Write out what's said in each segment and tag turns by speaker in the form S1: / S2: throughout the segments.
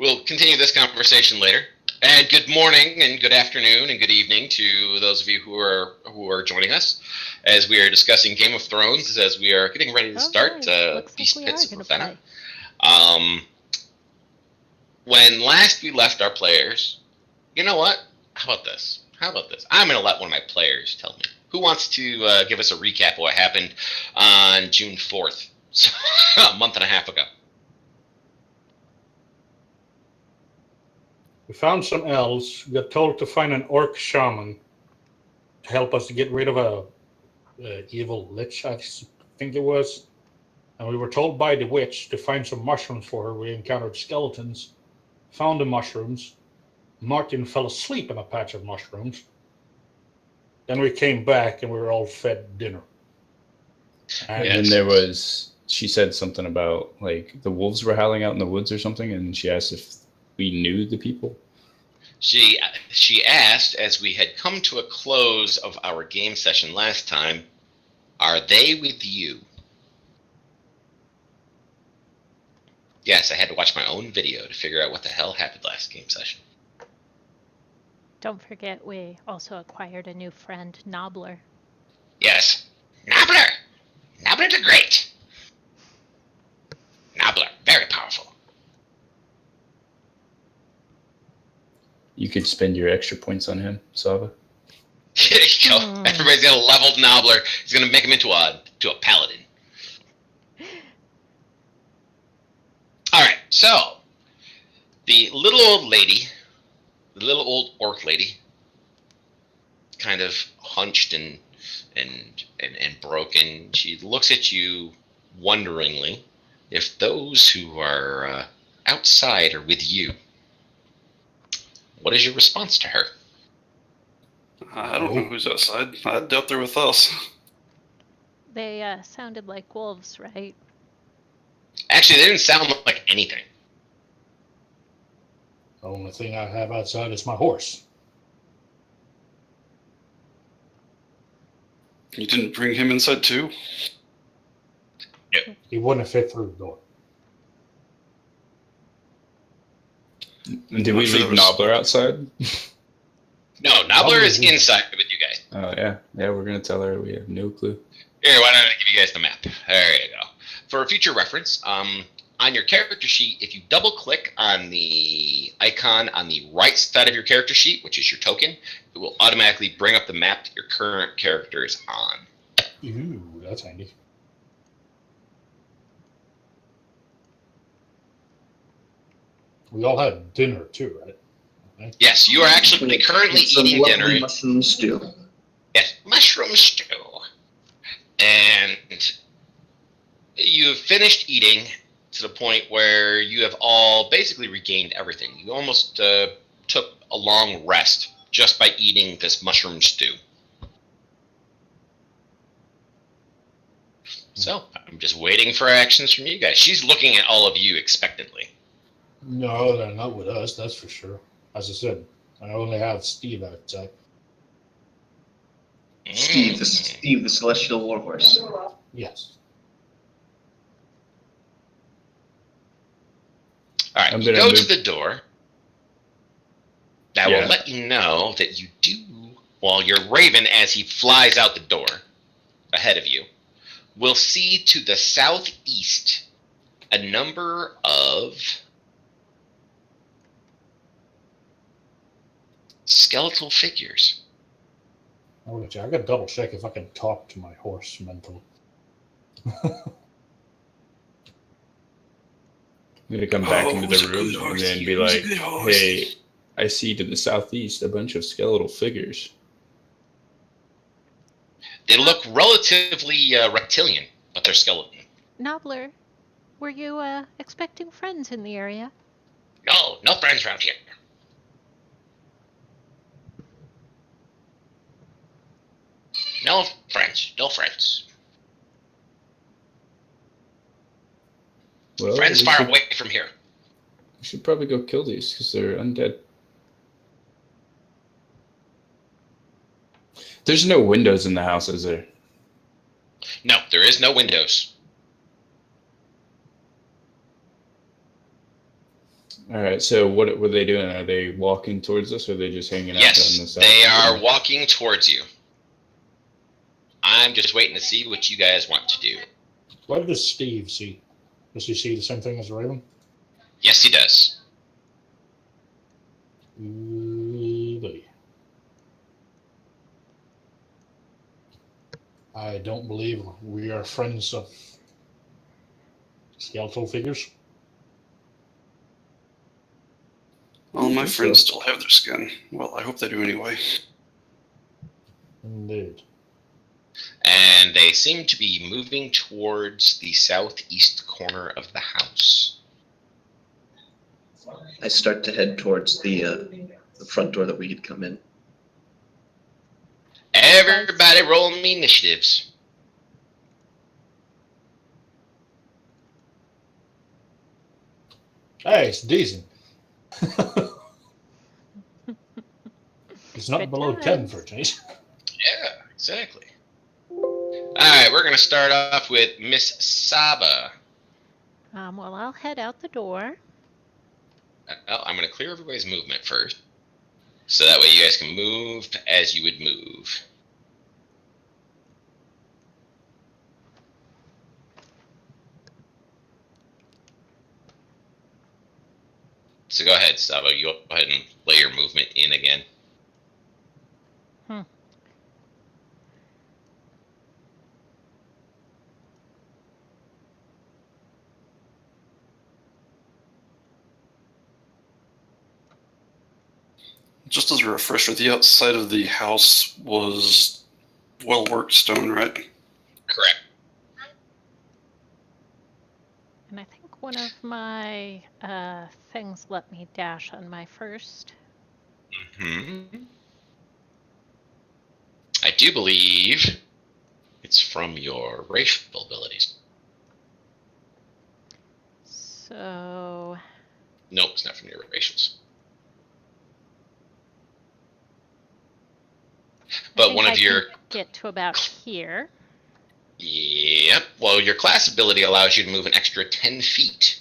S1: We'll continue this conversation later. And good morning, and good afternoon, and good evening to those of you who are joining us as we are discussing Game of Thrones. As we are getting ready to start Beast Pits of Ravenna. When last we left our players, you know what? How about this? I'm going to let one of my players tell me. Who wants to give us a recap of what happened on June 4th, so, a month and a half ago?
S2: We found some elves. We got told to find an orc shaman to help us to get rid of a evil lich, I think it was. And we were told by the witch to find some mushrooms for her. We encountered skeletons, found the mushrooms. Martin fell asleep in a patch of mushrooms. Then we came back and we were all fed dinner.
S3: And then there was, she said something about like the wolves were howling out in the woods or something, and she asked if we knew the people.
S1: She asked, as we had come to a close of our game session last time, are they with you? Yes, I had to watch my own video to figure out what the hell happened last game session.
S4: Don't forget, we also acquired a new friend, Nobbler.
S1: Yes. Nobbler! Nobblers are great! Nobbler, very powerful.
S3: You could spend your extra points on him, Sava.
S1: There you go. Everybody's got a leveled Nobbler. He's going to make him into a paladin. Alright, so the little old orc lady, kind of hunched and broken, she looks at you wonderingly. If those who are outside are with you, what is your response to her?
S5: I don't know who's outside. I doubt they're with us.
S4: They sounded like wolves, right?
S1: Actually, they didn't sound like anything.
S2: The only thing I have outside is my horse.
S5: You didn't bring him inside too?
S1: No.
S2: He wouldn't have fit through the door.
S3: Did we leave Nobbler outside?
S1: No, Nobbler is inside with you guys.
S3: Oh, yeah. Yeah, we're going to tell her we have no clue.
S1: Here, why don't I give you guys the map? There you go. For future reference, on your character sheet, if you double-click on the icon on the right side of your character sheet, which is your token, it will automatically bring up the map that your current character is on.
S2: Ooh, that's handy. We all had dinner too, right? Okay.
S1: Yes, you are actually currently eating dinner.
S6: Mushroom stew.
S1: Yes, mushroom stew. And you've finished eating to the point where you have all basically regained everything. You almost took a long rest just by eating this mushroom stew. So, I'm just waiting for actions from you guys. She's looking at all of you expectantly.
S2: No, they're not with us, that's for sure. As I said, I only have Steve outside.
S6: Steve, the Celestial Warhorse.
S2: Yes.
S1: Alright, you go to the door. That will let you know that you do, while your Raven, as he flies out the door ahead of you, will see to the southeast a number of skeletal figures.
S2: I gotta double check if I can talk to my horse mentally.
S3: I'm gonna come back into the room and then be like, hey, I see to the southeast a bunch of skeletal figures.
S1: They look relatively reptilian, but they're skeleton.
S4: Nobbler, were you expecting friends in the area?
S1: No friends around here. No friends.
S3: Well,
S1: friends far away from here.
S3: We should probably go kill these because they're undead. There's no windows in the house, is there?
S1: No, there is no windows.
S3: All right. So what were they doing? Are they walking towards us, or are they just hanging out on the
S1: Yes,
S3: side?
S1: they are walking towards you. I'm just waiting to see what you guys want to do.
S2: What does Steve see? Does he see the same thing as Raven?
S1: Yes, he does.
S2: Ooh-wee. I don't believe we are friends of skeletal figures.
S5: Well, my
S3: think
S5: friends
S3: so.
S5: still have their skin. Well, I hope they do anyway.
S2: Indeed.
S1: And they seem to be moving towards the southeast corner of the house.
S6: I start to head towards the front door that we could come in.
S1: Everybody roll me initiatives.
S2: Hey, it's decent. It's not
S4: Good
S2: below 10
S4: times.
S2: for a change.
S1: Yeah, exactly. Alright, we're going to start off with Miss Saba.
S4: Well, I'll head out the door.
S1: Well, I'm going to clear everybody's movement first. So that way you guys can move as you would move. So go ahead, Saba. You go ahead and lay your movement in again.
S5: Just as a refresher, the outside of the house was well-worked stone, right?
S1: Correct.
S4: And I think one of my things let me dash on my first.
S1: I do believe it's from your racial abilities.
S4: So
S1: Nope, it's not from your racials. But one of your...
S4: get to about here.
S1: Yep. Well, your class ability allows you to move an extra 10 feet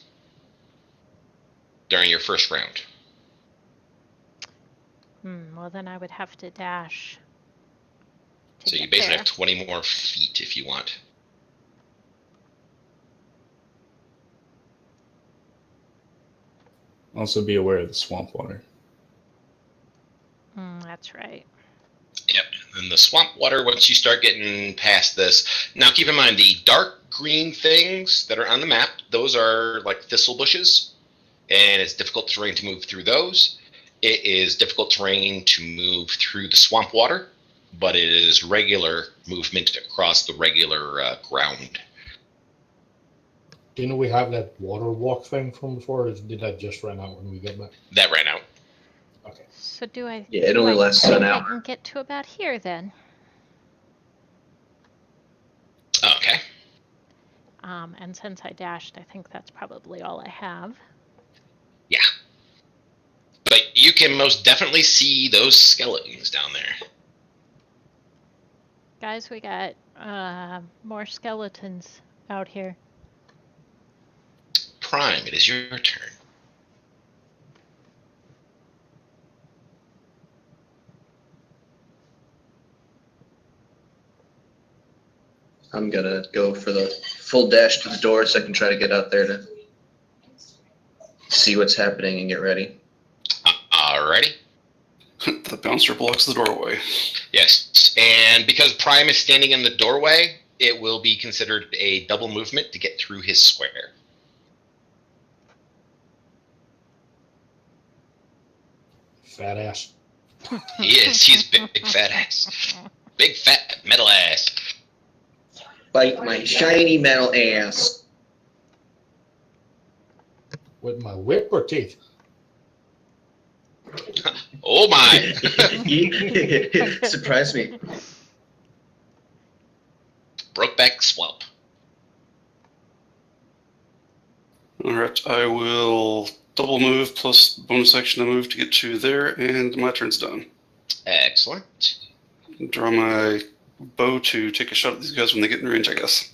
S1: during your first round.
S4: Well, then I would have to dash.
S1: So you basically have 20 more feet if you want.
S3: Also, be aware of the swamp water.
S4: That's right.
S1: Yep. And the swamp water, once you start getting past this... Now, keep in mind, the dark green things that are on the map, those are like thistle bushes, and it's difficult terrain to move through those. It is difficult terrain to move through the swamp water, but it is regular movement across the regular ground.
S2: Didn't we have that water walk thing from before, or did that just run out when we got back?
S1: That ran out.
S2: Okay.
S4: So do I...
S6: Yeah, it only lasts an
S4: I
S6: hour.
S4: can get to about here then.
S1: Okay.
S4: And since I dashed, I think that's probably all I have.
S1: Yeah. But you can most definitely see those skeletons down there.
S4: Guys, we got more skeletons out here.
S1: Prime, it is your turn.
S6: I'm gonna go for the full dash to the door so I can try to get out there to see what's happening and get ready.
S1: Alrighty.
S5: The bouncer blocks the doorway.
S1: Yes, and because Prime is standing in the doorway, it will be considered a double movement to get through his square.
S2: Fat ass.
S1: He is. He's big fat ass. Big fat metal ass.
S6: Bite my shiny metal ass.
S2: With my whip or teeth?
S1: Oh my!
S6: Surprise me.
S1: Brokeback Swamp.
S5: Alright, I will double move plus bonus action to move to get to there, and my turn's done.
S1: Excellent.
S5: Draw my bow to take a shot at these guys when they get in range, I guess.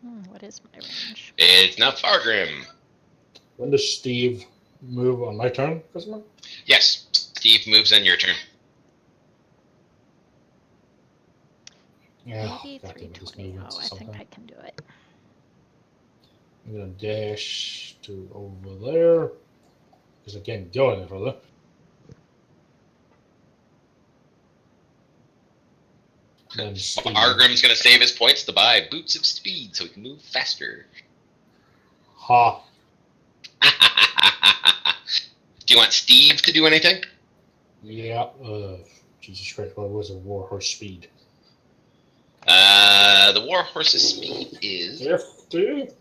S4: What is my range?
S1: It's now Fargrim.
S2: When does Steve move on my turn, Cosmo?
S1: Yes, Steve moves on your turn.
S2: Yeah,
S4: 80,
S2: goddamn it, this
S4: 320.
S2: movement's
S4: Oh, I think
S2: something.
S4: I can do it.
S2: I'm gonna dash to over there because I can't go any further. Then Steve.
S1: Fargrim's going to save his points to buy boots of speed so he can move faster.
S2: Ha!
S1: Do you want Steve to do anything?
S2: Yeah. Jesus Christ! What was a warhorse speed?
S1: The warhorse's speed is
S2: 50.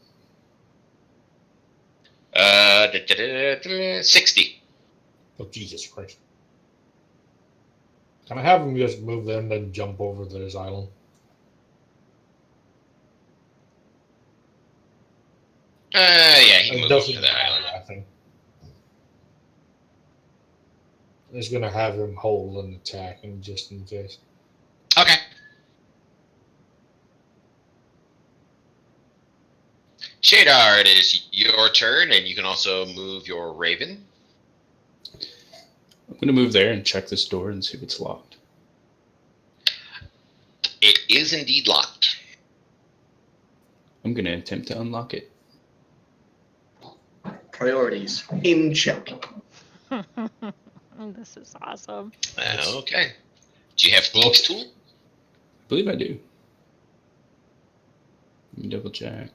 S1: 60.
S2: Oh Jesus Christ! Can I have him just move there and then jump over to this island?
S1: Yeah, he can
S2: It
S1: move over
S2: doesn't
S1: to that
S2: matter,
S1: island.
S2: I think. It's gonna have him hold an attack, and just in case.
S1: Okay. Shadar, it is your turn, and you can also move your Raven.
S3: I'm gonna move there and check this door and see if it's locked.
S1: It is indeed locked.
S3: I'm gonna attempt to unlock it.
S6: Priorities in check.
S4: This is awesome.
S1: Okay. Do you have Thieves' Tool?
S3: I believe I do. Let me double check.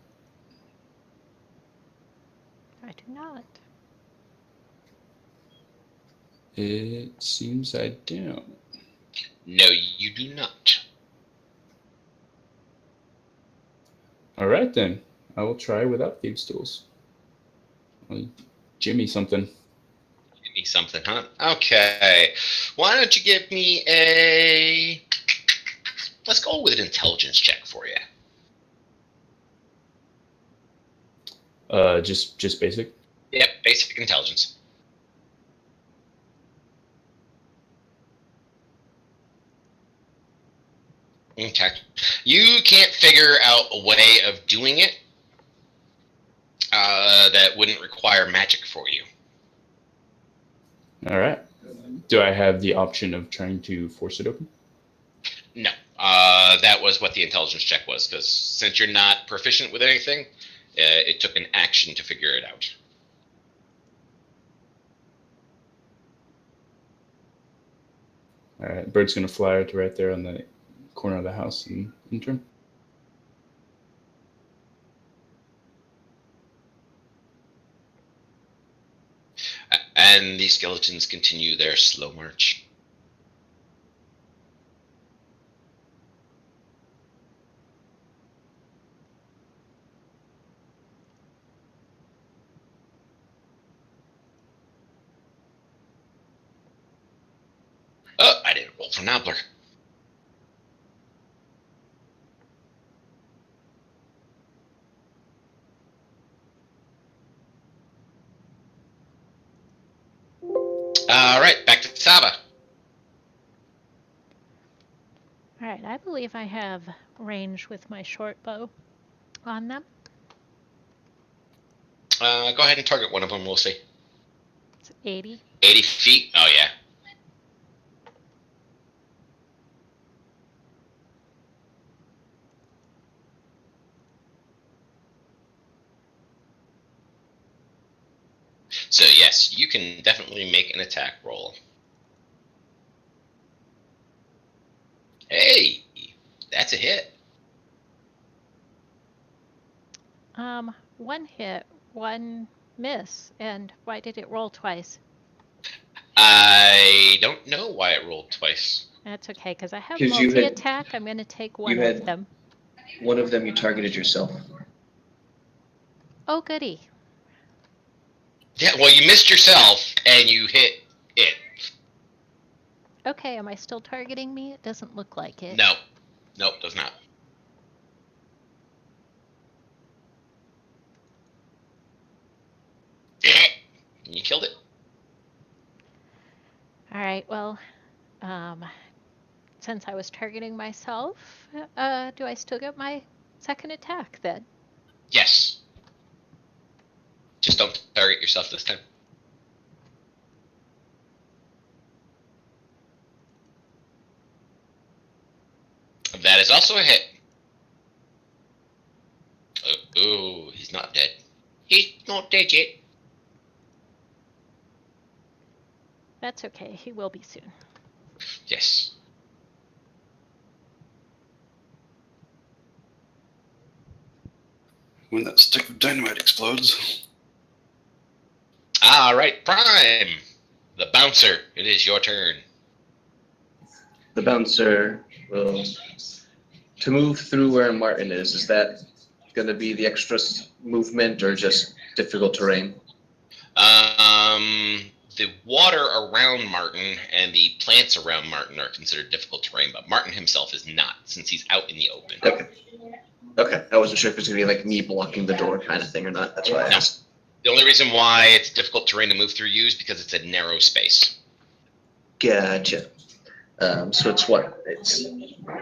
S4: I do not.
S3: It seems I don't.
S1: No, you do not.
S3: All right then. I will try without thieves' tools. Jimmy something.
S1: Give me something, huh? Okay. Why don't you give me a... Let's go with an intelligence check for you.
S3: Just basic.
S1: Yep, basic intelligence. Okay. You can't figure out a way of doing it that wouldn't require magic for you.
S3: All right. Do I have the option of trying to force it open?
S1: No. That was what the intelligence check was, because since you're not proficient with anything, it took an action to figure it out.
S3: All right. Bird's gonna fly to right there on the corner of the house and turn.
S1: And the skeletons continue their slow march. Oh, I didn't roll for Nobbler. All right, back to Saba.
S4: All right, I believe I have range with my short bow on them.
S1: Go ahead and target one of them, we'll see.
S4: It's 80.
S1: 80 feet? Oh, yeah. So, yes, you can definitely make an attack roll. Hey, that's a hit.
S4: One hit, one miss. And why did it roll twice?
S1: I don't know why it rolled twice.
S4: That's okay, because I have
S6: 'Cause you had-
S4: multi-attack. I'm going to take one
S6: had-
S4: of them.
S6: One of them you targeted yourself.
S4: Oh, goody.
S1: Yeah, well, you missed yourself, and you hit it.
S4: Okay, am I still targeting me? It doesn't look like it.
S1: No. Nope, does not. You killed it.
S4: All right, well, since I was targeting myself, do I still get my second attack then?
S1: Yes. Just don't target yourself this time. That is also a hit. Oh, he's not dead. He's not dead yet.
S4: That's okay. He will be soon.
S1: Yes.
S5: When that stick of dynamite explodes.
S1: All right, Prime. The bouncer. It is your turn.
S6: The bouncer will to move through where Martin is. Is that going to be the extra movement or just difficult terrain?
S1: The water around Martin and the plants around Martin are considered difficult terrain, but Martin himself is not, since he's out in the open.
S6: Okay. Okay. I wasn't sure if it's going to be like me blocking the door kind of thing or not. That's why I asked.
S1: The only reason why it's difficult terrain to move through you is because it's a narrow space.
S6: Gotcha. So it's what? It's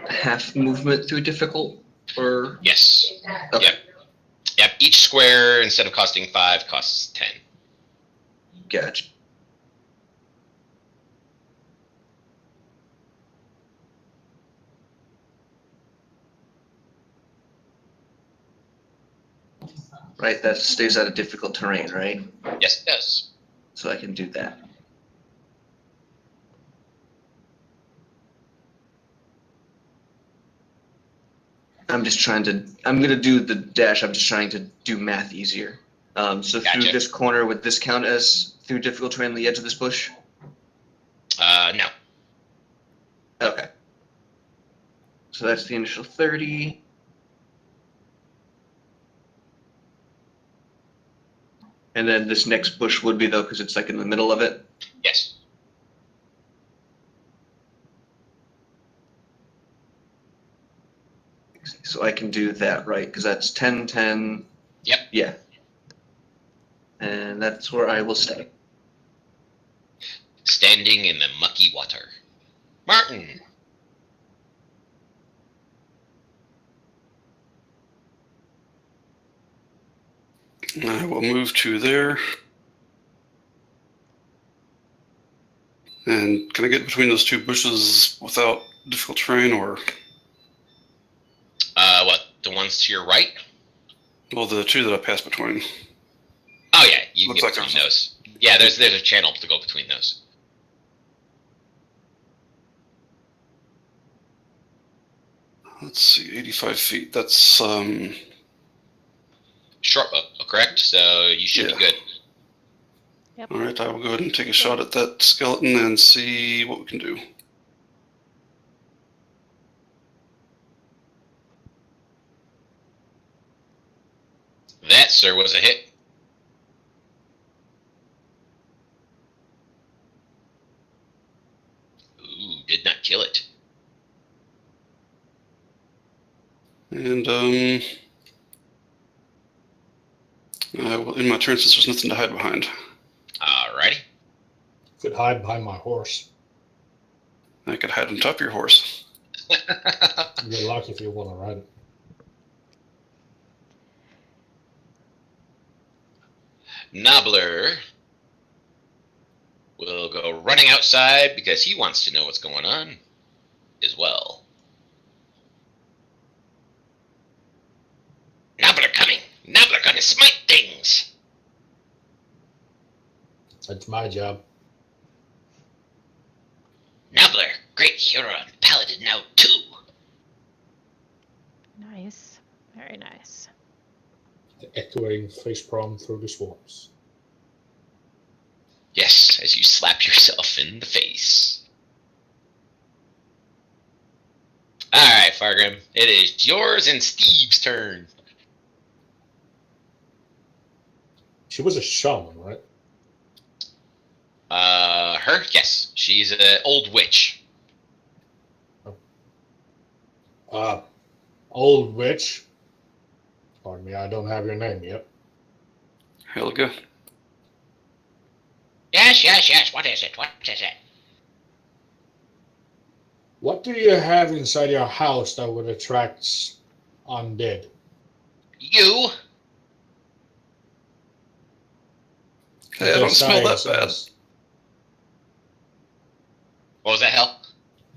S6: half movement through difficult, or
S1: Yes.
S6: okay.
S1: Yep. Each square, instead of costing 5, costs 10.
S6: Gotcha. Right, that stays out of difficult terrain, right?
S1: Yes, it does.
S6: So I can do that. I'm gonna do the dash, I'm just trying to do math easier. So
S1: Gotcha.
S6: through this corner, would this count as through difficult terrain on the edge of this bush?
S1: No.
S6: Okay. So that's the initial 30. And then this next bush would be though, because it's like in the middle of it.
S1: Yes.
S6: So I can do that, right? Because that's 10, 10.
S1: Yep.
S6: Yeah. And that's where I will stay.
S1: Standing in the mucky water. Martin.
S5: I will move to there. And can I get between those two bushes without difficult terrain, or?
S1: What? The ones to your right?
S5: Well, the two that I passed between.
S1: Oh yeah, you can
S5: Looks
S1: get
S5: like
S1: between
S5: there's-
S1: those. Yeah, there's a channel to go between those.
S5: Let's see, 85 feet. That's
S1: Short bow, correct? So you should
S5: Yeah.
S1: be good.
S5: all right. I will go ahead and take a shot at that skeleton and see what we can do.
S1: That, sir, was a hit. Ooh, did not kill it.
S5: And I will end my turn since there's nothing to hide behind.
S1: Alrighty.
S2: Could hide behind my horse.
S5: I could hide on top of your horse.
S2: Good luck if you want to ride it.
S1: Nobbler will go running outside because he wants to know what's going on as well. Nobbler coming! Nobbler gonna smite things!
S2: That's my job.
S1: Nobbler, great hero and paladin now too.
S4: Nice. Very nice.
S2: The echoing face palm through the swarms.
S1: Yes, as you slap yourself in the face. Alright, Fargrim, it is yours and Steve's turn.
S2: She was a shaman, right?
S1: Her? Yes. She's an old witch.
S2: Old witch. Pardon me, I don't have your name yet.
S5: Helga.
S1: Yes. What is it?
S2: What do you have inside your house that would attract undead?
S1: You?
S5: Hey, I don't smell that bad.
S1: What was that, Hell?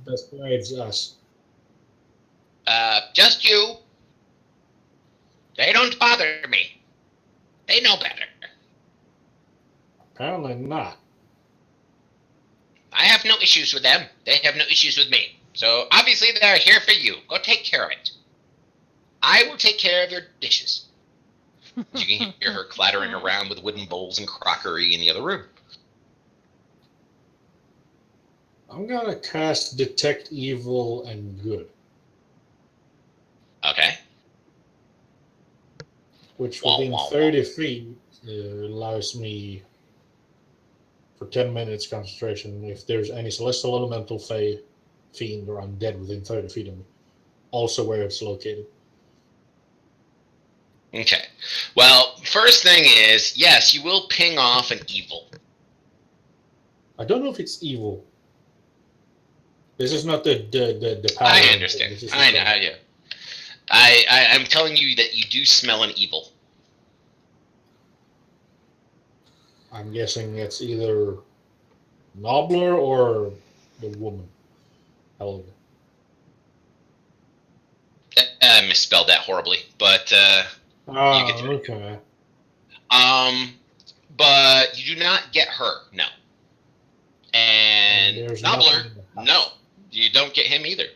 S2: Besides us.
S1: Just you. They don't bother me. They know better.
S2: Apparently not.
S1: I have no issues with them. They have no issues with me. So obviously they're here for you. Go take care of it. I will take care of your dishes. You can hear her clattering around with wooden bowls and crockery in the other room.
S2: I'm gonna cast Detect Evil and Good,
S1: Okay.
S2: which
S1: Wah,
S2: within
S1: wah,
S2: 30 feet allows me for 10 minutes concentration if there's any celestial elemental fiend or undead within 30 feet of me. Also where it's located.
S1: Okay. Well, first thing is, yes, you will ping off an evil.
S2: I don't know if it's evil. This is not the power.
S1: I understand. I know. Yeah. I'm telling you that you do smell an evil.
S2: I'm guessing it's either Nobbler or the woman. Helga.
S1: I misspelled that horribly, but you get the
S2: Okay.
S1: But you do not get her, no. And
S2: there's
S1: Nobbler,
S2: nothing in the house.
S1: no, you don't get him either.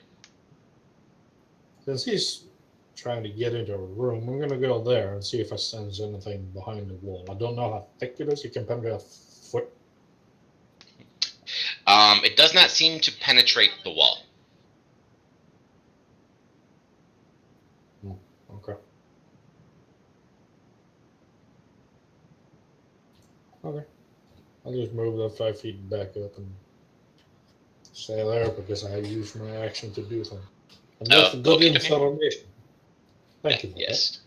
S2: Since he's trying to get into a room, I'm gonna go there and see if I sense anything behind the wall. I don't know how thick it is. You can penetrate a foot.
S1: It does not seem to penetrate the wall.
S2: Okay. Okay. I'll just move that 5 feet back up and stay there because I used my action to do something. And that's a good
S1: Okay.
S2: installation. Thank you for
S1: yes.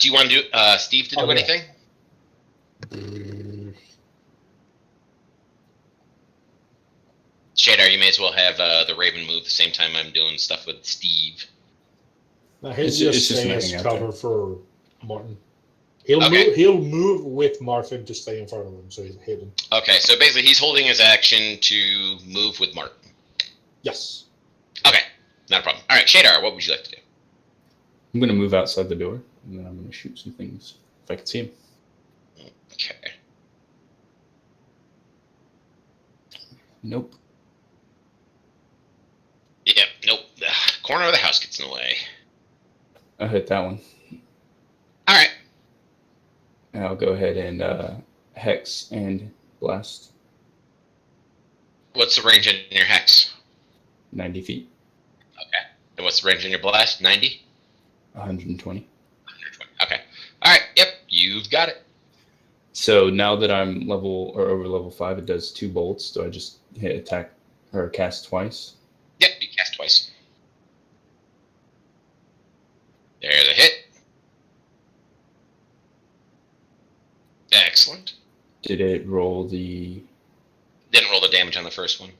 S1: Do you want to do Steve to do anything?
S2: that.
S1: Shadar, you may as well have the Raven move the same time I'm doing stuff with Steve.
S2: No, he'll
S3: It's
S2: just
S3: just
S2: stay
S3: nothing
S2: as
S3: out
S2: cover
S3: there.
S2: for Martin. He'll
S1: Okay.
S2: move. He'll move with Martin to stay in front of him, so he's hidden.
S1: Okay, so basically he's holding his action to move with Mark.
S2: Yes.
S1: Okay, not a problem. All right, Shadar, what would you like to do?
S3: I'm going to move outside the door, and then I'm going to shoot some things if I can see him.
S1: Okay.
S3: Nope.
S1: Yep, nope. The corner of the house gets in the way.
S3: I'll hit that one.
S1: All right.
S3: And I'll go ahead and hex and blast
S1: What's the range in your hex?
S3: 90 feet,
S1: Okay. And what's the range in your blast? 90?
S3: 120.
S1: 120. Okay. All right. Yep, you've got it.
S3: So now that I'm level or over level 5, it does 2 bolts. Do I just hit attack or cast twice?
S1: Yep, you cast twice. There's a hit. Excellent.
S3: Did it roll the...
S1: Didn't roll the damage on the first one.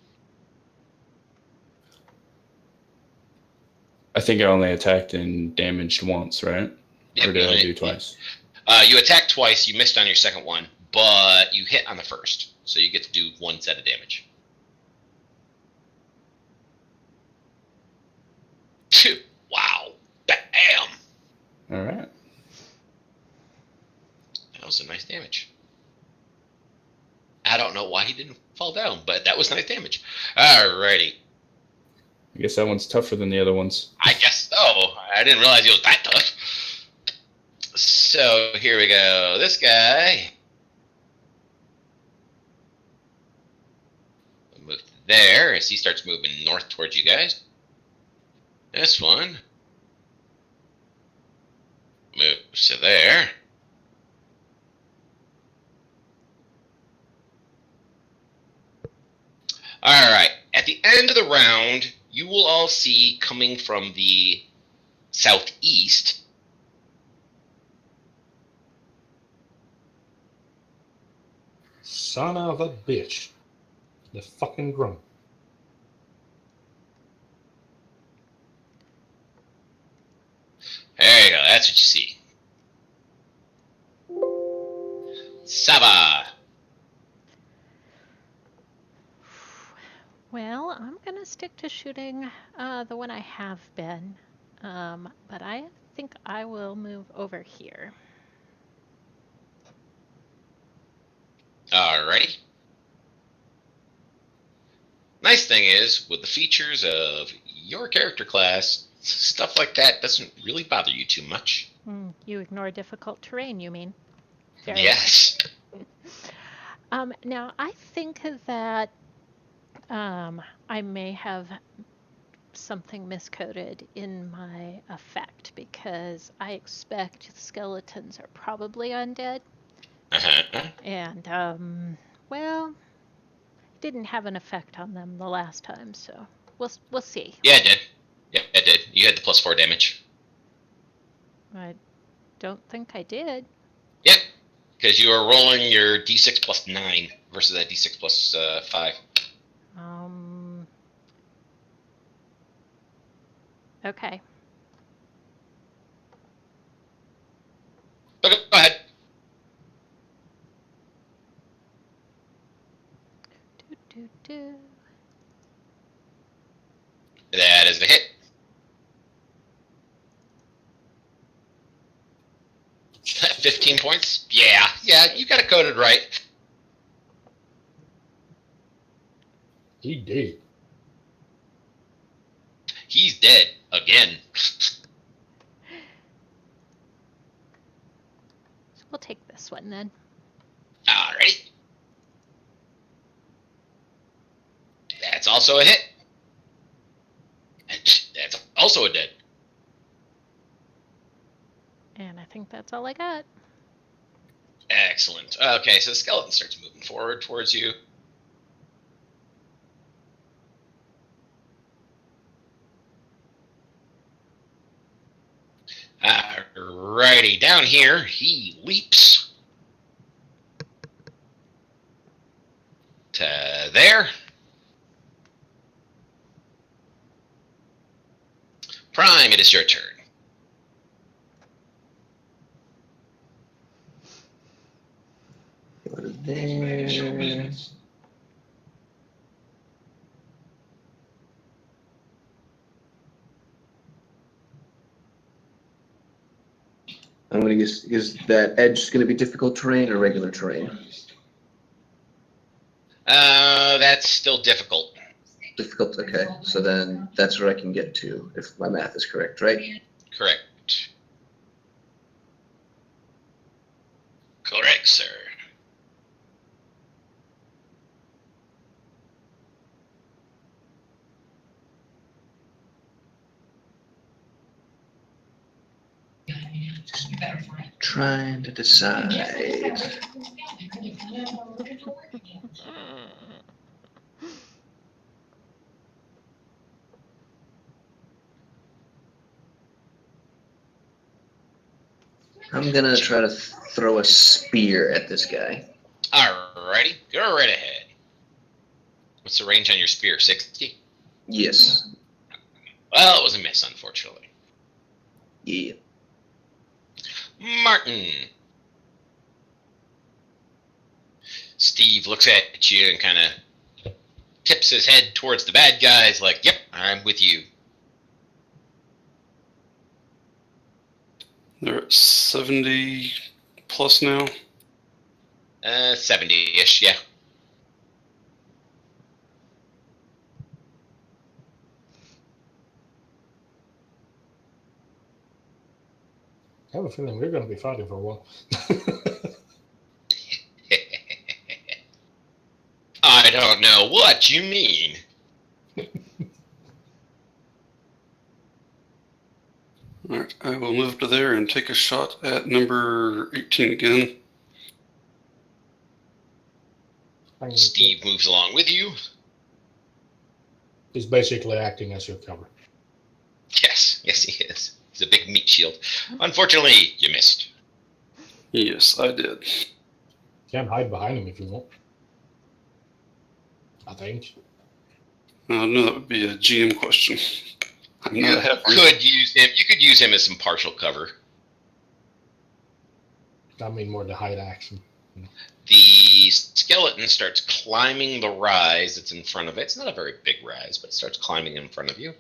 S3: I think I only attacked and damaged once, right?
S1: Yep,
S3: Or did I do twice?
S1: You attacked twice. You missed on your second one, but you hit on the first, so you get to do 1 set of damage. Wow! Bam!
S3: All right.
S1: That was some nice damage. I don't know why he didn't fall down, but that was nice damage. Alrighty.
S3: I guess that one's tougher than the other ones.
S1: I guess so. I didn't realize he was that tough. So here we go. This guy. Move there as he starts moving north towards you guys. This one moves to there. Alright, at the end of the round, you will all see coming from the southeast
S2: Son of a bitch. The fucking grunt.
S1: There you go, that's what you see.
S4: stick to shooting the one I have been, but I think I will move over here.
S1: Alrighty. Nice thing is, with the features of your character class, stuff like that doesn't really bother you too much.
S4: You ignore difficult terrain, you mean? Very
S1: Yes.
S4: Now, I think that I may have something miscoded in my effect because I expect skeletons are probably undead.
S1: Uh-huh.
S4: And, well, didn't have an effect on them the last time, so we'll see.
S1: Yeah, it did. Yeah, it did. You had the +4 damage.
S4: I don't think I did.
S1: Yep. Because you were rolling your d6 plus 9 versus that d6 plus 5.
S4: Okay.
S1: Okay, go ahead.
S4: Do.
S1: That is a hit. 15 points? Yeah, you got it coded right.
S2: He did.
S1: He's dead again.
S4: So we'll take this one then.
S1: Alrighty. That's also a hit. And that's also a dead.
S4: And I think that's all I got.
S1: Excellent. Okay, so the skeleton starts moving forward towards you. Alrighty, down here, he leaps to there. Prime, it is your turn.
S6: Go to there. I'm gonna guess, is that edge gonna be difficult terrain or regular terrain?
S1: That's still difficult.
S6: Difficult, okay. So then that's where I can get to, if my math is correct, right?
S1: Correct. Correct, sir.
S6: Trying to decide. I'm gonna try to throw a spear at this guy.
S1: Alrighty, go right ahead. What's the range on your spear? 60?
S6: Yes.
S1: Well, it was a miss, unfortunately.
S6: Yeah.
S1: Martin. Steve looks at you and kind of tips his head towards the bad guys like, yep, I'm with you.
S5: They're at 70 plus now.
S1: 70-ish, yeah.
S2: I have a feeling we're going to be fighting for a while.
S1: I don't know what you mean.
S5: Alright, I will move to there and take a shot at number 18 again.
S1: Steve moves along with you.
S2: He's basically acting as your cover.
S1: Yes, he is. He's a big meat shield. Unfortunately, you missed.
S5: Yes, I did.
S2: You can hide behind him if you want. I think.
S5: No, that would be a GM question. I'm not a half.
S1: Could use him. You could use him as some partial cover.
S2: I mean more the hide action.
S1: The skeleton starts climbing the rise that's in front of it. It's not a very big rise, but it starts climbing in front of you.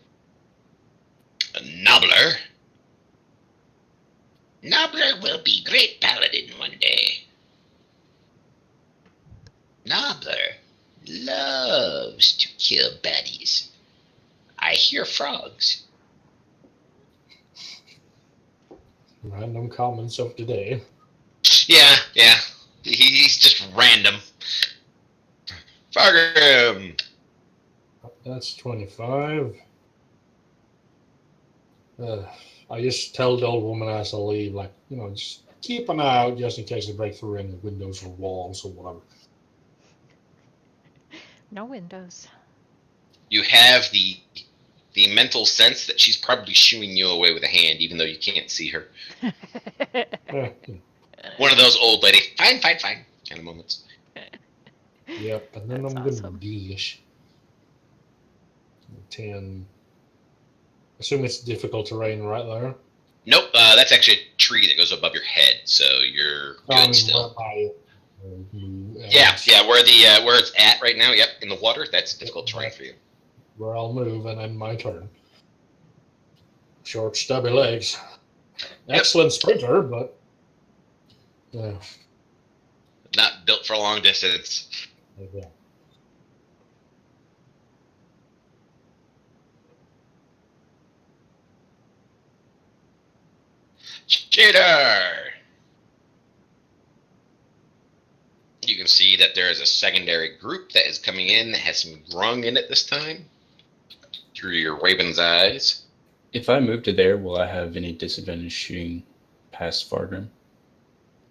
S1: Nobbler. Nobbler will be great paladin one day. Nobbler loves to kill baddies. I hear frogs.
S2: Random comments of today.
S1: Yeah. He's just random. Fargrim.
S2: That's 25. I just tell the old woman as I leave, like, just keep an eye out just in case they break through any windows or walls or whatever.
S4: No windows.
S1: You have the mental sense that she's probably shooing you away with a hand, even though you can't see her. One of those old lady, fine kind of moments.
S2: Yep, and then
S4: That's
S2: I'm
S4: awesome.
S2: gonna dash. 10. Assume it's difficult terrain right there.
S1: Nope, that's actually a tree that goes above your head, so you're good still. Yeah, where it's at right now. Yep, in the water. That's difficult terrain for you.
S2: Where I'll move and then my turn. Short, stubby legs.
S1: Yep.
S2: Excellent sprinter, but
S1: Not built for a long distance.
S2: yeah.
S1: Cheater! You can see that there is a secondary group that is coming in that has some grung in it this time. Through your Raven's eyes.
S3: If I move to there, will I have any disadvantage shooting past Fargrim?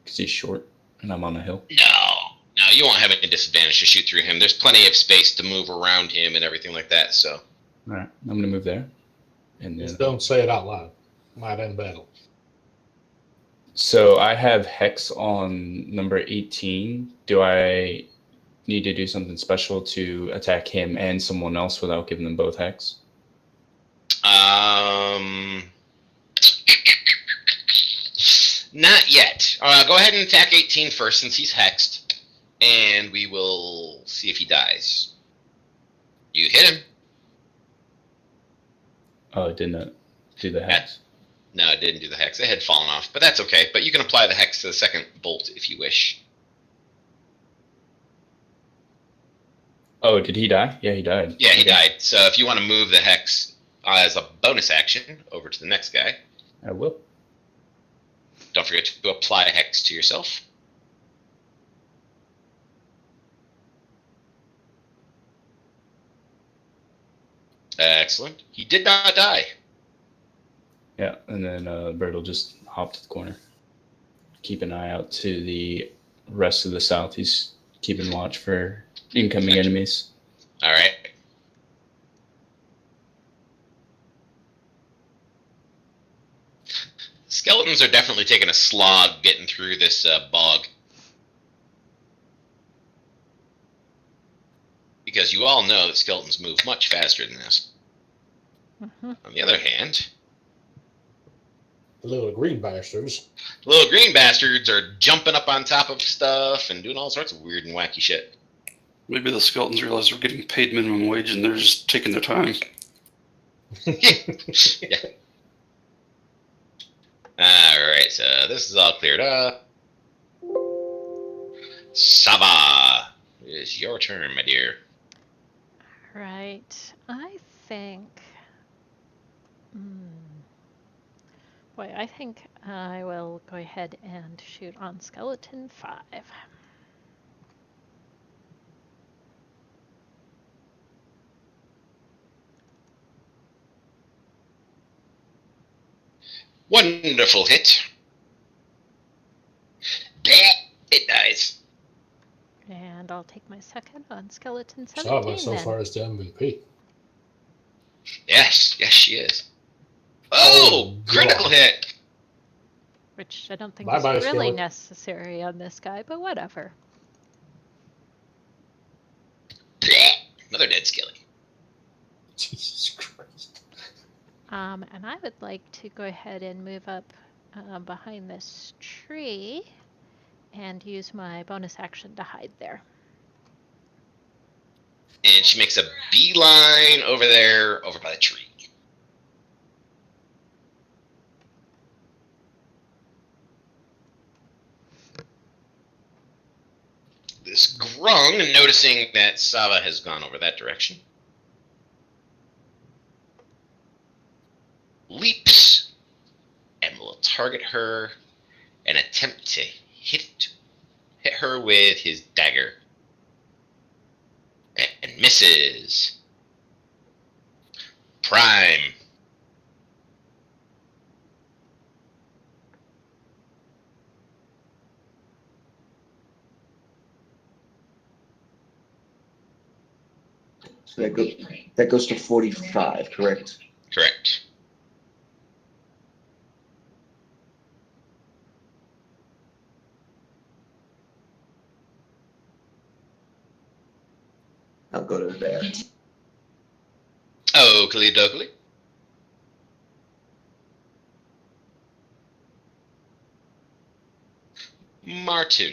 S3: Because he's short and I'm on a hill.
S1: No, you won't have any disadvantage to shoot through him. There's plenty of space to move around him and everything like that, so.
S3: Alright, I'm going to move there. And then,
S2: just don't say it out loud. Might end battle.
S3: So I have Hex on number 18. Do I need to do something special to attack him and someone else without giving them both Hex?
S1: Not yet. Go ahead and attack 18 first since he's hexed, and we will see if he dies. You hit him.
S3: Oh, it didn't do the Hex?
S1: No, it didn't do the hex. It had fallen off, but that's okay. But you can apply the hex to the second bolt if you wish.
S3: Oh, did he die? Yeah, he died.
S1: Yeah, he died. So if you want to move the hex as a bonus action over to the next guy,
S3: I will.
S1: Don't forget to apply a hex to yourself. Excellent. He did not die.
S3: Yeah, and then Bird will just hop to the corner. Keep an eye out to the rest of the south. He's keeping watch for incoming enemies.
S1: All right. Skeletons are definitely taking a slog getting through this bog. Because you all know that skeletons move much faster than this.
S4: Mm-hmm.
S1: On the other hand,
S2: The little green bastards.
S1: the little green bastards are jumping up on top of stuff and doing all sorts of weird and wacky shit.
S5: Maybe the skeletons realize they're getting paid minimum wage and they're just taking their time.
S1: Yeah. Alright, so this is all cleared up. Saba, it is your turn, my dear.
S4: Right. I think. Boy, I think I will go ahead and shoot on Skeleton 5.
S1: Wonderful hit. Blech, it dies.
S4: And I'll take my second on Skeleton 17
S2: Saba so
S4: then.
S2: far is the MVP.
S1: Yes, she is. Oh, critical
S2: God.
S1: hit.
S4: Which I don't think
S2: Bye-bye,
S4: is really
S2: skeleton.
S4: necessary on this guy, but whatever.
S1: Blech, another dead skelly.
S2: Jesus Christ.
S4: And I would like to go ahead and move up behind this tree and use my bonus action to hide there.
S1: And she makes a beeline over there, over by the tree. This Grung, noticing that Sava has gone over that direction, leaps and will target her and attempt to hit her with his dagger. And misses. Prime.
S6: So that goes to 45, correct?
S1: Correct.
S6: I'll go to there.
S1: Oakley dokley. Martin.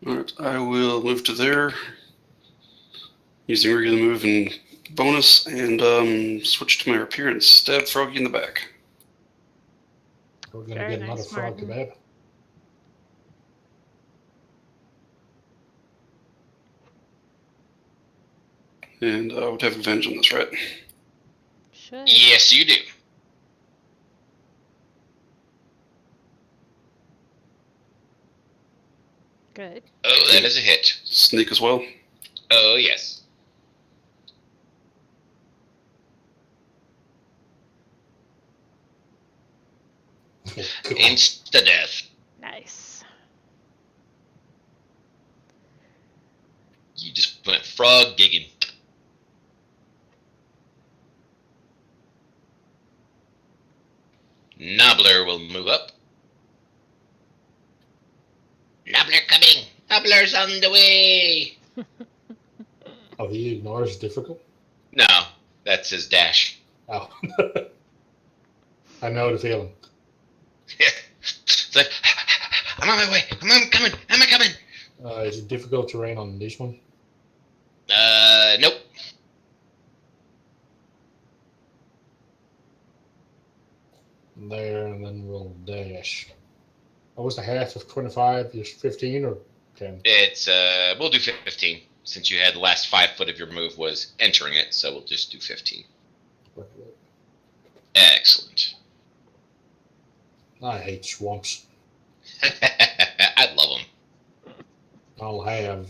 S5: Alright, I will move to there. Using regular move and bonus, and switch to my appearance. Stab Froggy in the back.
S2: We're going to
S4: Very
S2: get another
S4: nice,
S2: frog
S4: Martin.
S2: kebab.
S5: And I would have advantage on this, right?
S4: Should.
S1: Yes, you do.
S4: Good.
S1: Oh, that is a hit.
S5: Sneak as well.
S1: Oh, yes. Insta-death.
S4: Nice.
S1: You just went frog gigging. Nobbler will move up. Nobbler coming! Nobbler's on the way!
S2: Oh, he ignores difficult?
S1: No, that's his dash.
S2: Oh. I know the feeling.
S1: It's like, I'm on my way. I'm coming. I'm coming.
S2: Is it difficult terrain on this one?
S1: Nope.
S2: There, and then we'll dash. What was the half of 25? Just 15 or 10?
S1: It's, we'll do 15. Since you had the last 5 foot of your move was entering it, so we'll just do 15. Excellent.
S2: I hate swamps.
S1: I love them.
S2: I'll have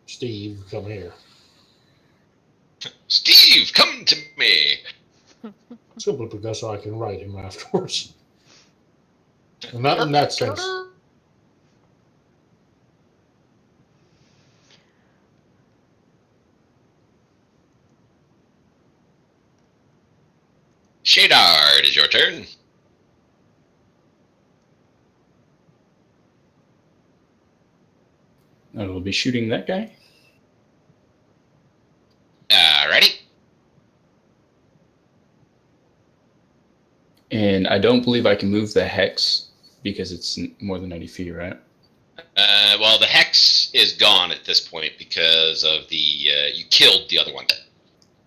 S2: Steve come here.
S1: Steve, come to me.
S2: Simply because I can ride him afterwards. And not in that sense.
S1: Shadard, it is your turn.
S3: I will be shooting that guy.
S1: Alrighty.
S3: And I don't believe I can move the hex because it's more than 90 feet, right?
S1: Well, the hex is gone at this point because of the you killed the other one.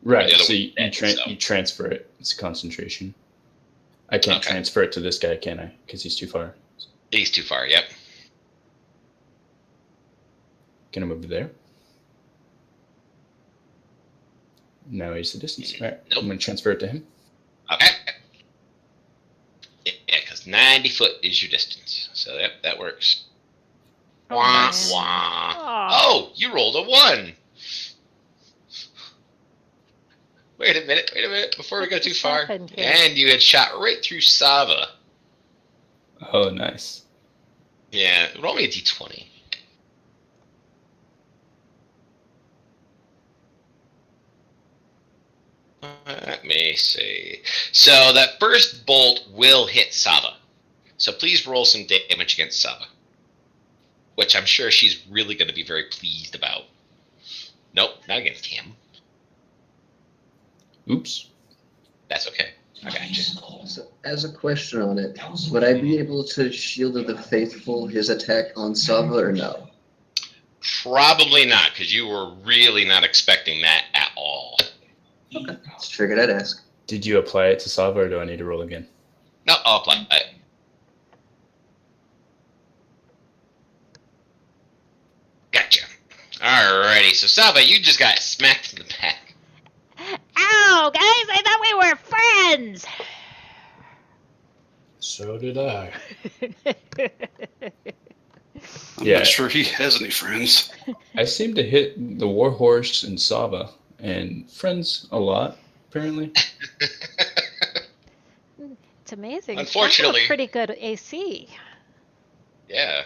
S3: Right,
S1: The other
S3: so
S1: one
S3: you,
S1: dead, so.
S3: you transfer it. It's a concentration. I can't
S1: Okay.
S3: transfer it to this guy, can I? Because he's too far.
S1: He's too far. Yep.
S3: Can I move there? No, he's the distance. All right,
S1: Nope.
S3: I'm going to transfer it to him.
S1: Okay. Yeah, because 90 foot is your distance. So yep, that works.
S4: Oh,
S1: Wah,
S4: man.
S1: wah.
S4: Aw.
S1: Oh, you rolled a 1. Wait a minute. Before we go
S4: What
S1: too
S4: just
S1: far.
S4: happened here?
S1: And you had shot right through Sava.
S3: Oh, nice.
S1: Yeah, roll me a d20. Let me see. So that first bolt will hit Sava. So please roll some damage against Sava. Which I'm sure she's really going to be very pleased about. Nope, not against him.
S3: Oops.
S1: That's okay. I got you.
S6: So, as a question on it, would I be able to shield of the faithful his attack on Sava or no?
S1: Probably not, because you were really not expecting that at all.
S6: Okay, just figured I'd ask.
S3: Did you apply it to Sava, or do I need to roll again?
S1: No, I'll apply it. Gotcha. Alrighty, so Sava, you just got smacked in the back.
S4: Ow, guys! I thought we were friends!
S2: So did I.
S5: I'm
S3: Yeah.
S5: not sure he has any friends.
S3: I seem to hit the Warhorse and Sava and friends a lot, apparently.
S4: It's amazing.
S1: Unfortunately.
S4: That's a pretty good AC.
S1: Yeah.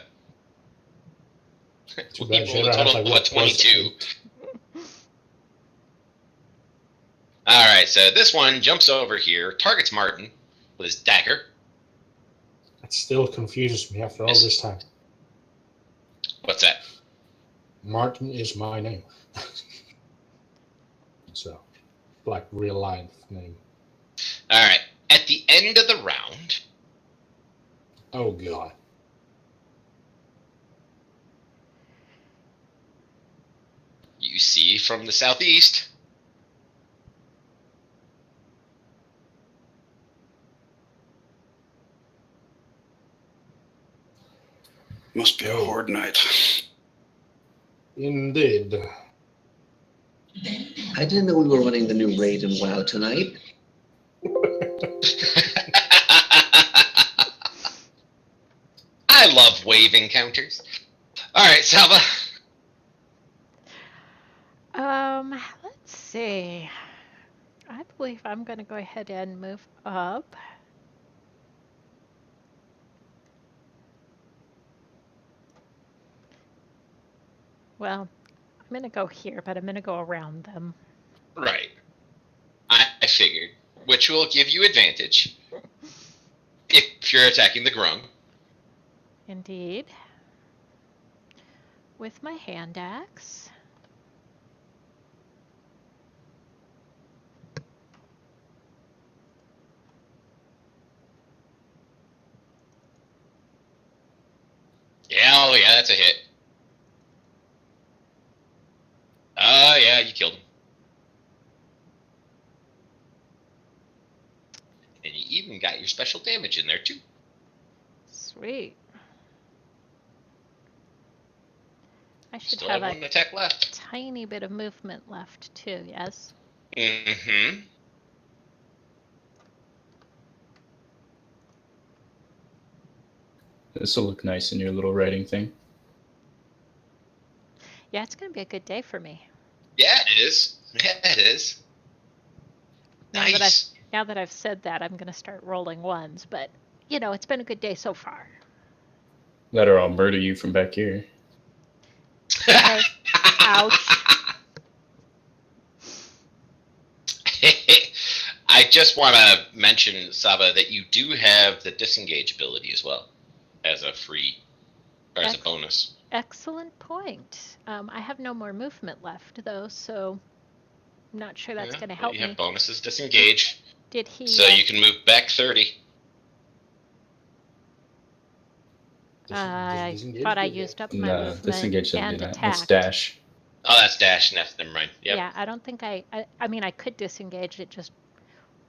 S2: Too
S1: We
S2: bad
S1: rolled a
S2: Jedi has
S1: total
S2: like
S1: of
S2: what, plus
S1: 22.
S2: 8.
S1: Alright, so this one jumps over here, targets Martin with his dagger.
S2: That still confuses me after all this time.
S1: What's that?
S2: Martin is my name. So, like real life name.
S1: Alright, at the end of the round,
S2: Oh god.
S1: you see from the southeast
S5: Must be a horde night.
S2: Indeed.
S6: I didn't know we were running the new raid in WoW tonight.
S1: I love wave encounters. Alright, Salva.
S4: Let's see. I believe I'm going to go ahead and move up. Well, I'm going to go here, but I'm going to go around them.
S1: Right. I figured. Which will give you advantage if you're attacking the Grung.
S4: Indeed. With my hand axe.
S1: Yeah, oh yeah, that's a hit. Oh yeah, you killed him. And you even got your special damage in there too.
S4: Sweet. I should
S1: Still
S4: have
S1: have
S4: a
S1: one attack left.
S4: tiny bit of movement left too, yes?
S1: Mm-hmm.
S3: This will look nice in your little writing thing.
S4: Yeah, it's going to be a good day for me.
S1: Yeah, it is. Yeah, it is.
S4: Now
S1: Nice.
S4: Now that I've said that, I'm going to start rolling ones, but, you know, it's been a good day so far.
S3: Let her all murder you from back here.
S4: Okay. Ouch.
S1: I just want to mention, Saba, that you do have the disengage ability as well as a free, or as a bonus.
S4: Excellent point. I have no more movement left, though, so I'm not sure that's going to help
S1: you
S4: me.
S1: have bonuses disengage.
S4: Did he?
S1: So you can move back 30.
S4: I thought I used up my
S3: No,
S4: movement
S3: disengage doesn't
S4: and
S3: do that.
S4: attack.
S3: That's dash.
S1: Oh, that's dash. Never mind. Yep.
S4: Yeah, I don't think I mean, I could disengage. It just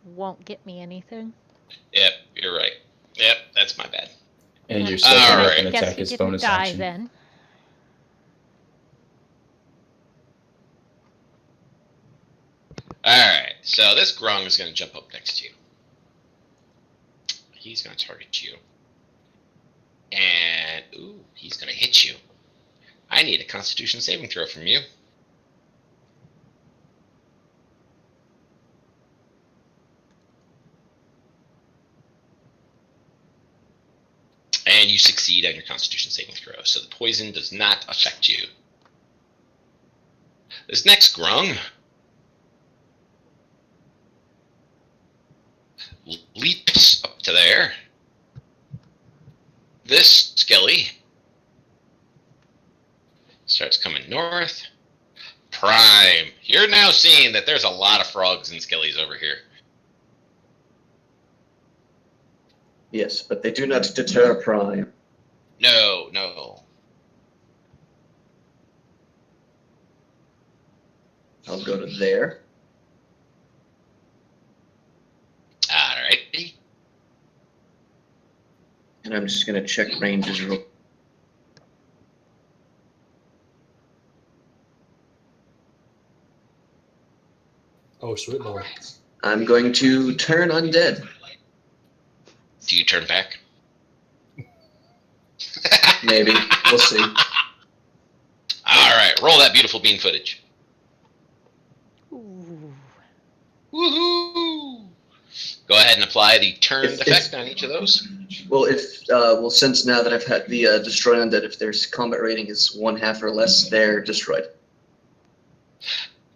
S4: won't get me anything.
S1: Yep, you're right. Yep, that's my bad.
S3: And your
S1: All
S3: second
S1: right.
S3: weapon
S4: Guess
S3: attack
S4: he
S3: is
S4: didn't
S3: bonus
S4: die
S3: action.
S4: then.
S1: Alright, so this Grung is going to jump up next to you. He's going to target you. And, ooh, he's going to hit you. I need a Constitution saving throw from you. And you succeed on your Constitution saving throw, so the poison does not affect you. This next Grung leaps up to there. This Skelly starts coming north, Prime. You're now seeing that there's a lot of frogs and skellies over here.
S6: Yes, but they do not deter Prime.
S1: No, no.
S6: I'll go to there.
S1: Alrighty.
S6: And I'm just going to check ranges real.
S2: Oh, sweet
S6: All
S2: lord.
S6: right. I'm going to turn undead.
S1: Do you turn back?
S6: Maybe. We'll see.
S1: Alright, roll that beautiful bean footage.
S4: Ooh.
S1: Woohoo! Go ahead and apply the turned effect on each of those.
S6: Well, since now that I've had the destroy undead, if their combat rating is 1/2 or less, they're destroyed.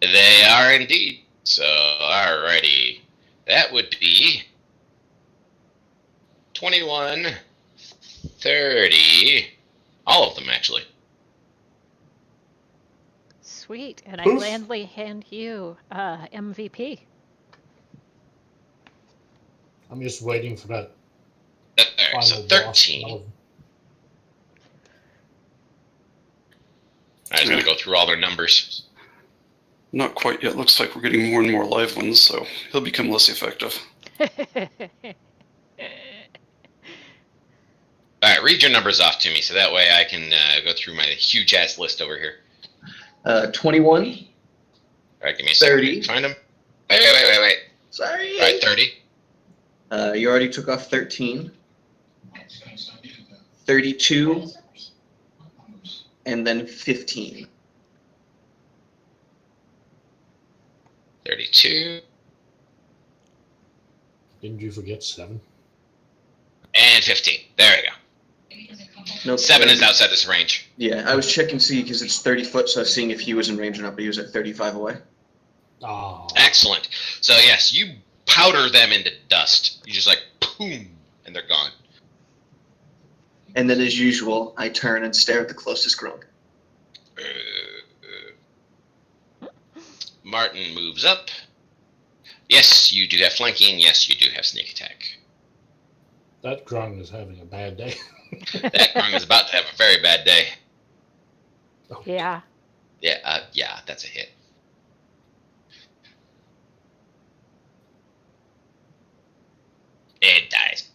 S1: They are indeed. So, alrighty. That would be 21, 30, all of them actually.
S4: Sweet. And I
S2: Poof.
S4: gladly hand you MVP.
S2: I'm just waiting for that
S1: Alright, so
S2: final
S1: 13.
S2: boss.
S1: I was going to go through all their numbers.
S5: Not quite yet. Looks like we're getting more and more live ones, so he'll become less effective.
S1: Alright, read your numbers off to me so that way I can go through my huge ass list over here.
S6: 21.
S1: Alright, give me a second.
S6: 30.
S1: Find them. Wait.
S6: Sorry.
S1: Alright, 30.
S6: You already took off 13. 32. And then 15.
S1: 32.
S2: Didn't you forget 7?
S1: And 15. There we go.
S6: Nope.
S1: 7 is outside this range.
S6: Yeah, I was checking to see because it's 30 foot, so I was seeing if he was in range or not, but he was at 35 away.
S2: Oh.
S1: Excellent. So, yes, you powder them into dust. You just like, boom, and they're gone.
S6: And then, as usual, I turn and stare at the closest grunk.
S1: Martin moves up. Yes, you do have flanking. Yes, you do have sneak attack.
S2: That grung is having a bad day.
S1: That grung is about to have a very bad day.
S4: Yeah.
S1: Yeah, that's a hit. It dies.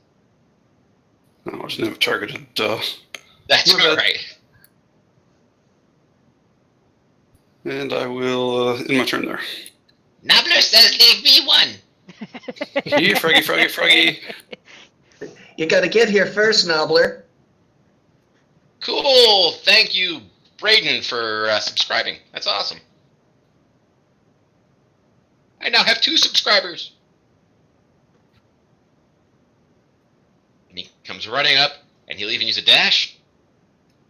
S5: No, I was never targeted.
S1: That's
S5: My bad.
S1: right.
S5: And I will end my turn there.
S1: Nobler says leave me one.
S5: Here, froggy.
S6: You gotta get here first, Nobbler.
S1: Cool. Thank you, Braden, for subscribing. That's awesome. I now have 2 subscribers. And he comes running up, and he'll even use a dash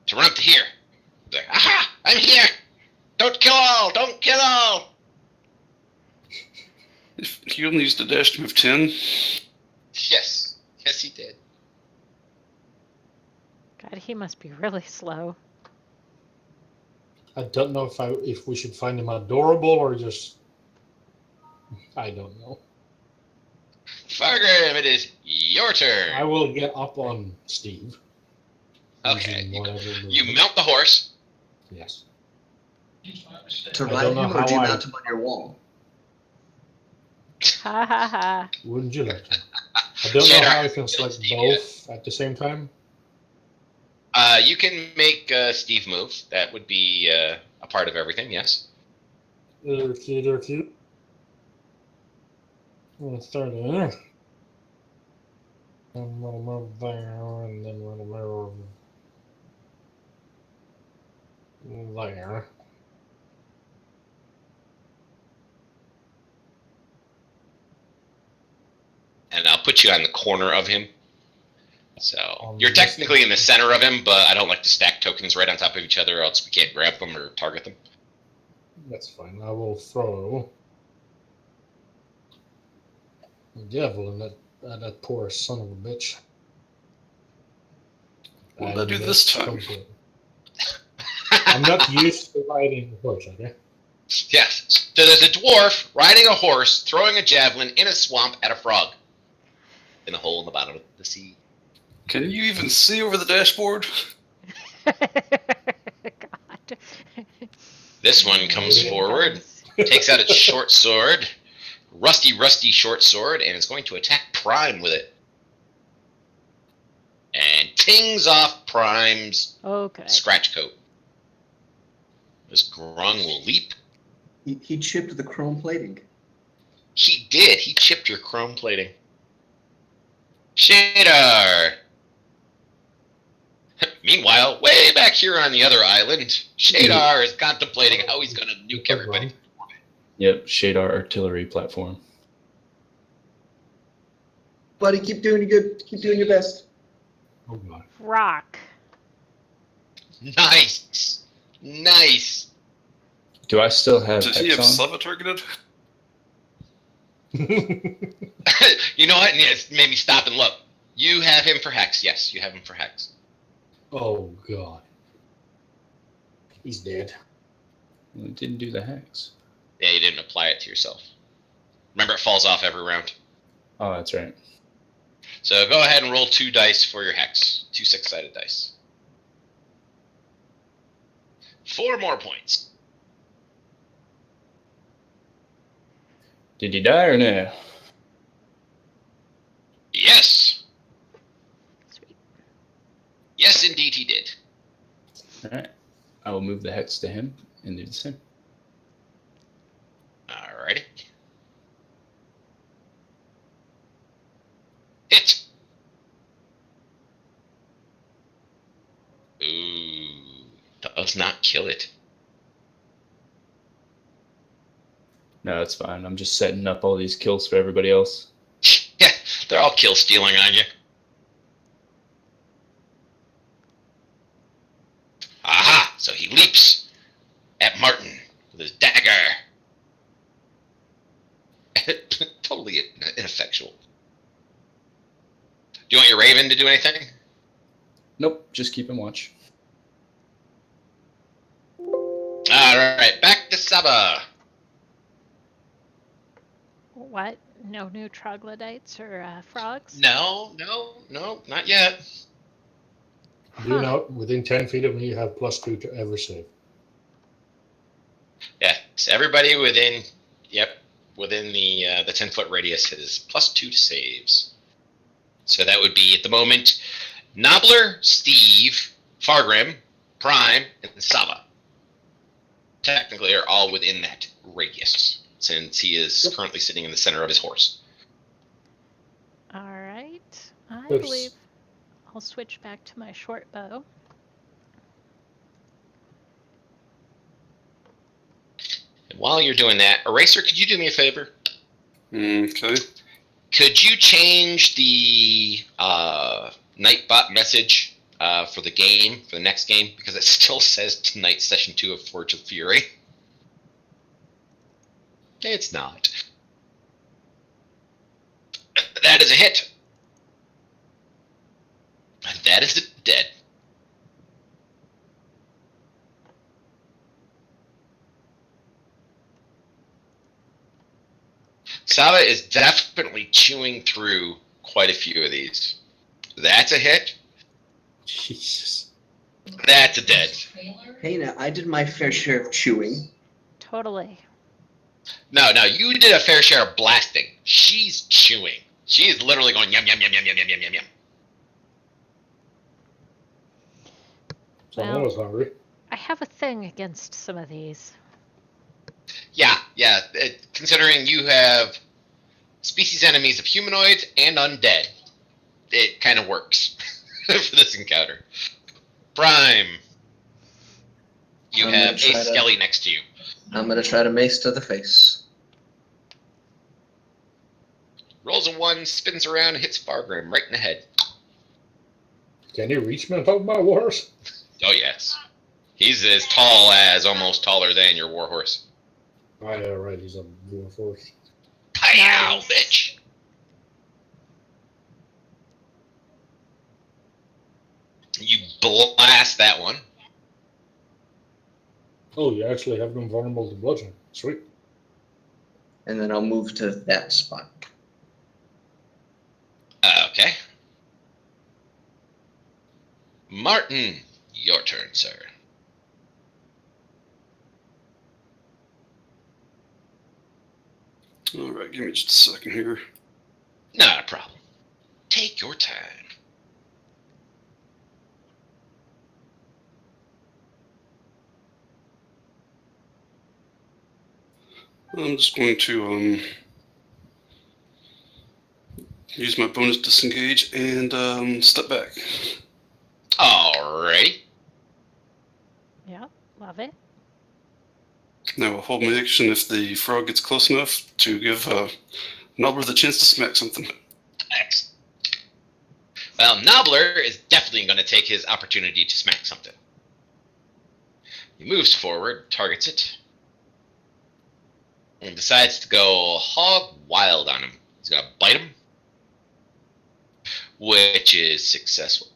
S1: to run up to here. He's like, aha! I'm here! Don't kill all! Don't kill all!
S5: If he only used a dash to move 10,
S1: Yes. Yes, he did.
S4: God, he must be really slow.
S2: I don't know if we should find him adorable or just... I don't know.
S1: Fargrim, it is your turn.
S2: I will get up on Steve.
S1: Okay.
S2: using whatever
S1: You
S2: movement.
S1: mount the horse.
S2: Yes.
S6: To
S2: I
S6: ride
S2: don't know
S6: him, or do you
S2: how I-
S6: mount him on your wall?
S4: Ha ha ha.
S2: Wouldn't you like to? I don't know how I can select both at the same time.
S1: You can make Steve move. That would be a part of everything, yes.
S2: Okie. We'll start there. And we'll move there, and then we'll move there.
S1: And I'll put you on the corner of him. So
S2: On
S1: you're
S2: this
S1: technically in the
S2: side.
S1: center of him, but I don't like to stack tokens right on top of each other, or else we can't grab them or target them.
S2: That's fine. I will throw the devil at that poor son of a bitch.
S5: What did I do this time?
S2: Completely. I'm not used to riding a horse, okay?
S1: Yes. So there's a dwarf riding a horse, throwing a javelin in a swamp at a frog. In a hole in the bottom of the sea.
S5: Can you even see over the dashboard?
S4: God.
S1: This one comes
S4: It
S1: forward,
S4: does.
S1: takes out its short sword, rusty short sword, and is going to attack Prime with it. And tings off Prime's
S4: Okay.
S1: scratch coat. This Grung will leap.
S6: He chipped the chrome plating.
S1: He did. He chipped your chrome plating. Shadar! Meanwhile, way back here on the other island, Shadar is contemplating how he's going to nuke everybody.
S3: Yep, Shadar artillery platform.
S6: Buddy, keep doing good. Keep doing your best.
S2: Oh my.
S4: Rock.
S1: Nice! Nice!
S3: Do I still have
S5: Did he have
S3: Hex on?
S5: Sleva targeted?
S1: You know what? It made me stop and look. You have him for Hex. Yes, you have him for Hex.
S2: Oh god. He's dead.
S3: Well, it didn't do the Hex.
S1: Yeah, you didn't apply it to yourself. Remember, it falls off every round.
S3: Oh, that's right.
S1: So go ahead and roll 2 dice for your Hex. 2 6-sided dice. 4 more points.
S3: Did he die or no?
S1: Yes!
S4: Sweet.
S1: Yes, indeed he did.
S3: Alright. I will move the Hex to him and do the same.
S1: Alrighty. Hit! Ooh. Does not kill it.
S3: No, it's fine. I'm just setting up all these kills for everybody else.
S1: Yeah, they're all kill stealing on you. Aha! So he leaps at Martin with his dagger. Totally ineffectual. Do you want your Raven to do anything?
S3: Nope, just keep him watch.
S1: Alright, back to Saba.
S4: What? No new troglodytes or frogs?
S1: No, not yet.
S2: Do you know, within 10 feet of me, you have +2 to every save.
S1: Yes, everybody within the 10-foot radius has +2 to saves. So that would be, at the moment, Nobbler, Steve, Fargrim, Prime, and Saba. Technically are all within that radius, since he is currently sitting in the center of his horse.
S4: All right. I
S2: Oops.
S4: believe I'll switch back to my short bow.
S1: And while you're doing that, Eraser, could you do me a favor?
S5: Okay.
S1: Could you change the Nightbot message for the game, for the next game? Because it still says tonight, session 2 of Forge of Fury. It's not. That is a hit. That is dead. Saba is definitely chewing through quite a few of these. That's a hit.
S2: Jesus.
S1: That's a dead.
S6: Hey, now, I did my fair share of chewing.
S4: Totally.
S1: No, you did a fair share of blasting. She's chewing. She is literally going yum yum yum yum yum yum yum yum yum.
S2: Someone
S4: Well-
S2: was hungry.
S4: I have a thing against some of these.
S1: Yeah. Considering you have species enemies of humanoids and undead, it kind of works for this encounter. Prime, you
S6: I'm
S1: have
S6: gonna
S1: a
S6: try to-
S1: skelly next to you.
S6: I'm gonna try to mace to the face.
S1: Rolls a 1, spins around, and hits Fargrim right in the head.
S2: Can you reach me on top of my horse?
S1: Oh yes, he's as tall as, almost taller than your warhorse.
S2: Oh, yeah, right. He's a dwarf horse.
S1: Pow,
S4: Nice.
S1: bitch! You blast that one.
S2: Oh, you actually have them vulnerable to bludgeoning. Sweet.
S6: And then I'll move to that spot.
S1: Okay. Martin, your turn, sir.
S5: All right, give me just a second here.
S1: Not a problem. Take your time.
S5: I'm just going to use my bonus disengage and step back.
S1: Alrighty.
S4: Yeah, love it.
S5: Now I'll hold my action if the frog gets close enough to give Nobbler the chance to smack something.
S1: Excellent. Well, Nobbler is definitely going to take his opportunity to smack something. He moves forward, targets it, and decides to go hog wild on him. He's going to bite him, which is successful.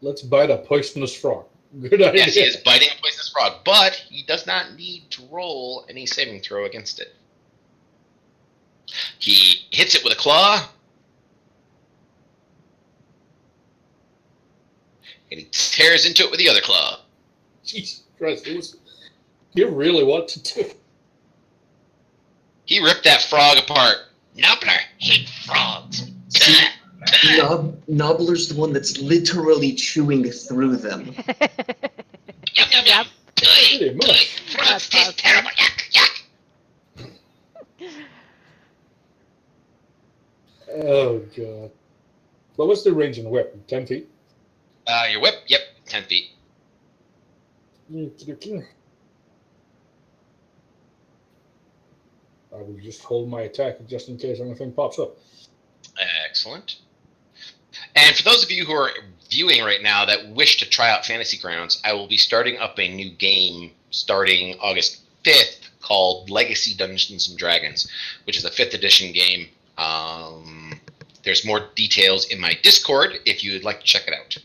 S2: Let's bite a poisonous frog. Good idea.
S1: Yes, he is biting a poisonous frog, but he does not need to roll any saving throw against it. He hits it with a claw, and he tears into it with the other claw.
S2: Jesus Christ, you really want to do.
S1: He ripped that frog apart. Nobbler hate frogs.
S6: Nobbler's the one that's literally chewing through them.
S1: Yum, yum, yum.
S2: Pretty much.
S1: Frogs
S4: That's
S1: taste
S4: awesome.
S1: terrible. Yuck, yuck.
S2: Oh, God. What was the range on the weapon? 10 feet?
S1: Your whip? Yep, 10 feet.
S2: I will just hold my attack just in case anything pops up.
S1: Excellent. And for those of you who are viewing right now that wish to try out Fantasy Grounds, I will be starting up a new game starting August 5th called Legacy Dungeons and Dragons, which is a 5th edition game. There's more details in my Discord if you would like to check it out.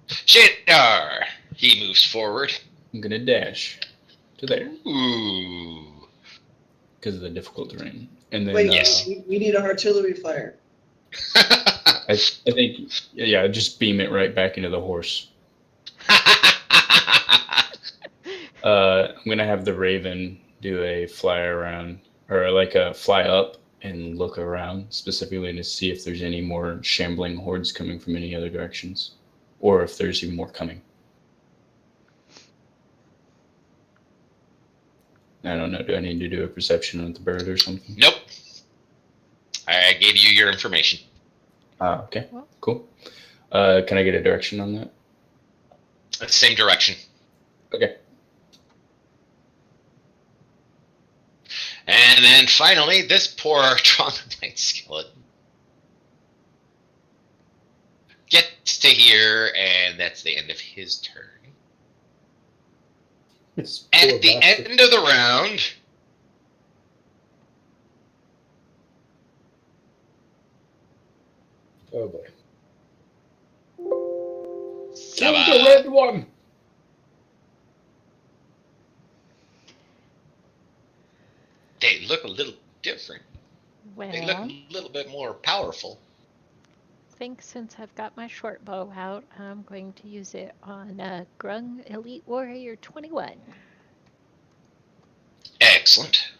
S1: Shadar! He moves forward.
S3: I'm gonna dash to there
S1: Ooh.
S3: because of the difficult terrain, and then
S6: Wait,
S1: Yes.
S6: we need an artillery fire.
S3: I think just beam it right back into the horse. I'm gonna have the Raven do a fly around, or like a fly up and look around specifically to see if there's any more shambling hordes coming from any other directions, or if there's even more coming. I don't know. Do I need to do a perception on the bird or something?
S1: Nope. I gave you your information.
S3: Okay. Cool. Can I get a direction on that?
S1: Same direction.
S3: Okay.
S1: And then finally, this poor troglodyte skeleton gets to here, and that's the end of his turn.
S2: This
S1: And
S2: poor
S1: at the
S2: bastard.
S1: end of the round,
S2: Oh, boy. Kill
S1: Saba.
S2: the red one!
S1: They look a little different.
S4: Well,
S1: They look a little bit more powerful.
S4: I think since I've got my short bow out, I'm going to use it on Grung Elite Warrior 21.
S1: Excellent.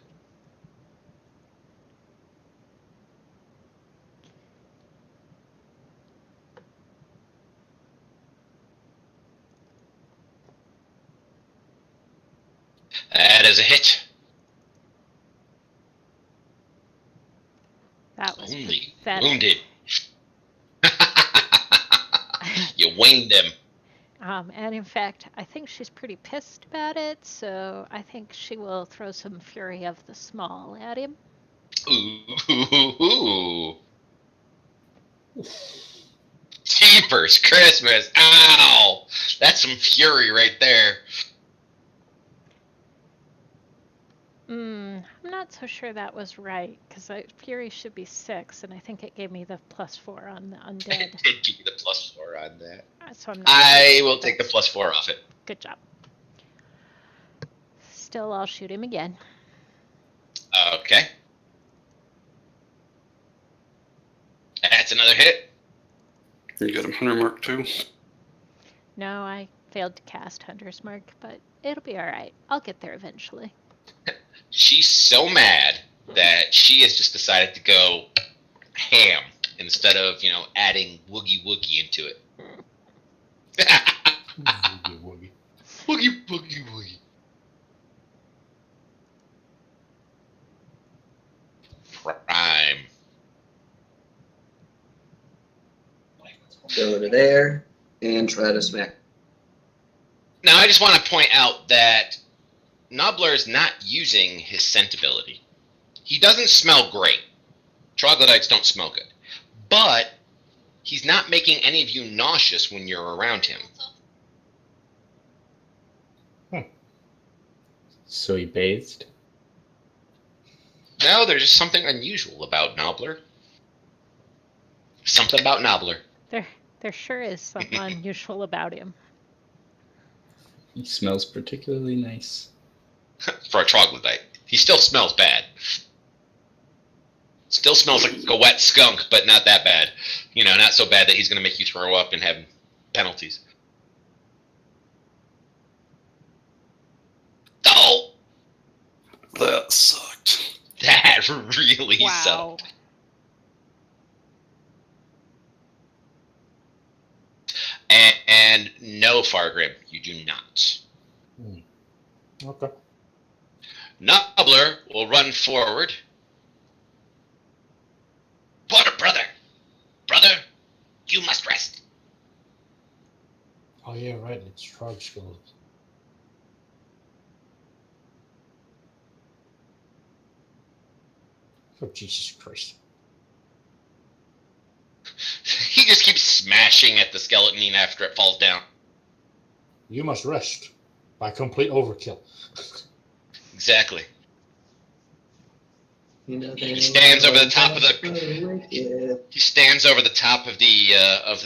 S1: That is a hit.
S4: That was
S1: Only
S4: pathetic.
S1: wounded. You winged him.
S4: And in fact, I think she's pretty pissed about it, so I think she will throw some Fury of the Small at him.
S1: Ooh. Jeepers Christmas. Ow. That's some fury right there.
S4: I'm not so sure that was right, because Fury should be 6, and I think it gave me the +4 on the
S1: It
S4: undead.
S1: did give you the +4 on that.
S4: So I'm not
S1: I
S4: sure
S1: will take the
S4: that's-
S1: +4 off it.
S4: Good job. still, I'll shoot him again.
S1: Okay. That's another hit.
S5: You got him hunter mark too.
S4: No, I failed to cast Hunter's Mark, but it'll be all right. I'll get there eventually.
S1: She's so mad that she has just decided to go ham instead of, adding woogie woogie into it.
S2: Woogie woogie.
S1: Woogie woogie woogie. Prime.
S6: Go to there and try to smack.
S1: Now, I just want to point out that Nobbler is not using his scent ability. He doesn't smell great. Troglodytes don't smell good. But he's not making any of you nauseous when you're around him.
S3: So he bathed?
S1: No, there's just something unusual about Nobbler. Something about Nobbler.
S4: There sure is something unusual about him.
S3: He smells particularly nice.
S1: For a troglodyte. He still smells bad. Still smells like a wet skunk, but not that bad. Not so bad that he's going to make you throw up and have penalties. Oh!
S5: That sucked.
S1: That really
S4: Wow.
S1: sucked. And no, Fargrim, you do not.
S2: Okay.
S1: Nobbler will run forward. Brother! Brother, you must rest.
S2: Oh yeah, right. It's Trog skeleton. Oh Jesus Christ!
S1: He just keeps smashing at the skeleton after it falls down.
S2: You must rest by complete overkill.
S1: Exactly.
S6: He
S1: stands over the top of the- He stands over the top of the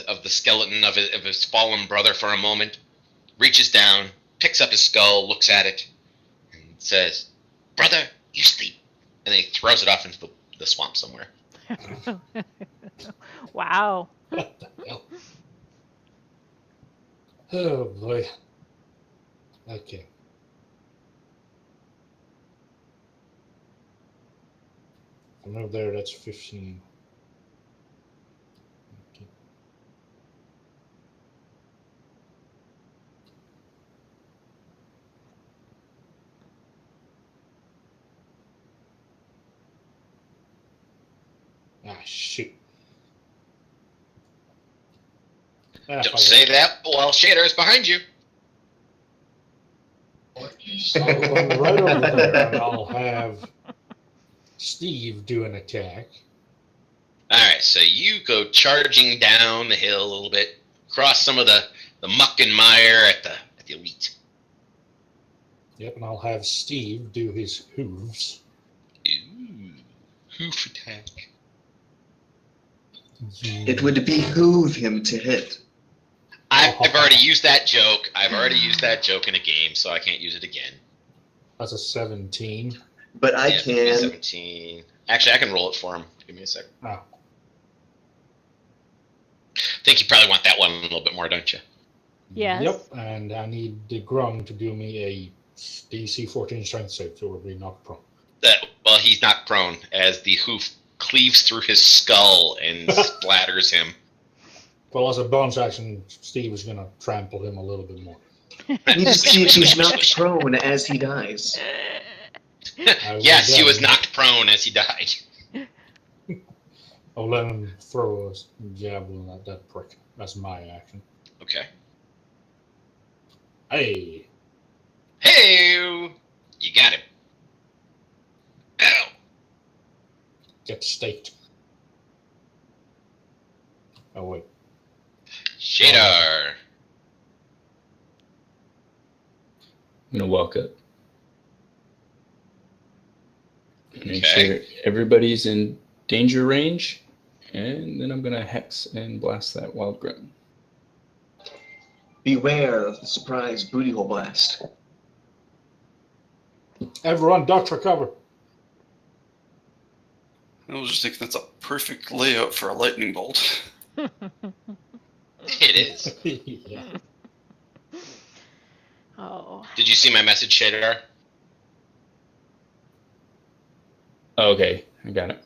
S1: of the skeleton of his fallen brother for a moment, reaches down, picks up his skull, looks at it, and says, "Brother, you sleep," and then he throws it off into the swamp somewhere.
S4: Wow.
S2: What the hell? Oh boy. Okay. From over there, that's 15. Okay. Ah, shoot. Ah,
S1: Don't
S2: fuck
S1: say
S2: it.
S1: that while Shader is behind you.
S2: I'll run right over there and I'll have Steve do an attack.
S1: Alright, so you go charging down the hill a little bit, cross some of the muck and mire at the elite.
S2: Yep, and I'll have Steve do his hooves.
S1: Ooh, hoof attack.
S6: It would behoove him to hit.
S1: I've already used that joke. I've already used that joke in a game, so I can't use it again.
S2: That's a 17.
S6: But I
S1: Yeah,
S6: can.
S1: 17. Actually, I can roll it for him. Give me a sec.
S2: Oh.
S1: I think you probably want that one a little bit more, don't you?
S4: Yes.
S2: Yep, and I need the Grung to do me a DC 14 strength save to be knocked prone.
S1: Well, he's not prone, as the hoof cleaves through his skull and splatters him.
S2: Well, as a bonus action, Steve is going to trample him a little bit more.
S6: I need to see if he's not prone as he dies.
S1: Yes, he was knocked prone as he died.
S2: I'll let him throw a javelin at that prick. That's my action.
S1: Okay.
S2: Hey!
S1: Hey, you got him. Ow.
S2: Get staked. Oh, wait.
S1: Shadar.
S3: I'm gonna walk up. Make
S1: Okay.
S3: sure everybody's in danger range, and then I'm gonna hex and blast that wild grim.
S6: Beware of the surprise booty hole blast.
S2: Everyone, duck for cover.
S5: I was just thinking that's a perfect layout for a lightning bolt.
S1: It is.
S2: Yeah.
S4: Oh,
S1: Did you see my message, Shadar?
S3: Okay, I got it.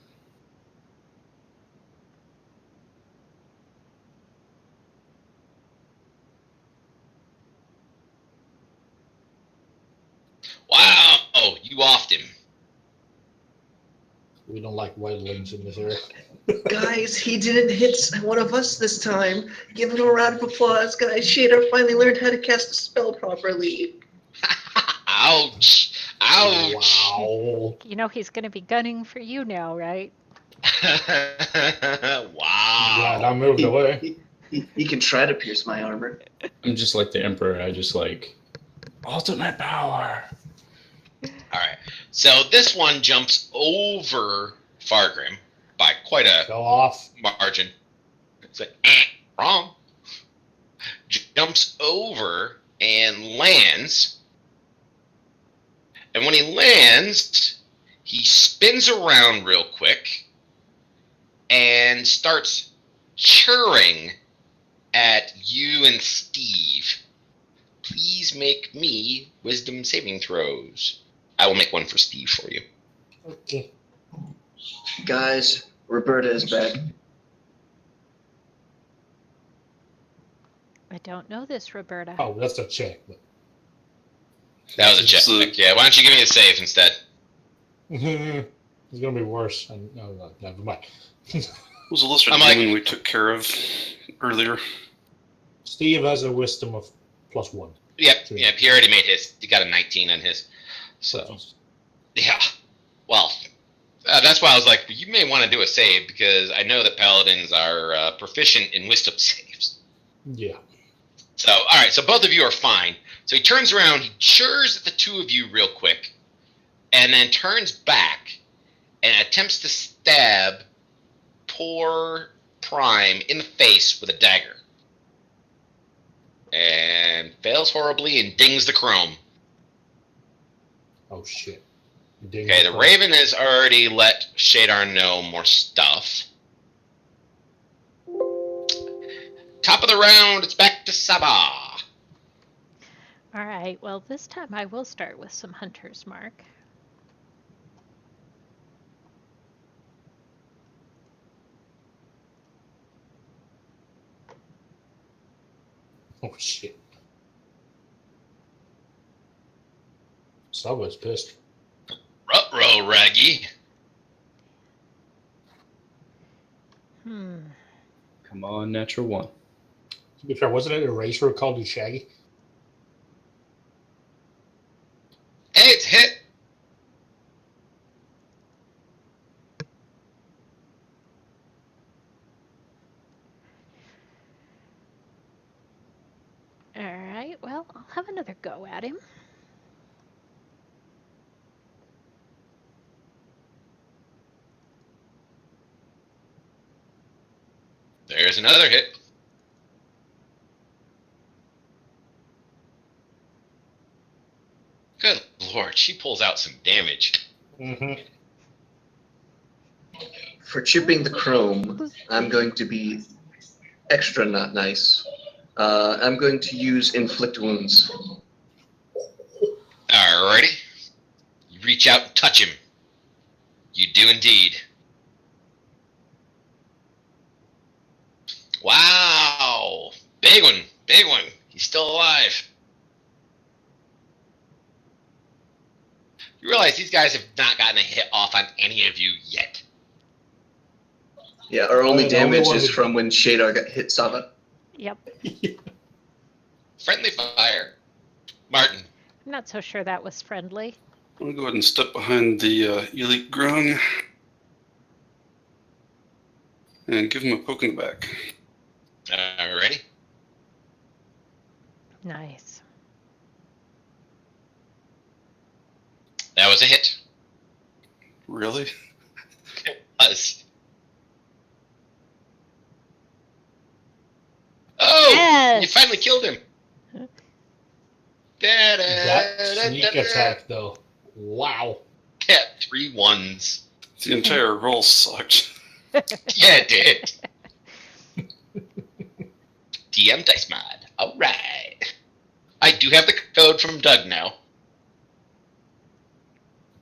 S1: Wow, you offed him.
S2: We don't like wildlings in this area.
S6: Guys, he didn't hit one of us this time. Give him a round of applause, guys. Shader finally learned how to cast a spell properly.
S1: Ouch! Ouch!
S2: Wow.
S4: you know he's going to be gunning for you now, right?
S2: Glad I
S1: Wow!
S2: moved away.
S6: He can try to pierce my armor.
S3: I'm just like the Emperor. I just like ultimate power.
S1: All right, so this one jumps over Fargrim by quite a
S2: Go off.
S1: margin. It's like wrong. Jumps over and lands. And when he lands, he spins around real quick and starts churring at you and Steve. Please make me wisdom saving throws. I will make one for Steve for you.
S2: Okay.
S6: Guys, Roberta is back.
S4: I don't know this, Roberta.
S2: Oh, that's a check. But...
S1: That was a check.
S5: So-
S1: Yeah, why don't you give me a save instead?
S2: It's gonna be worse. No, never mind.
S5: What was the lesser
S1: I'm like-
S5: demon we took care of earlier?
S2: Steve has a wisdom of +1.
S1: Yep, he already made his. He got a 19 on his. So, yeah. Well, that's why I was like, you may want to do a save because I know that paladins are proficient in wisdom saves.
S2: Yeah.
S1: So, all right, so both of you are fine. So he turns around, he churs at the two of you real quick, and then turns back and attempts to stab poor Prime in the face with a dagger. And fails horribly and dings the chrome.
S2: Oh shit.
S1: Okay, the Raven has already let Shadar know more stuff. Top of the round, it's back to Sabah.
S4: All right, well, this time I will start with some Hunter's Mark.
S2: Oh shit. Someone's pissed.
S1: Ruh-roh, Raggy.
S3: Come on, natural one.
S2: To be fair, wasn't it a racer who called you Shaggy?
S1: Hey, it's a hit.
S4: All right, well, I'll have another go at him.
S1: There's another hit. Good lord, she pulls out some damage.
S2: Mm-hmm.
S6: For chipping the chrome, I'm going to be extra not nice. I'm going to use inflict wounds.
S1: Alrighty. You reach out and touch him. You do indeed. Wow. Big one. Big one. He's still alive. You realize these guys have not gotten a hit off on any of you yet.
S6: Yeah, our only
S2: the only
S6: damage
S2: one
S6: is
S2: who-
S6: from when Shadar got hit Saba.
S4: Yep,
S1: Friendly fire. Martin.
S4: I'm not so sure that was friendly.
S5: I'm going to go ahead and step behind the elite grung and give him a poke in the back.
S1: Alrighty.
S4: Nice.
S1: That was a hit.
S5: Really?
S1: Us. Oh!
S4: Yes!
S1: You finally killed him.
S2: That sneak attack, though. Wow.
S1: Yeah, 3 1s.
S5: The entire roll sucked.
S1: Yeah, it did. DM Dice Mod. Alright. I do have the code from Doug now.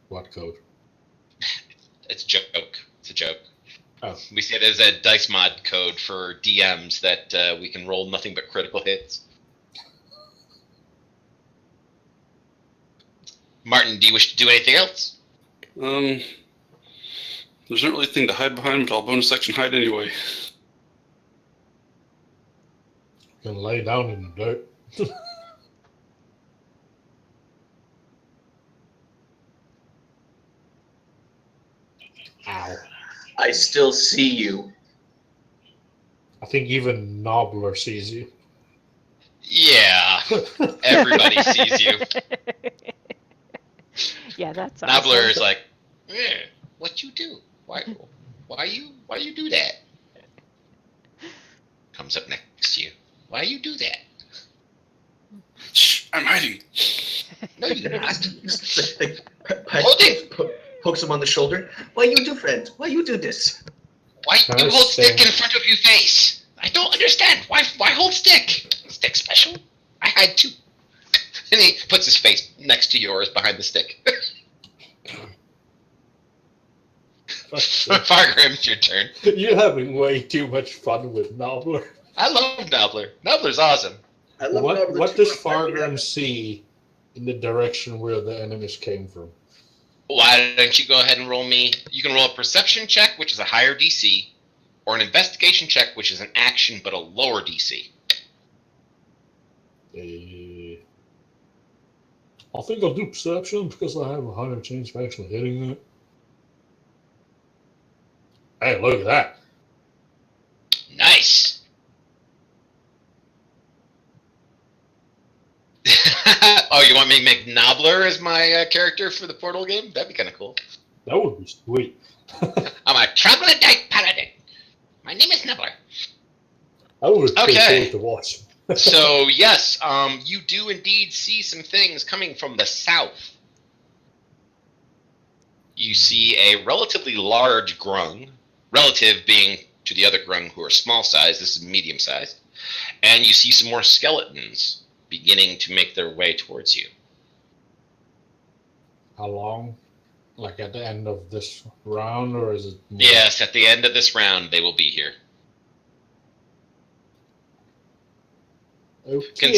S2: What code?
S1: It's a joke. It's a joke.
S2: Oh.
S1: We see it as a Dice Mod code for DMs that we can roll nothing but critical hits. Martin, do you wish to do anything else?
S5: There's not really anything to hide behind, but I'll bonus action hide anyway.
S2: Can lay down in the dirt. Ow.
S6: I still see you.
S2: I think even Nobbler sees you.
S1: Yeah, everybody sees you.
S4: Yeah, that's
S1: Nobbler
S4: awesome.
S1: is like, yeah, what you do? Why you do that? Comes up next to you. Why you do that?
S5: Shh, I'm hiding.
S1: No, you're not.
S6: Hold it. Pokes him on the shoulder. Why you do, friend? Why you do this?
S1: Why
S2: Can
S1: you
S2: I
S1: hold
S2: say-
S1: stick in front of your face? I don't understand. Why hold stick? Stick special? I hide too. And he puts his face next to yours behind the stick. Fargrim's your turn.
S2: You're having way too much fun with Nobbler.
S1: I love Nobbler. Nobbler's awesome.
S6: I love
S2: What
S6: Nobbler too.
S2: does
S6: I'm happy to have
S2: Fargrim
S6: it.
S2: see in the direction where the enemies came from?
S1: Why don't you go ahead and roll me? You can roll a perception check, which is a higher DC, or an investigation check, which is an action but a lower DC.
S2: I think I'll do perception because I have a higher chance of actually hitting it. Hey, look at that.
S1: Nice. Oh, you want me to make Nobbler as my character for the Portal game? That'd be kind of cool.
S2: That would be sweet.
S1: I'm a troglodyte paladin. My name is Nobbler.
S2: That would be pretty
S1: Okay.
S2: cool to watch.
S1: So, yes, you do indeed see some things coming from the south. You see a relatively large grung, relative being to the other grung who are small size, this is medium sized, and you see some more skeletons beginning to make their way towards you.
S2: How long? Like at the end of this round, or is it? More?
S1: Yes, at the end of this round, they will be here.
S2: Okay.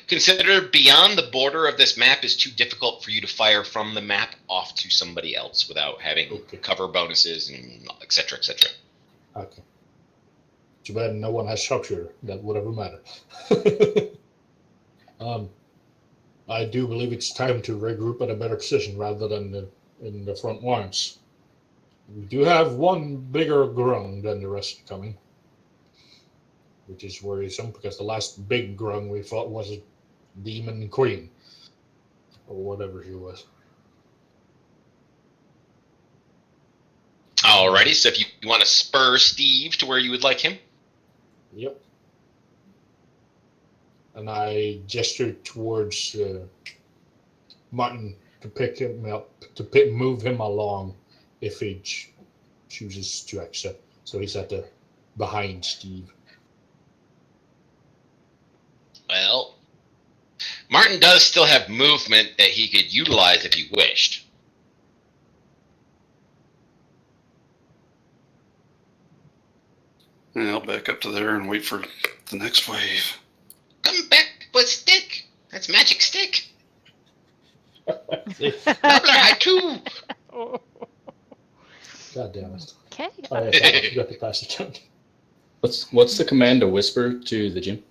S1: Consider beyond the border of this map is too difficult for you to fire from the map off to somebody else without having cover bonuses and et cetera, et cetera.
S2: Okay. Too bad no one has sharpshooter. That would have mattered. I do believe it's time to regroup at a better position rather than in the front lines. We do have one bigger grung than the rest coming, which is worrisome because the last big grung we fought was a demon queen, or whatever she was.
S1: Alrighty, so if you want to spur Steve to where you would like him.
S2: Yep. And I gestured towards Martin to pick him up, to move him along if he chooses to accept. So he's at the behind Steve.
S1: Well, Martin does still have movement that he could utilize if he wished.
S5: And I'll back up to there and wait for the next wave.
S1: Come back with stick. That's magic stick.
S2: See?
S1: Doubler haiku.
S2: God damn it.
S4: Okay.
S2: Oh, yes, I forgot to pass it down.
S3: What's the command to whisper to the gym?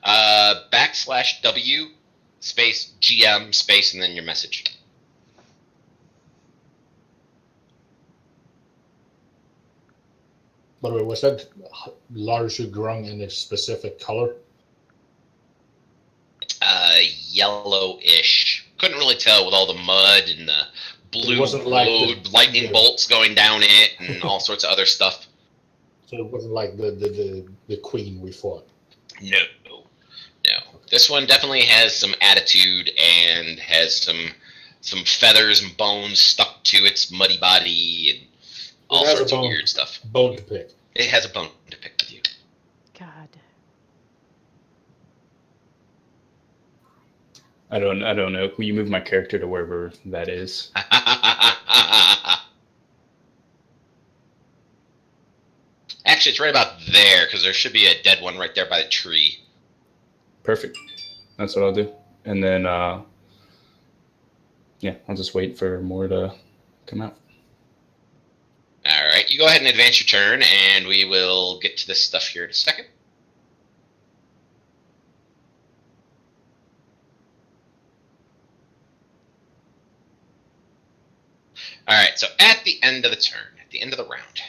S1: \W space GM space and then your message.
S2: By the way, was that larger grung in a specific color?
S1: Yellowish. Couldn't really tell with all the mud and the blue
S2: wasn't like
S1: lightning bolts going down it and all sorts of other stuff.
S2: So it wasn't like the queen we fought.
S1: No. This one definitely has some attitude and has some some feathers and bones stuck to its muddy body and all
S2: It has a
S1: sorts of
S2: bone.
S1: weird stuff.
S2: Bone to pick.
S1: It has a bone to pick with you.
S4: God.
S3: I don't know. Will you move my character to wherever that is?
S1: Actually, it's right about there because there should be a dead one right there by the tree.
S3: Perfect. That's what I'll do. And then, yeah, I'll just wait for more to come out.
S1: All right, you go ahead and advance your turn, and we will get to this stuff here in a second. All right, so at the end of the turn, at the end of the round,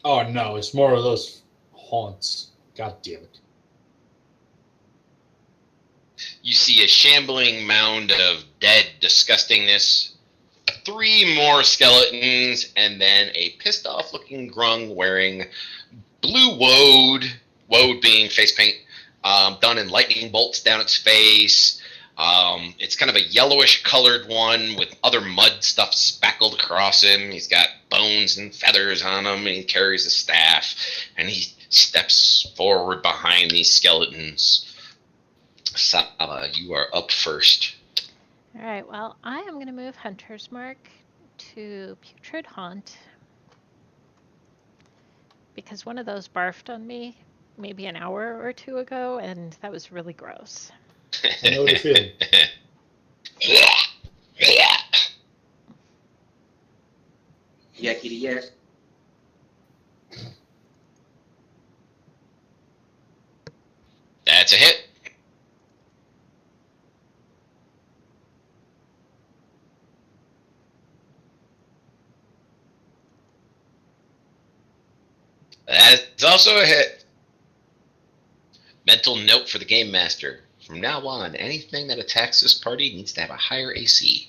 S2: Oh no, it's more of those haunts. God damn it.
S1: you see a shambling mound of dead disgustingness, 3 more skeletons, and then a pissed off looking grung wearing blue woad being face paint, done in lightning bolts down its face. It's kind of a yellowish colored one with other mud stuff spackled across him. He's got bones and feathers on him, and he carries a staff, and he steps forward behind these skeletons. Saba, you are up first.
S4: All right, well, I am going to move Hunter's Mark to Putrid Haunt because one of those barfed on me maybe an hour or 2 ago, and that was really gross.
S2: I know the feeling.
S6: Yakety yak.
S1: That's a hit. That's also a hit. Mental note for the Game Master. From now on, anything that attacks this party needs to have a higher AC.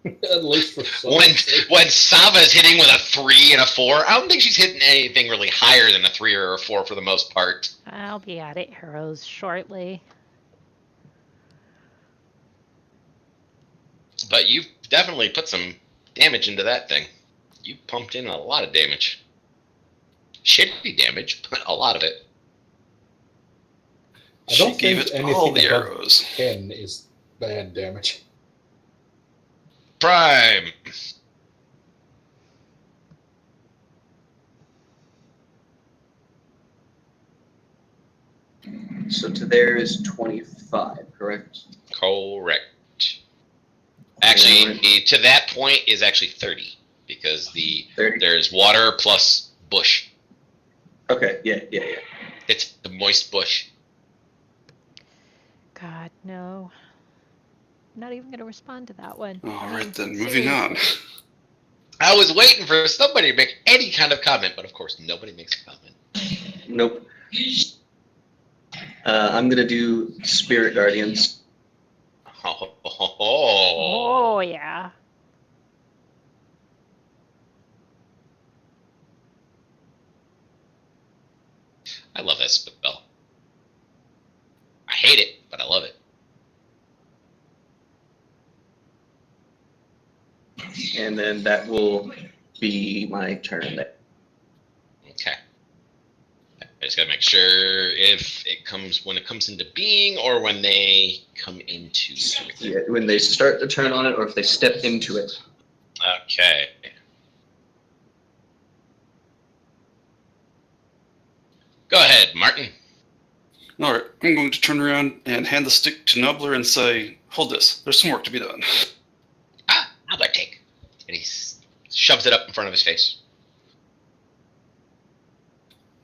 S2: At least for some.
S1: When Sava's hitting with a 3 and a 4, I don't think she's hitting anything really higher than a 3 or a 4 for the most part.
S4: I'll be at it, heroes, shortly.
S1: But you've definitely put some damage into that thing. You pumped in a lot of damage. Shitty damage, but a lot of it.
S2: I don't
S5: She gave
S2: think
S5: it all
S2: anything
S5: the
S2: above
S5: arrows.
S2: 10 is bad damage.
S1: Prime.
S6: So to there is 25, correct?
S1: Correct. Actually, to that point is actually 30 because
S6: 30?
S1: there's water plus bush.
S6: Okay, yeah.
S1: It's the moist bush.
S4: God, no. I'm not even going to respond to that one.
S5: All right, then, moving on.
S1: I was waiting for somebody to make any kind of comment, but of course nobody makes a comment.
S6: Nope. I'm gonna do Spirit Guardians.
S4: Oh, yeah.
S1: I love that spell. I hate it, but I love it.
S6: And then that will be my turn.
S1: Okay. I just gotta make sure if it comes when it comes into being or when they come into.
S6: Yeah, when they start the turn on it or if they step into it.
S1: Okay. Go ahead, Martin.
S5: All right, I'm going to turn around and hand the stick to Nubbler and say, hold this, there's some work to be done.
S1: I'll take. And he shoves it up in front of his face.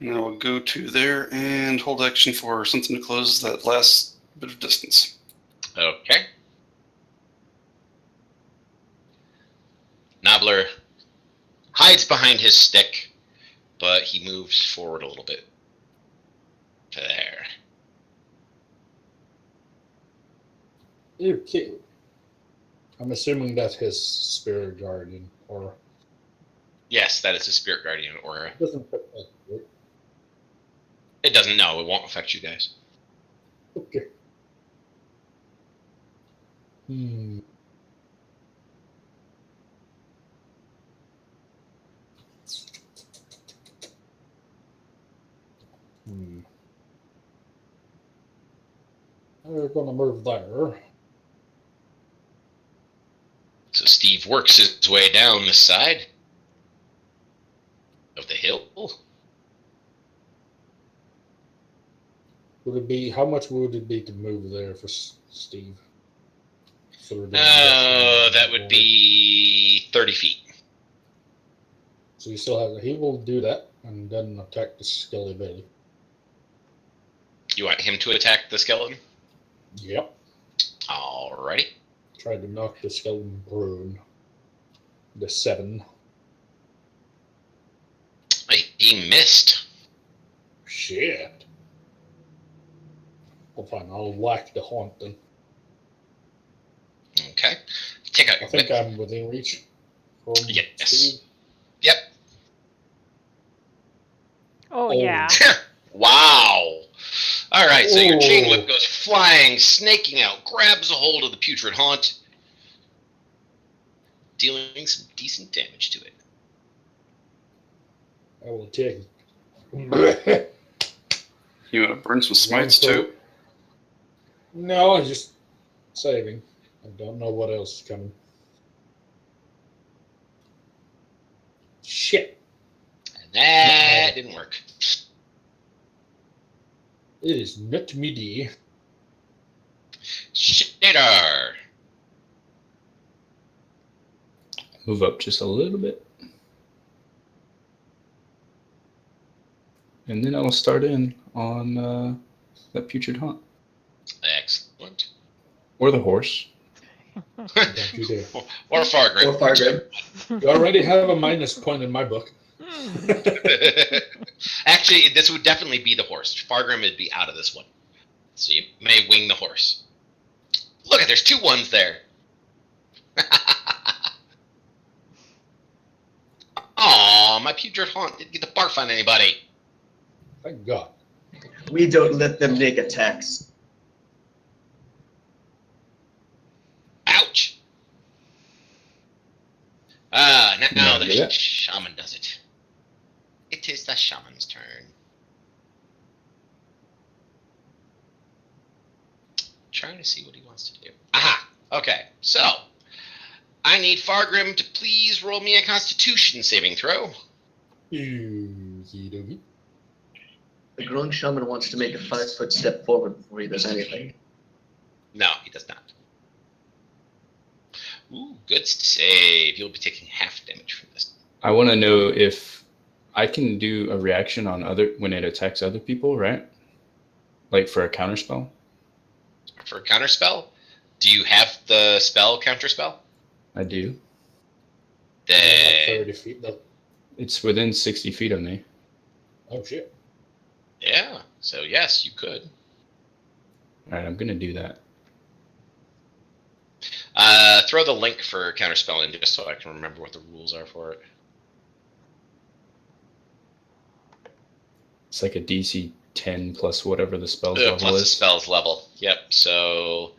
S5: And I will go to there and hold action for something to close that last bit of distance.
S1: Okay. Nobbler hides behind his stick, but he moves forward a little bit. To there.
S2: Okay. I'm assuming that's his spirit guardian, or
S1: Yes, that is a spirit guardian aura.
S2: doesn't affect that, right?
S1: It doesn't know. It won't affect you guys.
S2: Okay. Hmm. Hmm. We're gonna move there.
S1: So Steve works his way down the side of the hill.
S2: Would it be how much would it be to move there for Steve? So we're doing
S1: That would be 30 feet.
S2: So you still have. He will do that and then attack the Skelly Belly.
S1: You want him to attack the skeleton?
S2: Yep.
S1: Alrighty.
S2: Try to knock the skeleton prone. The 7.
S1: He missed.
S2: Shit. Well, fine. I'll whack the haunt then.
S1: Okay. Take out
S2: I
S1: your
S2: think
S1: whip.
S2: I'm within reach. From
S1: Yes.
S2: Steve.
S1: Yep.
S4: Oh, yeah.
S1: Wow. Alright, so your chain whip
S2: Oh.
S1: goes flying, snaking out, grabs a hold of the putrid haunt, dealing some decent damage to it.
S2: I will take it.
S5: You want to burn some smites too?
S2: No, I'm just saving. I don't know what else is coming. Shit.
S1: And that didn't work.
S2: It is not midi.
S1: Shitter.
S3: Move up just a little bit. And then I will start in on that putrid haunt.
S1: Excellent.
S3: Or the horse.
S2: Don't you dare.
S1: Or Fargrim.
S6: Or Fargrim.
S2: You already have a minus point in my book.
S1: Actually, this would definitely be the horse. Fargrim would be out of this one. So you may wing the horse. Look, there's 2 1s there. Aw, my putrid haunt didn't get to barf on anybody.
S2: Thank God.
S6: We don't let them make attacks.
S1: Ouch. Now the
S3: Yeah.
S1: shaman does it. It is the shaman's turn. Trying to see what he wants to do. Aha! Okay, so I need Fargrim to please roll me a Constitution saving throw.
S2: Easy doggy.
S6: The grown shaman wants to make a 5-foot step forward before he does anything.
S1: No, he does not. Ooh, good save. You'll be taking half damage from this.
S3: I want to know if I can do a reaction on when it attacks other people, right? Like for a counterspell?
S1: For a counterspell, do you have the spell counterspell?
S3: I do.
S2: Like
S1: Then
S2: 30 feet though.
S3: It's within 60 feet of me.
S2: Oh shit.
S1: yeah, so yes, you could.
S3: All right, I'm going to do that.
S1: Throw the link for counterspell in just so I can remember what the rules are for it.
S3: It's like a DC 10 plus whatever the spell's level
S1: Plus the
S3: is.
S1: spell's level. Yep, so...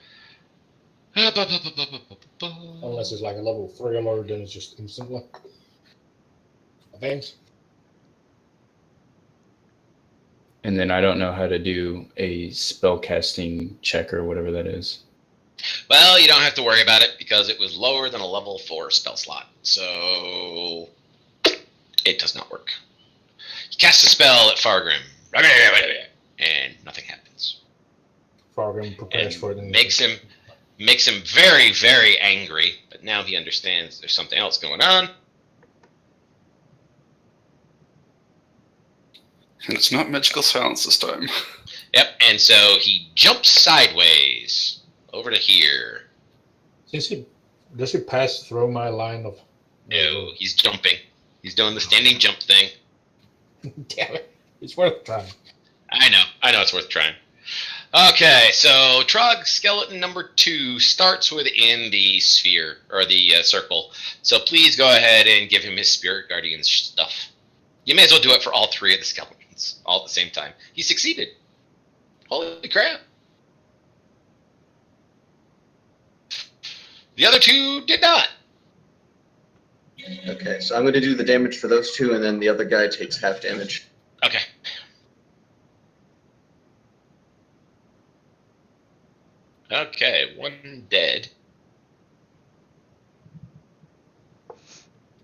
S2: Unless it's like a level 3 alert, then it's just instantly. I think.
S3: And then I don't know how to do a spell casting check or whatever that is.
S1: Well, you don't have to worry about it because it was lower than a level 4 spell slot. So it does not work. You cast a spell at Fargrim, and nothing happens.
S2: Fargrim prepares
S1: And
S2: for it.
S1: makes him very, very angry, but now he understands there's something else going on.
S5: And it's not magical silence this time.
S1: Yep, and so he jumps sideways over to here.
S2: Does he pass through my line of?
S1: No, he's jumping. He's doing the standing jump thing.
S2: Damn it! It's worth trying.
S1: I know it's worth trying. Okay, so Trog skeleton number 2 starts within the sphere, or the circle. So please go ahead and give him his spirit guardian stuff. You may as well do it for all 3 of the skeletons, all at the same time. He succeeded. Holy crap. The other two did not.
S6: Okay, so I'm going to do the damage for those two, and then the other guy takes half damage.
S1: Okay. Okay, one dead.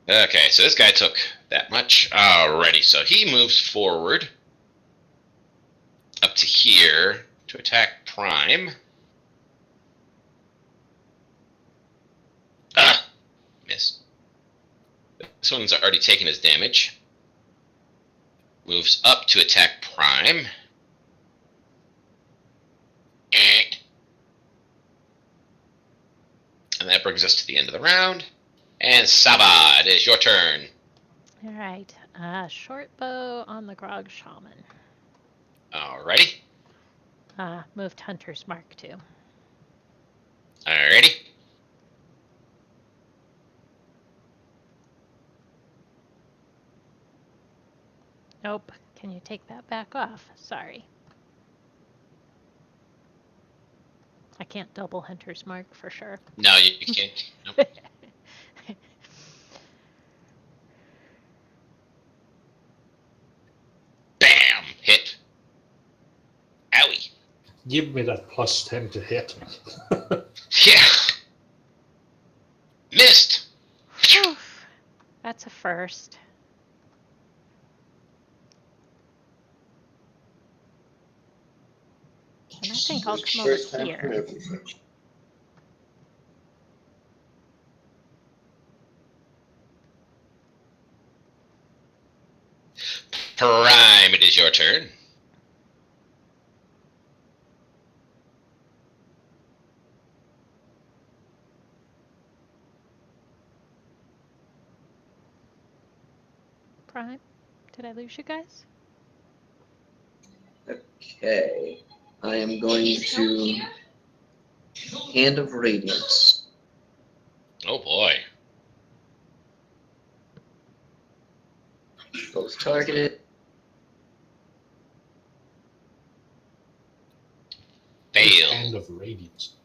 S1: Okay, so this guy took that much. Alrighty, so he moves forward up to here to attack Prime. Ah! Miss. This one's already taken his damage. Moves up to attack Prime. And that brings us to the end of the round. And Saba, it is your turn.
S4: All right. Short bow on the Grog Shaman.
S1: Alrighty.
S4: Moved Hunter's Mark too.
S1: Alrighty.
S4: Nope. Can you take that back off? Sorry. I can't double Hunter's Mark for sure.
S1: No, you can't. Nope. Bam! Hit. Owie.
S2: Give me that +10 to hit.
S1: Yeah. Missed.
S4: Whew. That's a first. And I think I'll come over here.
S1: Prime, it is your turn.
S4: Prime? Did I lose you guys?
S6: Okay. I am going to Hand of Radiance.
S1: Oh boy.
S6: Both targeted.
S1: Fail.
S2: Hand of Radiance.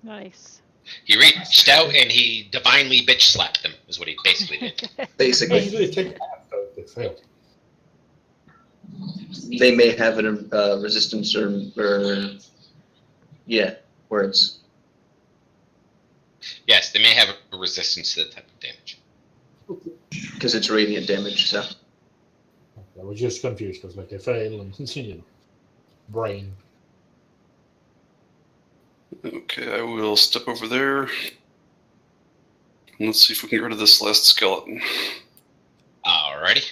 S4: Nice.
S1: He reached out and he divinely bitch slapped them, is what he basically did.
S6: Basically,
S2: Basically, take half though if they fail.
S6: they may have an resistance or yeah, words.
S1: Yes, they may have a resistance to that type of damage.
S6: Because it's radiant damage, so.
S2: I was just confused because like they fail and brain.
S5: Okay, I will step over there. And let's see if we can get rid of this last skeleton.
S1: Alrighty.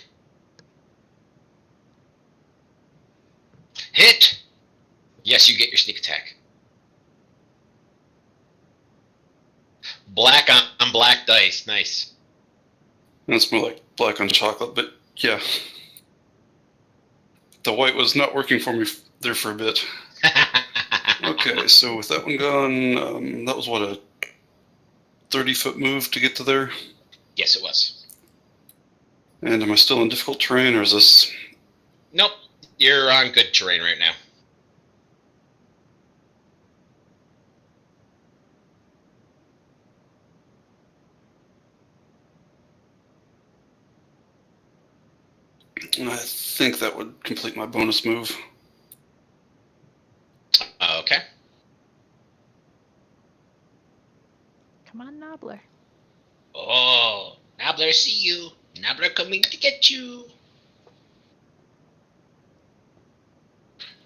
S1: Hit! Yes, you get your sneak attack. Black on black dice. Nice.
S5: That's more like black on chocolate, but yeah. The white was not working for me there for a bit. Okay, so with that one gone, that was what, a 30-foot move to get to there?
S1: Yes, it was.
S5: And am I still in difficult terrain, or is this...
S1: Nope. You're on good terrain right now.
S5: I think that would complete my bonus move.
S1: Okay.
S4: Come on, Nobbler.
S1: Oh, Nobbler, see you. Nobbler coming to get you.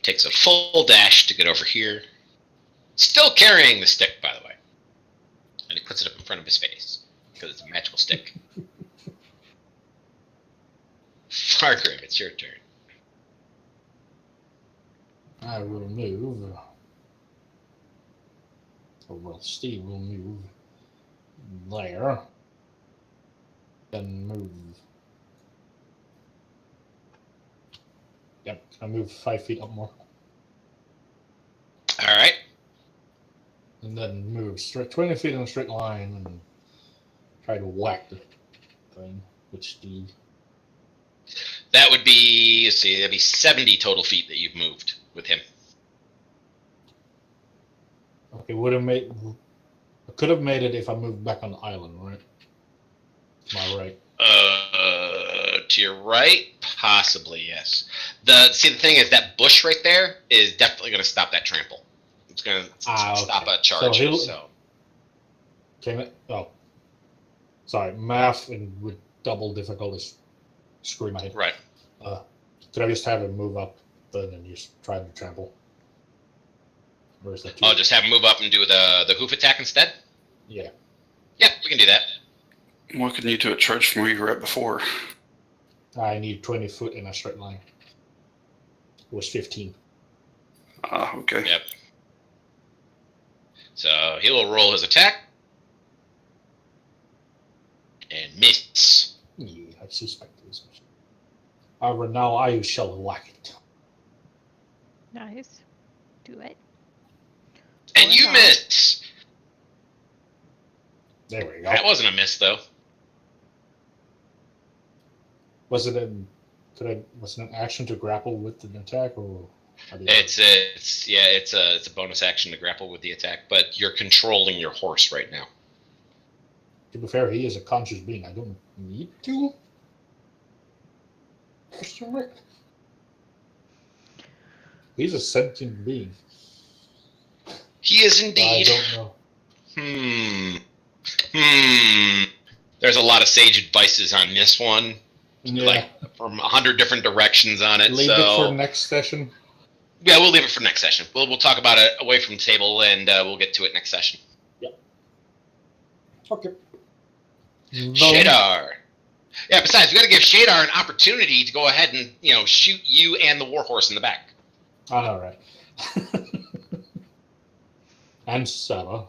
S1: Takes a full dash to get over here. Still carrying the stick, by the way. And he puts it up in front of his face, because it's a magical stick. Fargrim, it's your turn.
S2: I will move. Or well, Steve will move there. Then move. Yep, I move 5 feet up more.
S1: Alright.
S2: And then move straight 20 feet in a straight line and try to whack the thing. Which the
S1: That would be, let's see, that'd be 70 total feet that you've moved with him.
S2: okay would have made. I could have made it if I moved back on the island, right? Am I right?
S1: To your right, possibly yes. The thing is that bush right there is definitely going to stop that trample. It's going to stop
S2: Okay.
S1: a charge.
S2: So
S1: So,
S2: Can it? Oh, sorry. Math and with double difficulties screwing my head.
S1: right.
S2: Could I just have him move up then and just try to trample? Or is that too?
S1: I'll just have him move up and do the hoof attack instead.
S2: Yeah.
S1: Yeah, we can do that.
S5: What can you do a charge from where you were at before?
S2: I need 20 foot in a straight line. It was 15.
S5: Ah, okay.
S1: Yep. So he will roll his attack and miss.
S2: Yeah, I suspect it was. However, now I shall whack it.
S4: Nice. Do it.
S1: And
S4: Or
S1: you
S4: not.
S1: miss.
S2: There we go.
S1: That wasn't a miss though.
S2: Was it an action to grapple with an attack, or how do you-
S1: It's a bonus action to grapple with the attack, but you're controlling your horse right now.
S2: To be fair, he is a conscious being. I don't need to. Question mark? He's a sentient being.
S1: He is
S2: I
S1: indeed.
S2: don't know.
S1: There's a lot of sage advices on this one,
S2: Yeah.
S1: like from 100 different directions on it.
S2: Leave it for next session.
S1: Yeah, we'll leave it for next session. We'll talk about it away from the table, and we'll get to it next session.
S2: Okay.
S1: Shadar. Yeah. Besides, we got to give Shadar an opportunity to go ahead and shoot you and the warhorse in the back.
S2: All right. And Saba.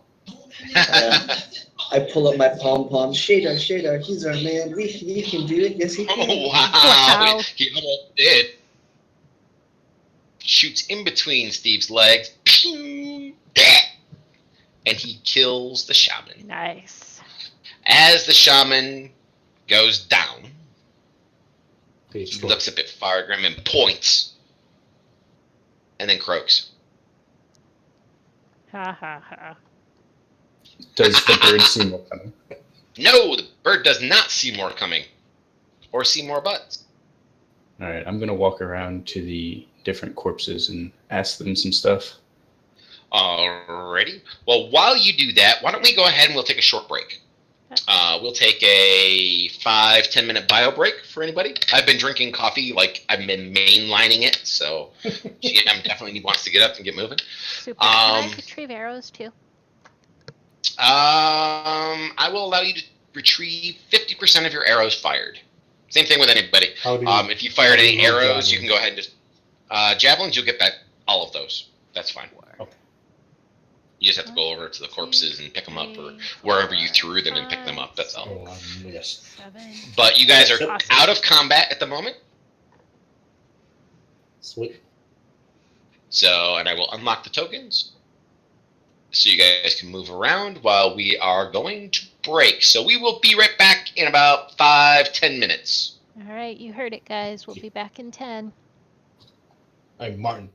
S6: I pull up my pom-pom. Shadar, he's our man. He can do it. Yes, he can.
S1: Oh wow!
S4: Wow.
S1: He almost did. Shoots in between Steve's legs, and he kills the shaman.
S4: Nice.
S1: As the shaman goes down,
S2: Page
S1: he
S2: 12.
S1: looks up at Firegrim and points, and then croaks.
S4: Ha ha ha.
S3: Does the bird see more coming?
S1: No, the bird does not see more coming, or see more butts.
S3: All right, I'm gonna walk around to the different corpses and ask them some stuff.
S1: Alrighty. Well, while you do that, why don't we go ahead and we'll take a short break. We'll take a 5-10 minute bio break for anybody. I've been drinking coffee, like I've been mainlining it, so GM definitely wants to get up and get moving.
S4: Super. Can I retrieve arrows too?
S1: I will allow you to retrieve 50% of your arrows fired. Same thing with anybody.
S2: How do you,
S1: If you fired
S2: how do
S1: any
S2: you move
S1: arrows, you can
S2: javelins?
S1: go ahead and just javelins. You'll get back all of those. That's fine.
S2: Okay.
S1: You just have to go over to the corpses and pick them up, or wherever you threw them and pick them up. That's all.
S2: Oh, yes.
S4: 7.
S1: But you guys are
S2: Yep.
S4: Awesome.
S1: out of combat at the moment,
S2: Sweet.
S1: so and I will unlock the tokens, so you guys can move around while we are going to break. So we will be right back in about 5-10 minutes.
S4: All right, you heard it, guys. We'll be back in 10.
S2: Hey, Martin.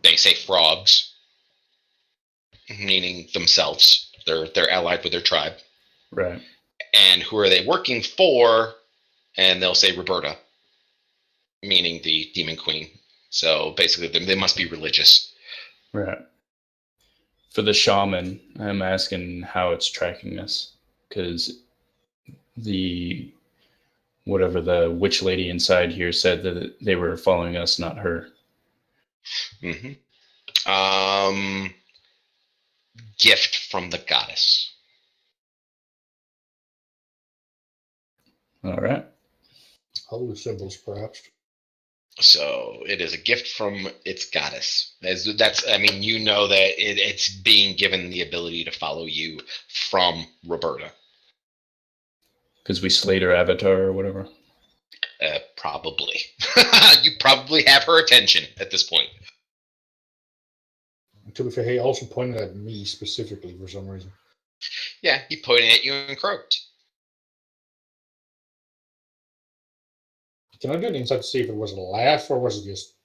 S1: They say frogs, meaning themselves. They're allied with their tribe.
S3: Right.
S1: And who are they working for? And they'll say Roberta, meaning the demon queen. So basically, they must be religious.
S3: Right. For the shaman, I'm asking how it's tracking us, because the whatever the witch lady inside here said that they were following us, not her.
S1: Mm-hmm. Gift from the goddess.
S3: All right.
S2: Holy symbols, perhaps.
S1: So it is a gift from its goddess. That's I mean, you know that it's being given the ability to follow you from Roberta.
S3: Because we slayed her avatar or whatever.
S1: Probably. You probably have her attention at this point.
S2: And to be fair, he also pointed at me specifically for some reason.
S1: Yeah, he pointed at you and croaked.
S2: Can I do an insight to see if it was a laugh or was it just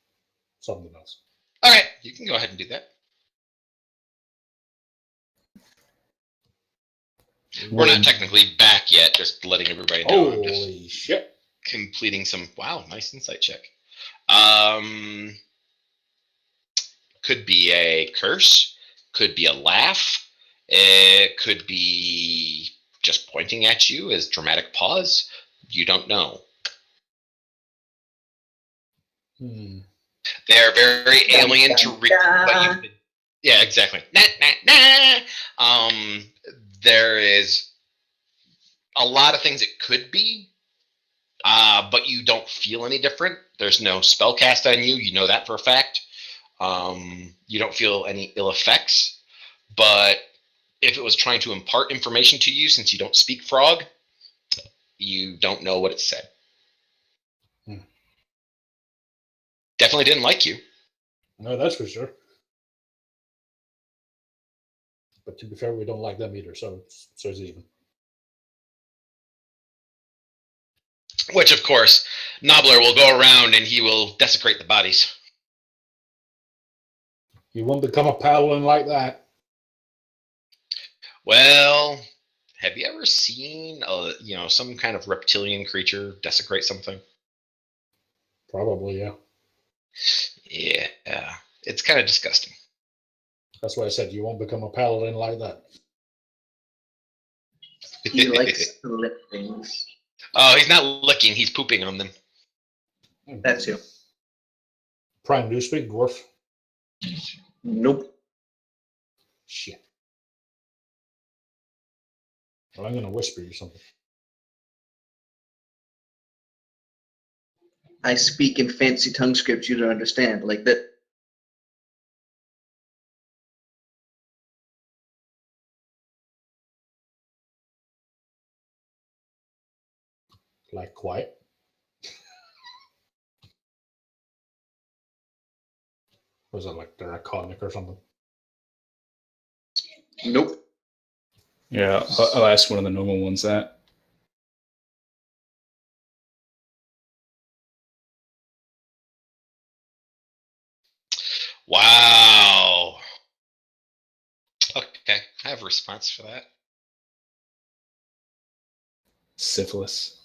S2: something else?
S1: All right, you can go ahead and do that. We're not technically back yet, just letting everybody know. I'm just
S2: Holy shit.
S1: completing some. Wow, nice insight check. Could be a curse, could be a laugh, it could be just pointing at you as dramatic pause. You don't know.
S2: Hmm.
S1: They are very alien to read what you. Yeah, exactly. Nah, nah, nah. There is a lot of things it could be, but you don't feel any different. There's no spell cast on you. You know that for a fact. You don't feel any ill effects. But if it was trying to impart information to you, since you don't speak frog, you don't know what it said.
S2: Hmm.
S1: Definitely didn't like you.
S2: No, that's for sure. But to be fair, we don't like them either, so it's even.
S1: Which, of course, Nobbler will go around and he will desecrate the bodies.
S2: You won't become a paladin like that.
S1: Well, have you ever seen some kind of reptilian creature desecrate something?
S2: Probably, yeah.
S1: Yeah, it's kind of disgusting.
S2: That's why I said you won't become a paladin like that.
S6: He likes to lick things.
S1: Oh, he's not licking; he's pooping on them.
S6: That too.
S2: Prime, do you speak dwarf?
S6: Nope.
S2: Shit. Well, I'm going to whisper you something.
S6: I speak in fancy tongue scripts you don't understand, like that.
S2: Like quiet. Was it like draconic or something?
S6: Nope.
S3: Yeah, I'll ask one of the normal ones that.
S1: Wow. Okay, I have a response for that.
S3: Syphilis.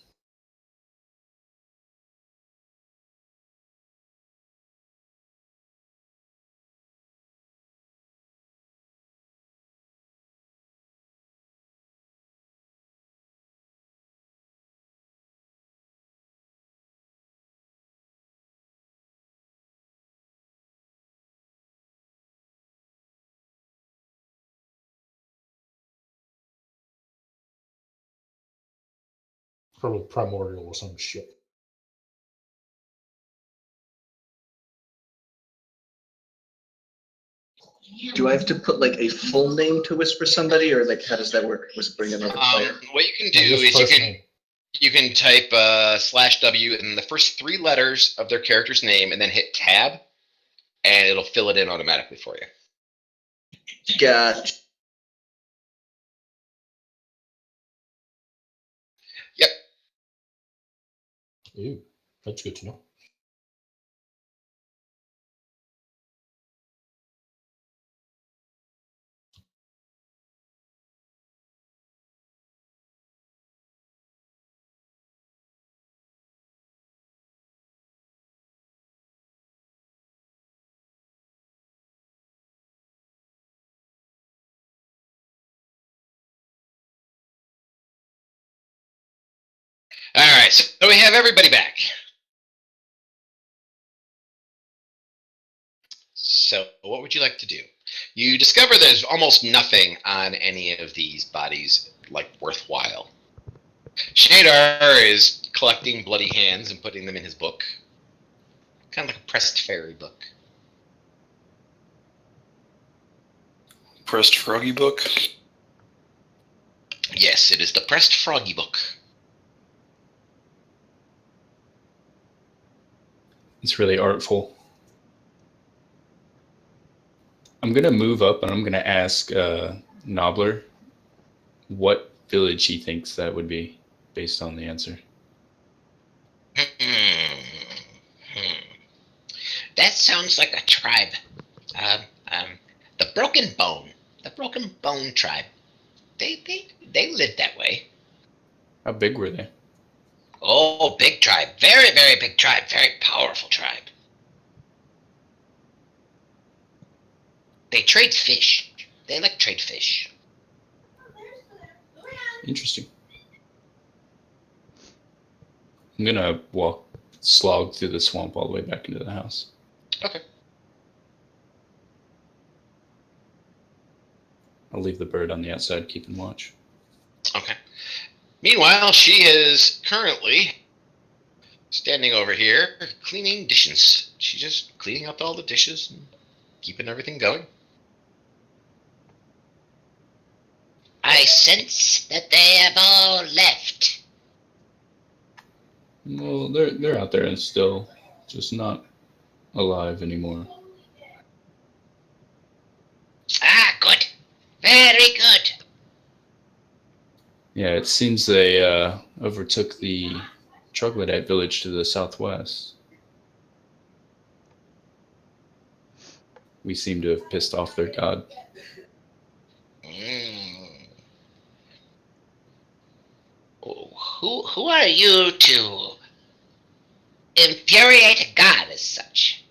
S2: Probably primordial or some shit.
S6: Do I have to put like a full name to whisper somebody, or like how does that work? Was it bring another player?
S1: What you can do
S2: No, just
S1: is
S2: first name.
S1: you can type /W and the first 3 letters of their character's name, and then hit Tab, and it'll fill it in automatically for you.
S6: Gotcha.
S1: Yep.
S2: Ooh, that's good to know.
S1: Alright, so we have everybody back. So, what would you like to do? You discover there's almost nothing on any of these bodies, like, worthwhile. Shadar is collecting bloody hands and putting them in his book. Kind of like a pressed fairy book.
S5: Pressed Froggy book.
S1: Yes, it is the pressed froggy book.
S3: It's really artful. I'm gonna move up and I'm gonna ask Nobbler what village he thinks that would be, based on the answer.
S1: That sounds like a tribe. Um, um, the Broken Bone. The Broken Bone tribe. They lived that way.
S3: How big were they?
S1: Oh, big tribe. Very, very big tribe. Very powerful tribe. They trade fish. They like trade fish.
S3: Interesting. I'm gonna slog through the swamp all the way back into the house.
S1: Okay.
S3: I'll leave the bird on the outside keeping watch.
S1: Okay. Meanwhile, she is currently standing over here cleaning dishes. She's just cleaning up all the dishes and keeping everything going. I sense that they have all left.
S3: Well, they're out there and still just not alive anymore.
S1: Ah, good. Very good.
S3: Yeah, it seems they overtook the troglodyte village to the southwest. We seem to have pissed off their god.
S1: Who are you to infuriate a god as such?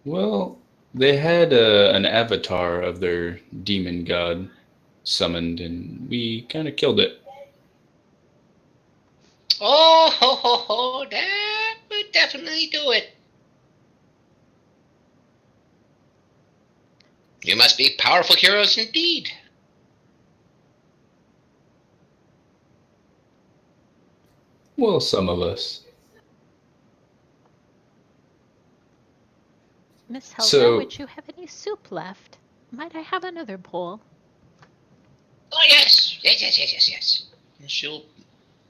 S3: Well, they had an avatar of their demon god summoned, and we kind of killed it.
S1: Oh, ho, ho, ho, that would definitely do it. You must be powerful heroes indeed.
S3: Well, some of us.
S4: Miss Helga,
S3: So-
S4: would you have any soup left? Might I have another bowl?
S1: Oh, yes. Yes. And she'll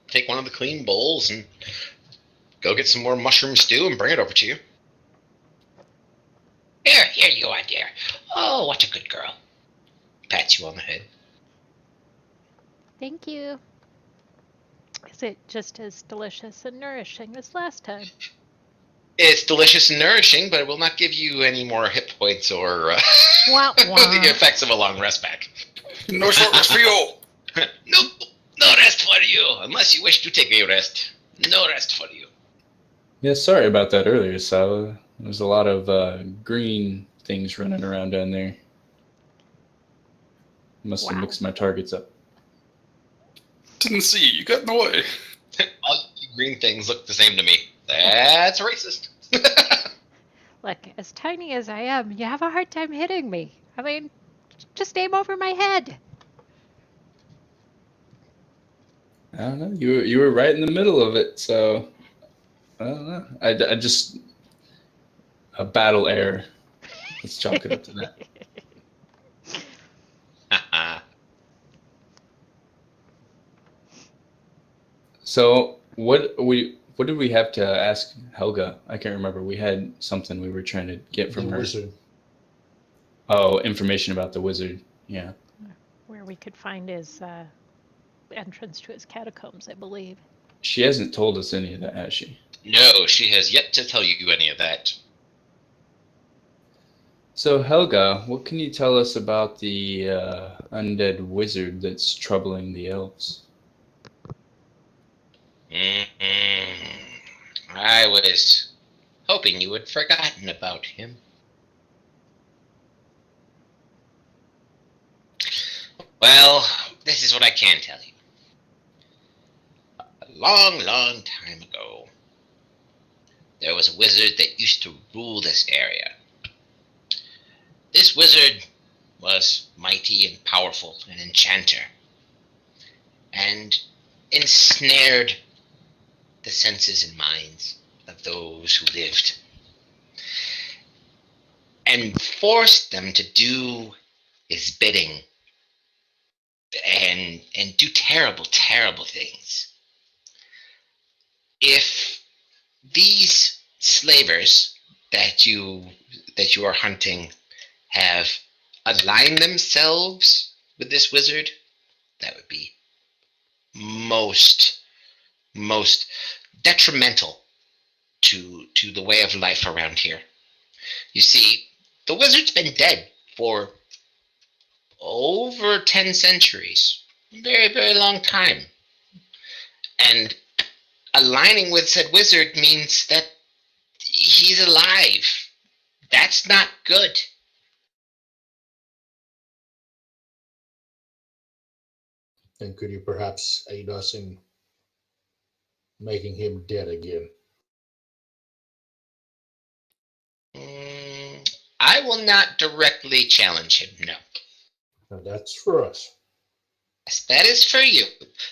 S1: take one of the clean bowls and go get some more mushroom stew and bring it over to you. Here you are, dear. Oh, what a good girl. Pats you on the head.
S4: Thank you. Is it just as delicious and nourishing as last time?
S1: It's delicious and nourishing, but it will not give you any more hit points or
S4: Wah, wah.
S1: the effects of a long rest back.
S5: No short rest for you.
S1: No rest for you, unless you wish to take a rest. No rest for you.
S3: Yeah, sorry about that earlier, Sala. There's a lot of green things running around down there. Must have
S4: Wow.
S3: mixed my targets up.
S5: Didn't see you. You got in the way.
S1: All you green things look the same to me. That's racist.
S4: Look, as tiny as I am, you have a hard time hitting me. I mean, just aim over my head.
S3: I don't know. You were right in the middle of it, so I don't know. I just a battle error. Let's chalk it up to that. So what did we have to ask Helga? I can't remember. We had something we were trying to get from
S2: The
S3: her.
S2: wizard.
S3: Oh, information about the wizard. Yeah.
S4: Where we could find his entrance to his catacombs, I believe.
S3: She hasn't told us any of that, has she?
S1: No, she has yet to tell you any of that.
S3: So Helga, what can you tell us about the undead wizard that's troubling the elves?
S1: I was hoping you had forgotten about him. Well, this is what I can tell you. long, long time ago, there was a wizard that used to rule this area. This wizard was mighty and powerful, an enchanter, and ensnared the senses and minds of those who lived, and forced them to do his bidding and do terrible, terrible things. If these slavers that you are hunting have aligned themselves with this wizard, that would be most detrimental to the way of life around here. You see, the wizard's been dead for over 10 centuries. Very, very long time. And aligning with said wizard means that he's alive. That's not good.
S2: And could you perhaps aid us in making him dead again?
S1: I will not directly challenge him, no.
S2: Now that's for us.
S1: Yes, that is for you.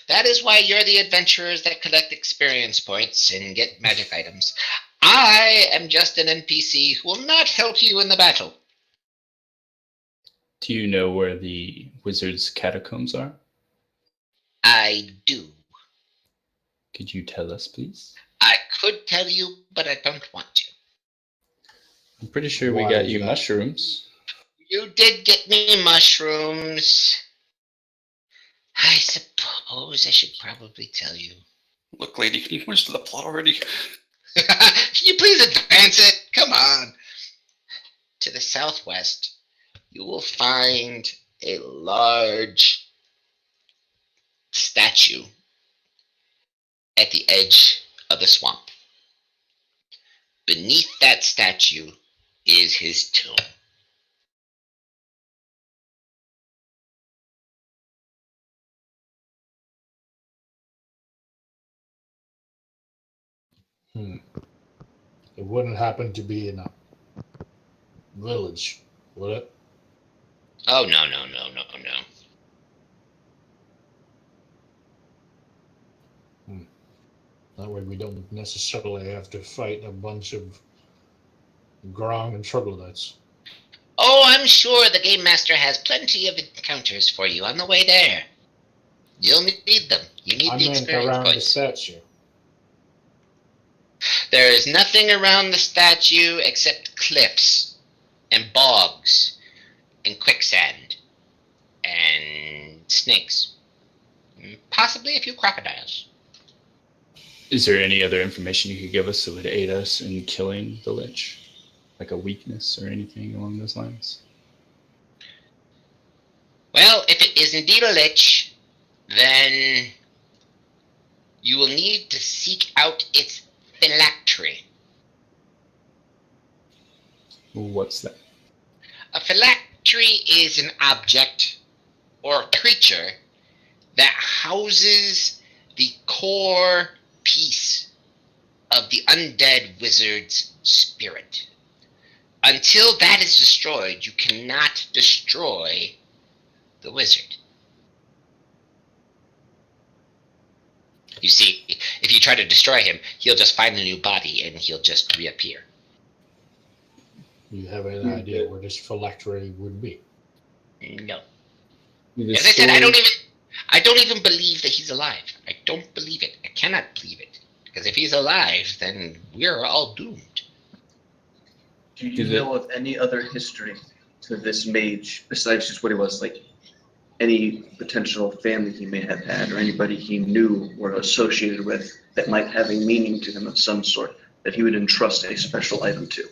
S1: That is why you're the adventurers that collect experience points and get magic items. I am just an NPC who will not help you in the battle.
S3: Do you know where the wizard's catacombs are?
S1: I do.
S3: Could you tell us, please?
S1: I could tell you, but I don't want to.
S3: I'm pretty sure
S2: Why
S3: we got
S2: is
S3: you
S2: that?
S3: mushrooms.
S1: You did get me mushrooms. I suppose I should probably tell you.
S5: Look, lady, can you point us to the plot already?
S1: Can you please advance it? Come on. To the southwest, you will find a large statue at the edge of the swamp. Beneath that statue is his tomb.
S2: It wouldn't happen to be in a village, would it?
S1: Oh, no.
S2: That way we don't necessarily have to fight a bunch of grong and troglodytes.
S1: Oh, I'm sure the Game Master has plenty of encounters for you on the way there. You'll need them. You need
S2: I
S1: the
S2: meant
S1: experience
S2: around the
S1: points.
S2: statue.
S1: There is nothing around the statue except cliffs and bogs and quicksand and snakes. Possibly a few crocodiles.
S3: Is there any other information you could give us that would aid us in killing the lich? Like a weakness or anything along those lines?
S1: Well, if it is indeed a lich, then you will need to seek out its phylactery.
S3: What's that?
S1: A phylactery is an object or a creature that houses the core piece of the undead wizard's spirit. Until that is destroyed, you cannot destroy the wizard. You see, if you try to destroy him, he'll just find a new body and he'll just reappear.
S2: You have an idea where this phylactery would be?
S1: No.
S3: The
S1: As I said, I
S3: story-
S1: don't even believe that he's alive. I don't believe it. I cannot believe it. Because if he's alive, then we're all doomed.
S6: Do you know of any other history to this mage besides just what he was, like any potential family he may have had or anybody he knew or associated with that might have a meaning to him of some sort that he would entrust a special item to?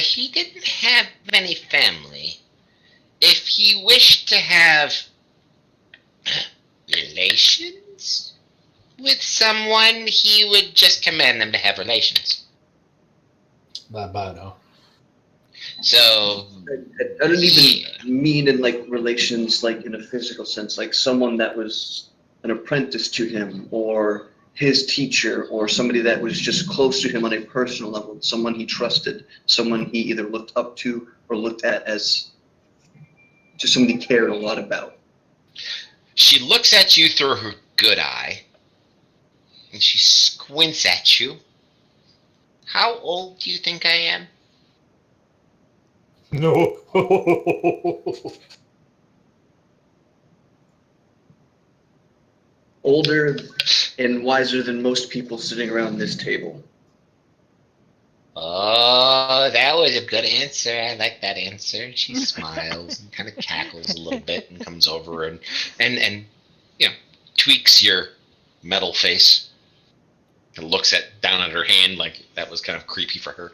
S1: He didn't have any family. If he wished to have relations with someone, he would just command them to have relations.
S2: Not bad, huh?
S1: So,
S6: I don't even mean in like relations, like in a physical sense, like someone that was an apprentice to him, or his teacher, or somebody that was just close to him on a personal level, someone he trusted, someone he either looked up to or looked at as just somebody he cared a lot about.
S1: She looks at you through her good eye, and she squints at you. How old do you think I am?
S2: No.
S6: Older and wiser than most people sitting around this table.
S1: Oh, that was a good answer. I like that answer. She smiles and kind of cackles a little bit and comes over and you know, tweaks your metal face and looks down at her hand like that was kind of creepy for her.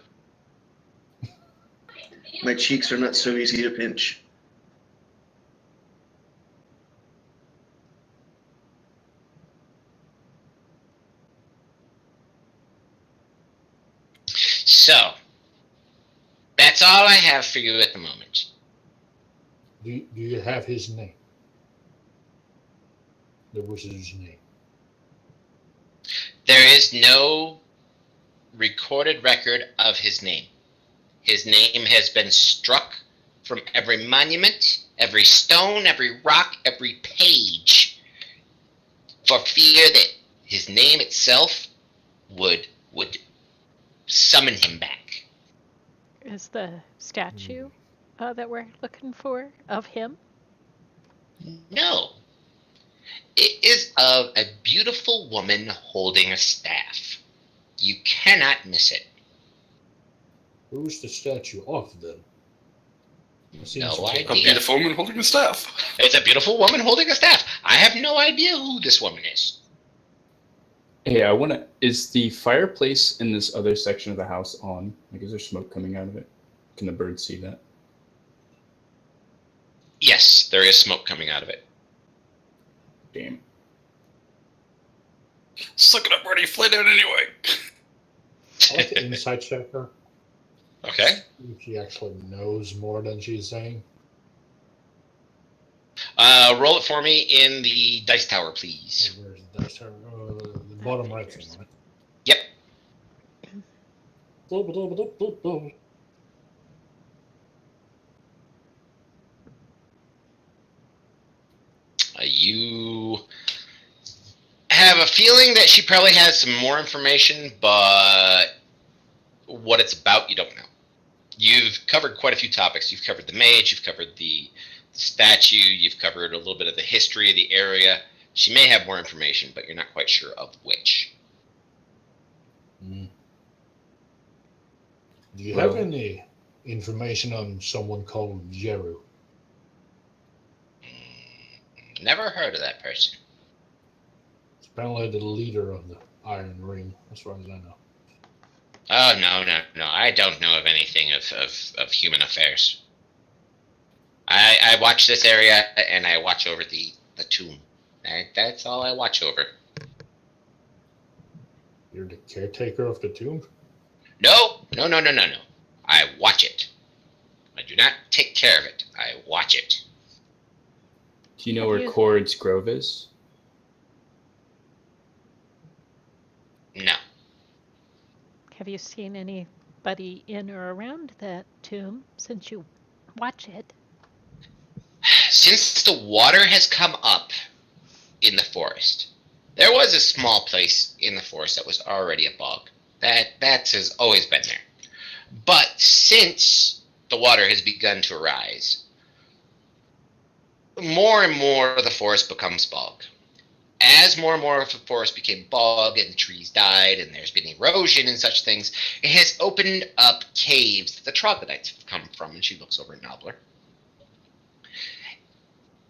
S6: My cheeks are not so easy to pinch.
S1: So, that's all I have for you at the moment.
S2: Do you have his name? The wizard's name.
S1: There is no recorded record of his name. His name has been struck from every monument, every stone, every rock, every page, for fear that his name itself would summon him back.
S4: Is the statue that we're looking for of him?
S1: No. It is of a beautiful woman holding a staff. You cannot miss it.
S2: Who's the statue of then?
S1: No
S5: A
S1: idea.
S5: beautiful woman holding a staff.
S1: It's a beautiful woman holding a staff. I have no idea who this woman is.
S3: Hey, I want to. Is the fireplace in this other section of the house on? Like, is there smoke coming out of it? Can the birds see that?
S1: Yes, there is smoke coming out of it.
S3: Damn.
S5: Suck it up, Marty. Fly down anyway.
S2: I like to insight check her.
S1: Okay.
S2: If she actually knows more than she's saying.
S1: Roll it for me in the dice tower, please.
S2: Oh, where's the dice tower? The bottom right one, right?
S1: Yep. You have a feeling that she probably has some more information, but what it's about, you don't know. You've covered quite a few topics. You've covered the mage, you've covered the statue, you've covered a little bit of the history of the area. She may have more information, but you're not quite sure of which.
S2: Do you have any information on someone called Jeru?
S1: Never heard of that person.
S2: It's apparently the leader of the Iron Ring, as far as I know.
S1: Oh, no. I don't know of anything of human affairs. I watch this area, and I watch over the tomb. That's all I watch over.
S2: You're the caretaker of the tomb?
S1: No. I watch it. I do not take care of it. I watch it.
S3: Do you know where Cord's Grove is?
S1: No.
S4: Have you seen anybody in or around that tomb since you watch it?
S1: Since the water has come up in the forest, there was a small place in the forest that was already a bog. That has always been there. But since the water has begun to rise, more and more of the forest becomes bog. As more and more of the forest became bog and the trees died and there's been erosion and such things, it has opened up caves that the troglodytes have come from. And she looks over at Nobbler.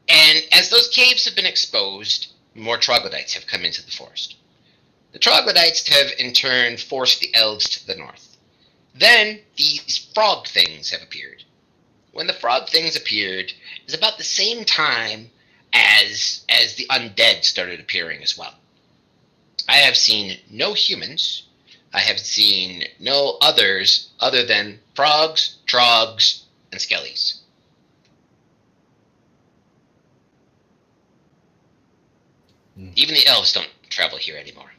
S1: And as those caves have been exposed, more troglodytes have come into the forest. The troglodytes have in turn forced the elves to the north. Then these frog things have appeared. When the frog things appeared, it was about the same time as the undead started appearing as well. I have seen no humans. I have seen no others other than frogs, trogs, and skellies. Even the elves don't travel here anymore.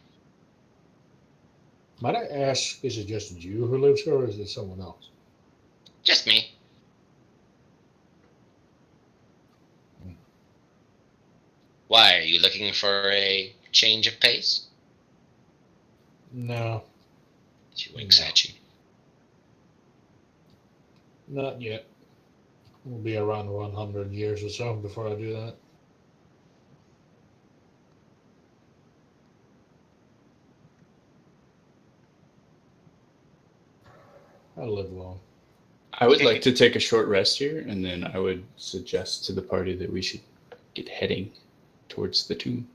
S2: Might I ask, is it just you who lives here, or is it someone else?
S1: Just me. Why, are you looking for a change of pace?
S2: No,
S1: She winks
S2: No.
S1: at you.
S2: not yet. We'll be around 100 years or so before I do that. I'll live long.
S3: I would like to take a short rest here, and then I would suggest to the party that we should get heading towards the tomb.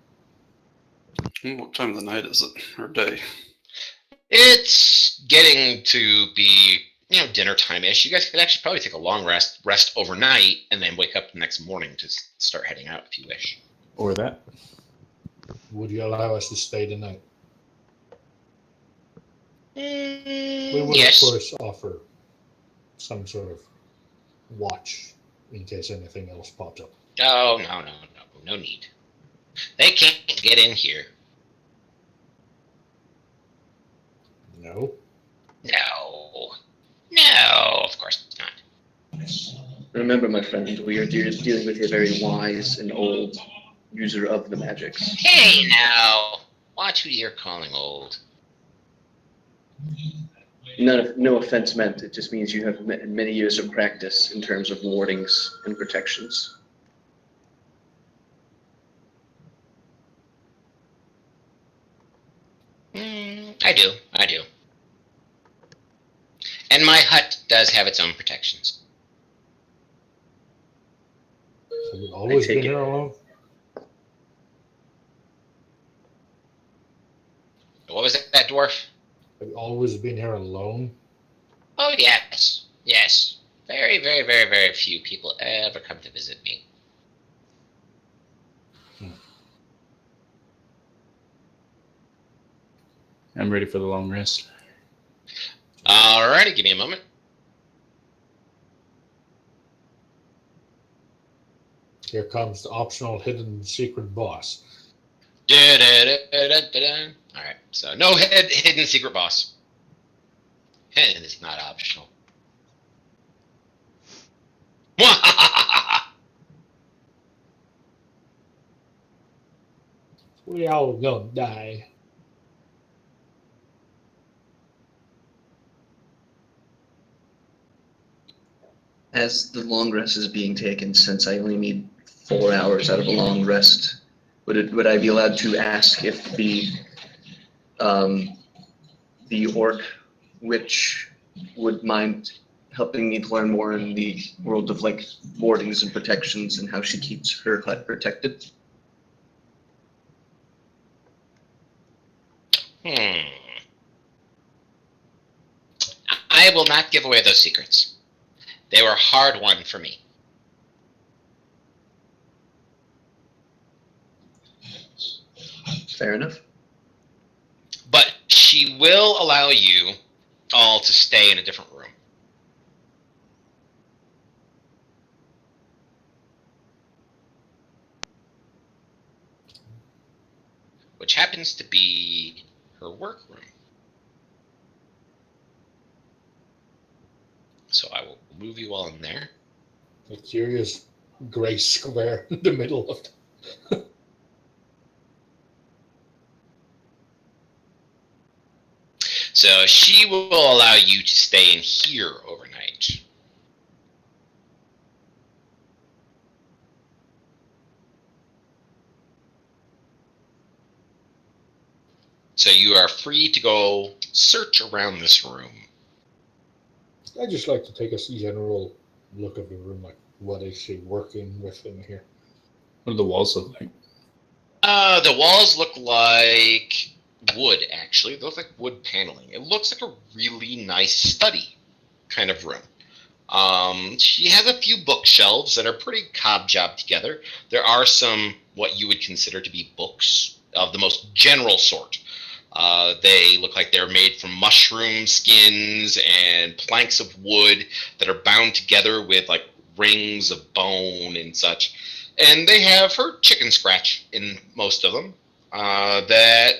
S5: What time of the night is it? Or day?
S1: It's getting to be, dinner time-ish. You guys could actually probably take a long rest overnight, and then wake up the next morning to start heading out if you wish.
S3: Or that.
S2: Would you allow us to stay the night? We would,
S1: Yes.
S2: of course, offer some sort of watch in case anything else pops up.
S1: Oh, no need. They can't get in here.
S2: No.
S1: No, of course not.
S6: Remember, my friend, we are dealing with a very wise and old user of the magics.
S1: Hey, now. Watch who you're calling old.
S6: No offense meant. It just means you have many years of practice in terms of wardings and protections.
S1: I do. And my hut does have its own protections.
S2: Have you always
S6: take
S2: been
S6: it.
S2: here alone?
S1: What was that, dwarf?
S2: Have you always been here alone?
S1: Oh, yes. Yes. Very, very, very, very few people ever come to visit me.
S3: I'm ready for the long rest.
S1: Alrighty, give me a moment.
S2: Here comes the optional hidden secret boss.
S1: Alright, so no hidden secret boss. And it's not optional.
S2: We all gonna die.
S6: As the long rest is being taken, since I only need 4 hours out of a long rest, would I be allowed to ask if the orc witch would mind helping me to learn more in the world of like wardings and protections and how she keeps her hut protected?
S1: I will not give away those secrets. They were hard won for me.
S6: Fair enough.
S1: But she will allow you all to stay in a different room. Which happens to be her workroom. So I will move you all in there.
S2: A curious gray square in the middle of it.
S1: So she will allow you to stay in here overnight. So you are free to go search around this room.
S2: I just like to take a general look of the room, like what is she working with in here?
S3: What do the walls look like?
S1: The walls look like wood, actually. They look like wood paneling. It looks like a really nice study kind of room. She has a few bookshelves that are pretty cob-jobbed together. There are some what you would consider to be books of the most general sort. They look like they're made from mushroom skins and planks of wood that are bound together with like rings of bone and such. And they have her chicken scratch in most of them that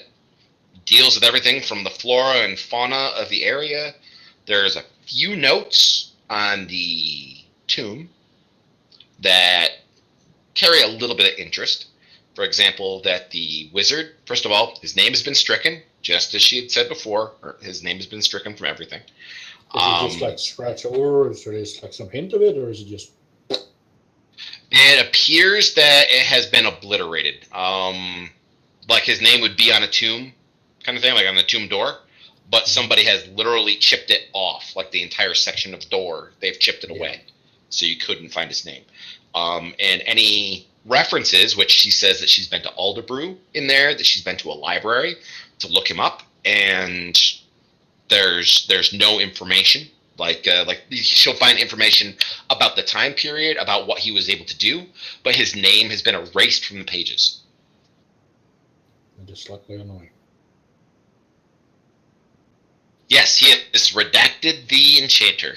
S1: deals with everything from the flora and fauna of the area. There's a few notes on the tomb that carry a little bit of interest. For example, that the wizard, first of all, his name has been stricken, just as she had said before. His name has been stricken from everything.
S2: Is it just like scratch over? Is there like some hint of it, or is it just?
S1: It appears that it has been obliterated. Like his name would be on a tomb, kind of thing, like on the tomb door. But somebody has literally chipped it off, like the entire section of door. They've chipped it away, so you couldn't find his name. And any references, which she says that she's been to Alderbrew in there, that she's been to a library to look him up, and there's no information. Like she'll find information about the time period, about what he was able to do, but his name has been erased from the pages.
S2: Just slightly annoying.
S1: Yes, he is redacted the Enchanter.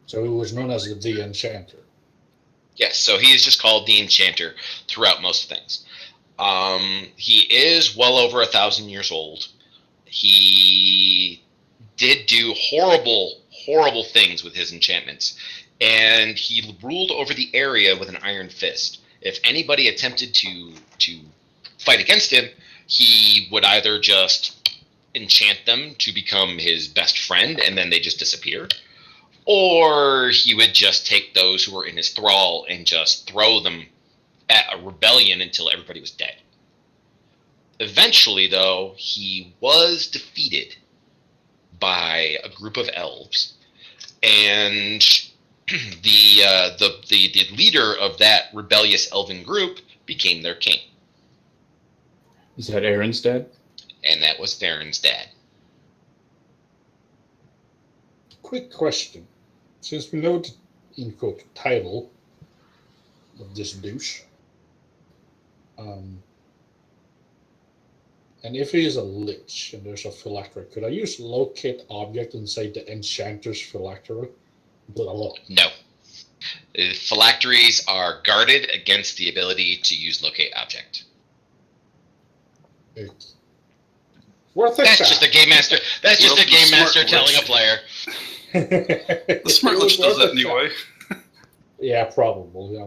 S2: So he was known as the Enchanter.
S1: Yes, so he is just called the Enchanter throughout most things. He is well over 1,000 years old. He did do horrible, horrible things with his enchantments, and he ruled over the area with an iron fist. If anybody attempted to fight against him, he would either just enchant them to become his best friend, and then they just disappear, or he would just take those who were in his thrall and just throw them at a rebellion until everybody was dead. Eventually, though, he was defeated by a group of elves, and the leader of that rebellious elven group became their king.
S3: Is that Aaron's dad?
S1: And that was Aaron's dad.
S2: Quick question. Since we know the in-quote title of this douche, and if he is a lich and there's a phylactery, could I use locate object and say the enchanter's phylactery?
S1: No. Phylacteries are guarded against the ability to use locate object.
S2: It's worth a
S5: That's
S2: shot.
S1: Just a game master. That's just a game master telling a player.
S5: The smart lich does that anyway.
S2: Yeah, probably.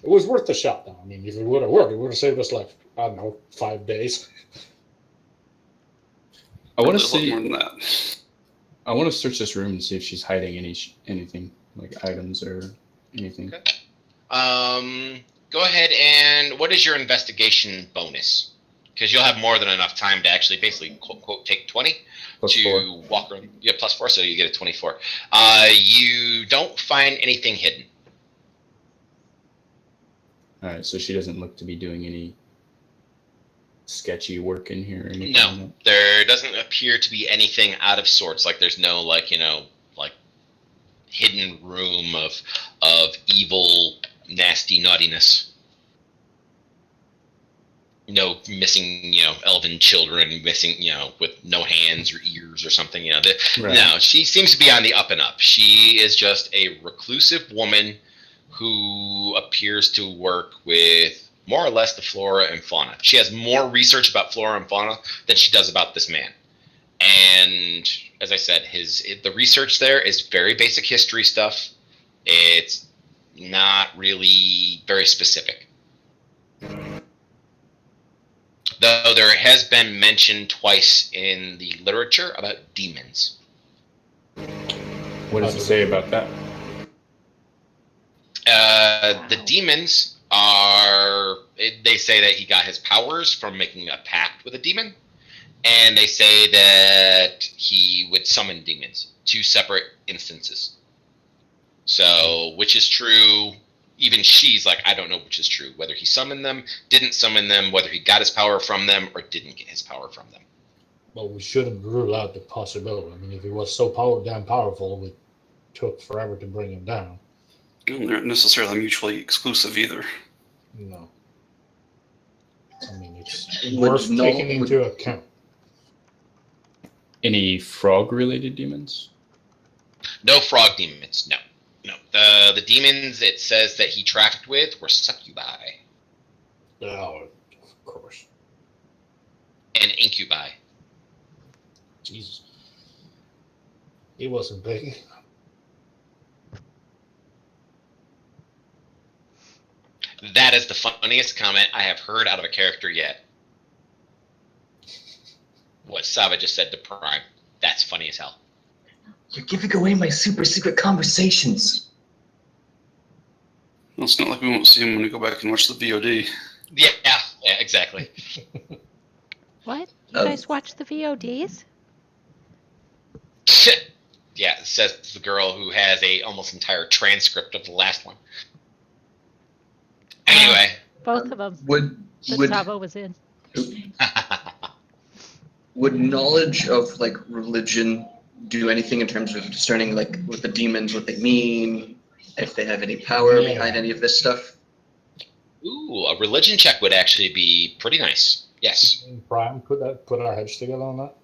S2: It was worth a shot, though. I mean, if it would have worked, it would have saved us, like, I don't know, 5 days.
S3: I want to
S5: Probably a lot
S3: see.
S5: more than that.
S3: I want to search this room and see if she's hiding anything, like items or anything.
S1: Okay. Go ahead and what is your investigation bonus? Because you'll have more than enough time to actually basically quote unquote take 20
S3: Plus
S1: to
S3: 4.
S1: walk around. Yeah, plus 4, so you get a 24. You don't find anything hidden.
S3: All right, so she doesn't look to be doing any sketchy work in here or anything.
S1: No,
S3: like that?
S1: there doesn't appear to be anything out of sorts. Like there's no like hidden room of evil, nasty naughtiness. No missing, elven children missing, with no hands or ears or something.
S3: Right.
S1: No, she seems to be on the up and up. She is just a reclusive woman who appears to work with more or less the flora and fauna. She has more research about flora and fauna than she does about this man. And as I said, the research there is very basic history stuff. It's not really very specific. Though there has been mention twice in the literature about demons.
S3: What does it say about that?
S1: The demons are... They say that he got his powers from making a pact with a demon. And they say that he would summon demons. 2 separate instances. So, which is true... Even she's like, I don't know which is true. Whether he summoned them, didn't summon them, whether he got his power from them, or didn't get his power from them.
S2: But we shouldn't rule out the possibility. I mean, if he was so damn powerful, it took forever to bring him down.
S5: And they're not necessarily mutually exclusive either.
S2: No. I mean, it's worth taking into account.
S3: Any frog-related demons?
S1: No frog demons, no. The demons it says that he trafficked with were succubi
S2: Oh, of course.
S1: and incubi.
S2: Jesus. He wasn't big.
S1: That is the funniest comment I have heard out of a character yet. What Sava just said to Prime. That's funny as hell.
S6: You're giving away my super secret conversations.
S5: Well, it's not like we won't see him when we go back and watch the VOD.
S1: Yeah, exactly.
S4: What? You guys watch the VODs?
S1: Yeah, says the girl who has a almost entire transcript of the last one. Anyway.
S4: Both of them
S6: Would
S4: that Sabo was in.
S6: would knowledge of like religion do anything in terms of discerning like what the demons, what they mean, if they have any power behind any of this stuff?
S1: Ooh, a religion check would actually be pretty nice. Yes.
S2: Prime, put our heads together on that.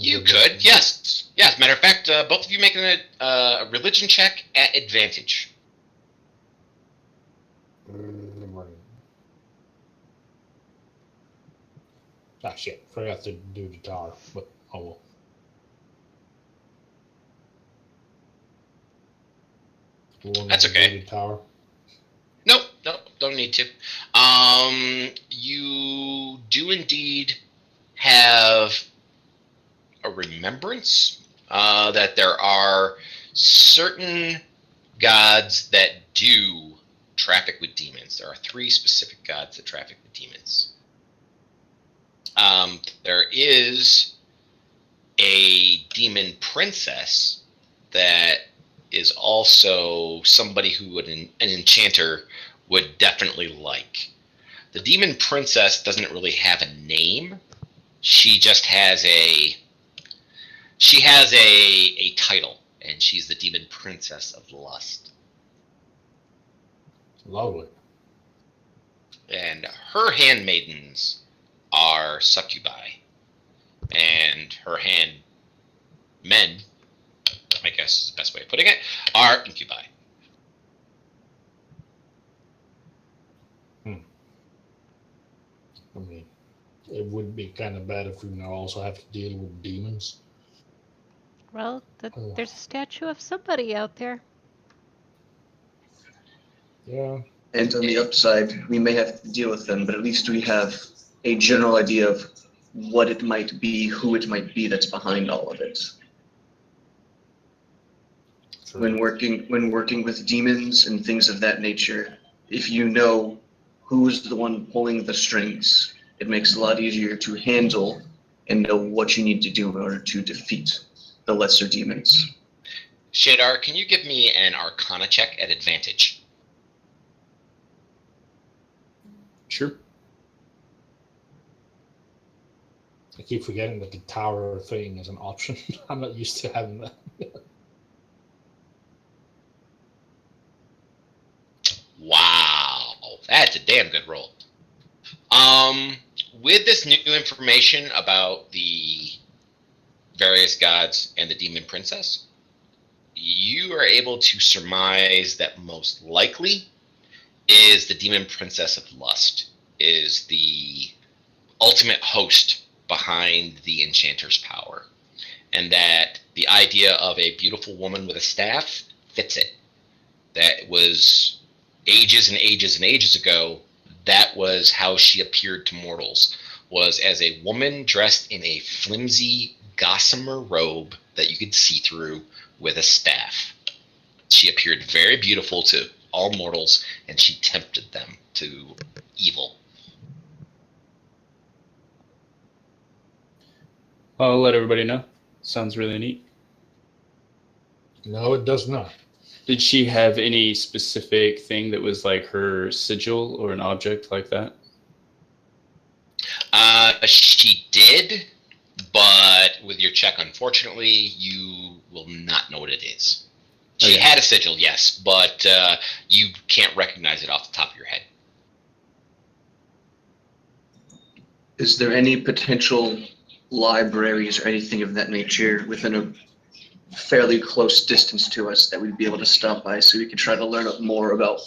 S1: You could, yes. Yeah, as a matter of fact, both of you making a religion check at advantage.
S2: Ah, shit. Forgot to do the tower, but oh well.
S1: That's okay.
S2: Do the tower.
S1: Nope, don't need to. You do indeed have a remembrance that there are certain gods that do traffic with demons. There are 3 specific gods that traffic with demons. There is a demon princess that is also somebody who an enchanter would definitely like. The demon princess doesn't really have a name. She just has a title, and she's the demon princess of lust.
S2: Lovely.
S1: And her handmaidens are succubi, and her handmen, I guess is the best way of putting it, are incubi.
S2: I mean, it would be kind of bad if we now also have to deal with demons.
S4: Well, there's a statue of somebody out there.
S2: Yeah.
S6: And on the upside, we may have to deal with them, but at least we have a general idea of what it might be, who it might be that's behind all of it.
S2: Sure.
S6: When working with demons and things of that nature, if you know who's the one pulling the strings, it makes it a lot easier to handle and know what you need to do in order to defeat the lesser demons.
S1: Shadar, can you give me an Arcana check at advantage?
S3: Sure.
S2: I keep forgetting that the tower thing is an option. I'm not used to having that.
S1: Wow, that's a damn good roll. With this new information about the various gods and the demon princess, you are able to surmise that most likely is the demon princess of lust, is the ultimate host behind the enchanter's power, and that the idea of a beautiful woman with a staff fits it. That was ages and ages and ages ago. That was how she appeared to mortals, was as a woman dressed in a flimsy gossamer robe that you could see through with a staff. She appeared very beautiful to all mortals, and she tempted them to evil.
S3: I'll let everybody know. Sounds really neat.
S2: No, it does not.
S3: Did she have any specific thing that was like her sigil or an object like that?
S1: She did, but with your check, unfortunately, you will not know what it is. She
S3: Okay.
S1: had a sigil, yes, but you can't recognize it off the top of your head.
S6: Is there any potential libraries or anything of that nature within a fairly close distance to us that we'd be able to stop by, so we could try to learn more about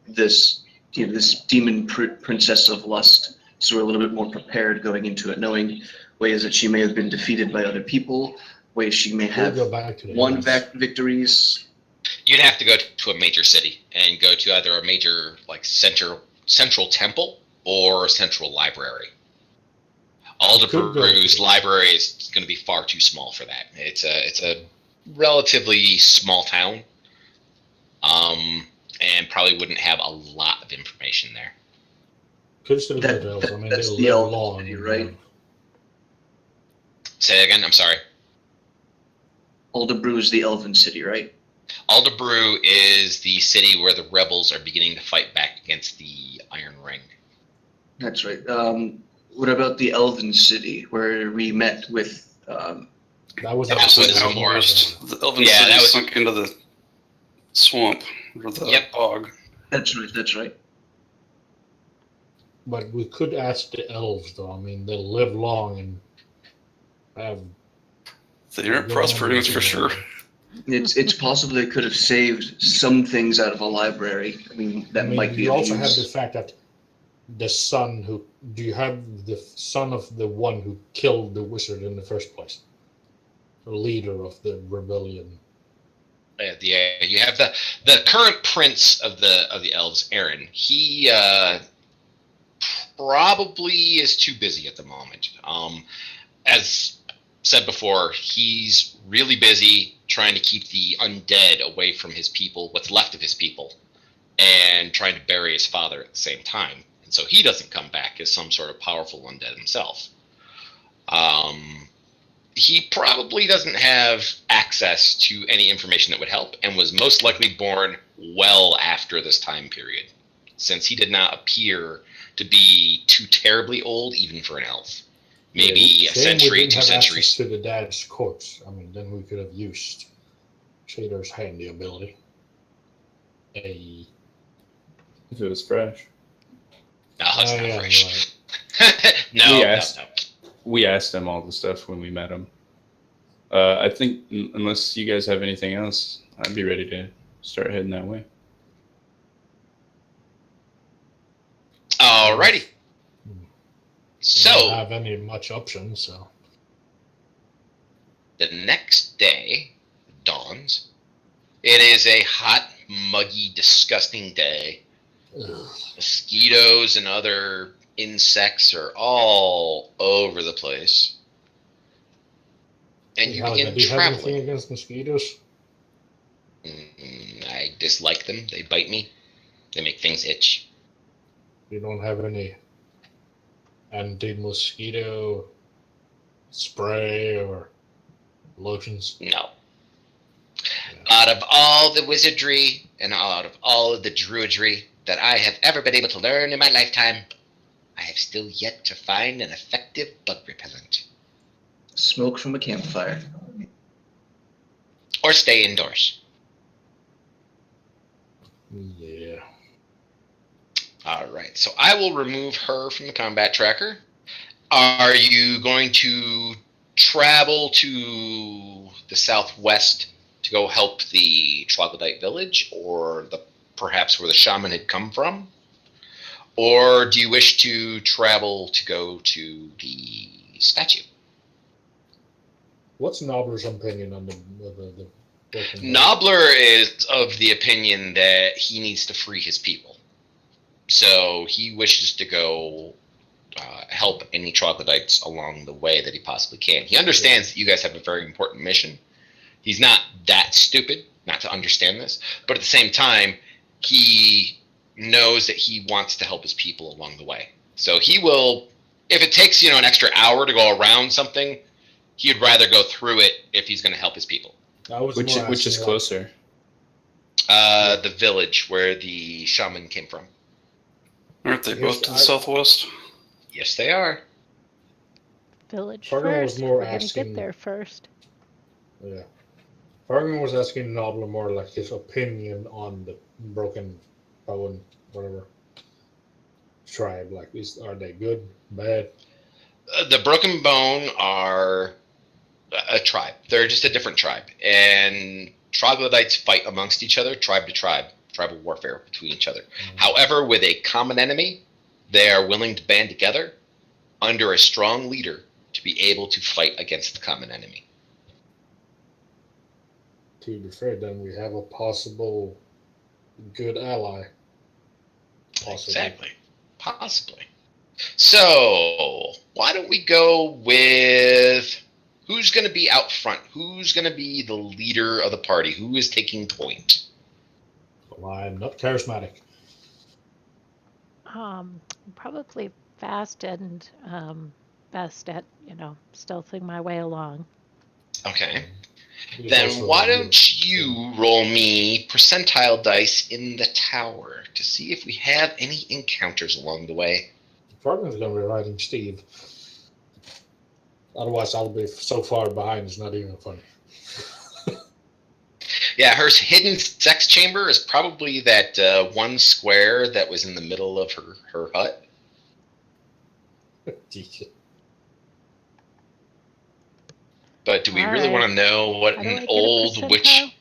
S6: this, this demon princess of lust. So we're a little bit more prepared going into it, knowing ways that she may have been defeated by other people, ways she may have
S2: We'll go back to the
S6: won
S2: hills.
S6: victories.
S1: You'd have to go to a major city and go to either a major like central temple or central library. Alderbru's library is going to be far too small for that. It's a relatively small town, and probably wouldn't have a lot of information there.
S2: Could still go to elves. I mean,
S6: That's
S2: they
S6: the
S2: live
S6: elven
S2: long,
S6: city, right?
S1: Say again. I'm sorry.
S6: Alderbru is the elven city, right?
S1: Alderbru is the city where the rebels are beginning to fight back against the Iron Ring.
S6: That's right. What about the elven city where we met with?
S2: That was
S1: That
S2: actually
S1: was
S2: one more
S1: Morris.
S5: The elven
S1: Yeah,
S5: city
S1: that was-
S5: sunk into the swamp or the bog.
S6: That's right. That's right.
S2: But we could ask the elves, though. I mean, they'll live long and have.
S5: They aren't
S2: good
S5: prospering, that's
S2: memories
S5: for
S2: and
S5: sure.
S2: everything.
S6: It's possible they could have saved some things out of a library. I mean, that might be
S2: you
S6: of
S2: also have the
S6: use.
S2: fact that the son who. Do you have the son of the one who killed the wizard in the first place? The leader of the rebellion.
S1: You have the current prince of the elves, Aaron. He probably is too busy at the moment. As said before, he's really busy trying to keep the undead away from his people, what's left of his people, and trying to bury his father at the same time. And so he doesn't come back as some sort of powerful undead himself. He probably doesn't have access to any information that would help, and was most likely born well after this time period, since he did not appear to be too terribly old, even for an elf. Maybe a century, 2 centuries.
S2: To the dad's corpse. I mean, then we could have used Shader's handy ability.
S3: If it was fresh.
S1: No, it's not
S2: yeah,
S1: fresh.
S2: right.
S1: No.
S3: We asked him all the stuff when we met him. I think unless you guys have anything else, I'd be ready to start heading that way.
S1: Alrighty.
S2: So don't
S1: So
S2: have any much options. So
S1: the next day dawns. It is a hot, muggy, disgusting day.
S2: ugh.
S1: Mosquitoes and other insects are all over the place. And you begin
S2: do you have anything
S1: traveling.
S2: against mosquitoes?
S1: I dislike them. They bite me. They make things itch.
S2: You don't have any anti-mosquito spray or lotions?
S1: No. Out of all the wizardry and out of all of the druidry that I have ever been able to learn in my lifetime, I have still yet to find an effective bug repellent.
S6: Smoke from a campfire.
S1: Or stay indoors.
S2: Yeah.
S1: Alright, so I will remove her from the combat tracker. Are you going to travel to the southwest to go help the Troglodyte village, or perhaps where the shaman had come from? Or do you wish to travel to go to the statue?
S2: What's Nobler's opinion on the broken
S1: Nobler is of the opinion that he needs to free his people. So he wishes to go help any troglodytes along the way that he possibly can. He understands that you guys have a very important mission. He's not that stupid not to understand this, but at the same time, he knows that he wants to help his people along the way. So he will, if it takes an extra hour to go around something, he'd rather go through it if he's going to help his people.
S3: Which is closer?
S1: The village where the shaman came from.
S5: Aren't they both to the southwest?
S1: Yes, they are.
S4: Village
S2: Fargan was
S4: first.
S2: more
S4: We're gonna
S2: asking-
S4: get there first.
S2: Yeah. Fargan was asking Nobler more like his opinion on the broken bone, whatever tribe. Like, are they good, bad?
S1: The Broken Bone are a tribe. They're just a different tribe, and troglodytes fight amongst each other, tribe to tribe, tribal warfare between each other. However, with a common enemy, they are willing to band together under a strong leader to be able to fight against the common enemy.
S2: To be fair, then we have a possible good ally. Possibly.
S1: Exactly. Possibly. So, why don't we go with who's going to be out front? Who's going to be the leader of the party? Who is taking point?
S2: Well, I'm not charismatic.
S4: Probably fast and best at, stealthing my way along.
S1: Okay.
S2: He's
S1: Then
S2: also
S1: why
S2: a leader.
S1: don't you roll me percentile dice in the tower to see if we have any encounters along the way?
S2: Frogman's going to be riding Steve. Otherwise, I'll be so far behind, it's not even funny.
S1: Yeah, her hidden sex chamber is probably that one square that was in the middle of her hut. But do we really
S4: Alright.
S1: want to know what
S4: How do
S1: an
S4: I get a
S1: old witch...
S4: percentile?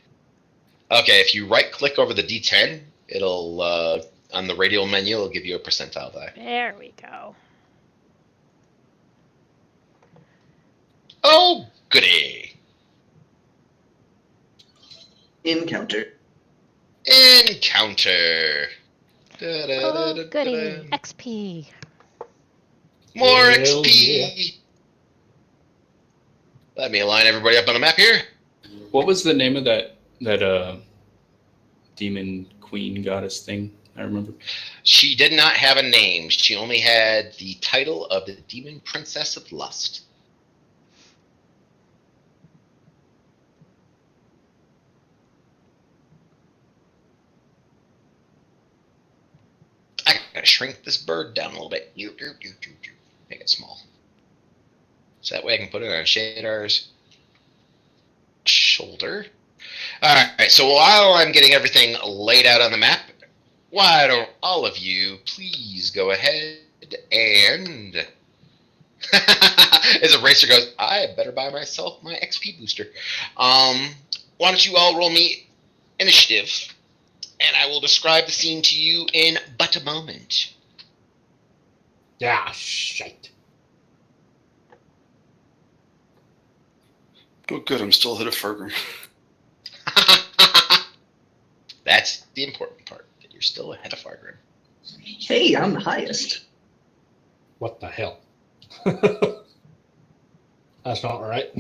S1: Okay, if you right-click over the D10, it'll, on the radial menu, it'll give you a percentile die.
S4: There we go.
S1: Oh, goody.
S6: Encounter.
S1: Encounter.
S4: Oh, goody. XP.
S1: More
S2: Hell
S1: XP.
S2: yeah.
S1: Let me align everybody up on the map here.
S3: What was the name of that demon queen goddess thing? I remember.
S1: She did not have a name. She only had the title of the Demon Princess of Lust. I gotta shrink this bird down a little bit. Make it small. So that way I can put it on Shadar's shoulder. Alright, so while I'm getting everything laid out on the map, why don't all of you please go ahead and... As a racer goes, I better buy myself my XP booster. Why don't you all roll me initiative, and I will describe the scene to you in but a moment.
S2: Yeah, shite.
S5: Oh, good. I'm still ahead of Fargrim.
S1: That's the important part, that you're still ahead of Fargrim.
S6: Hey, I'm the highest.
S2: What the hell? That's not right.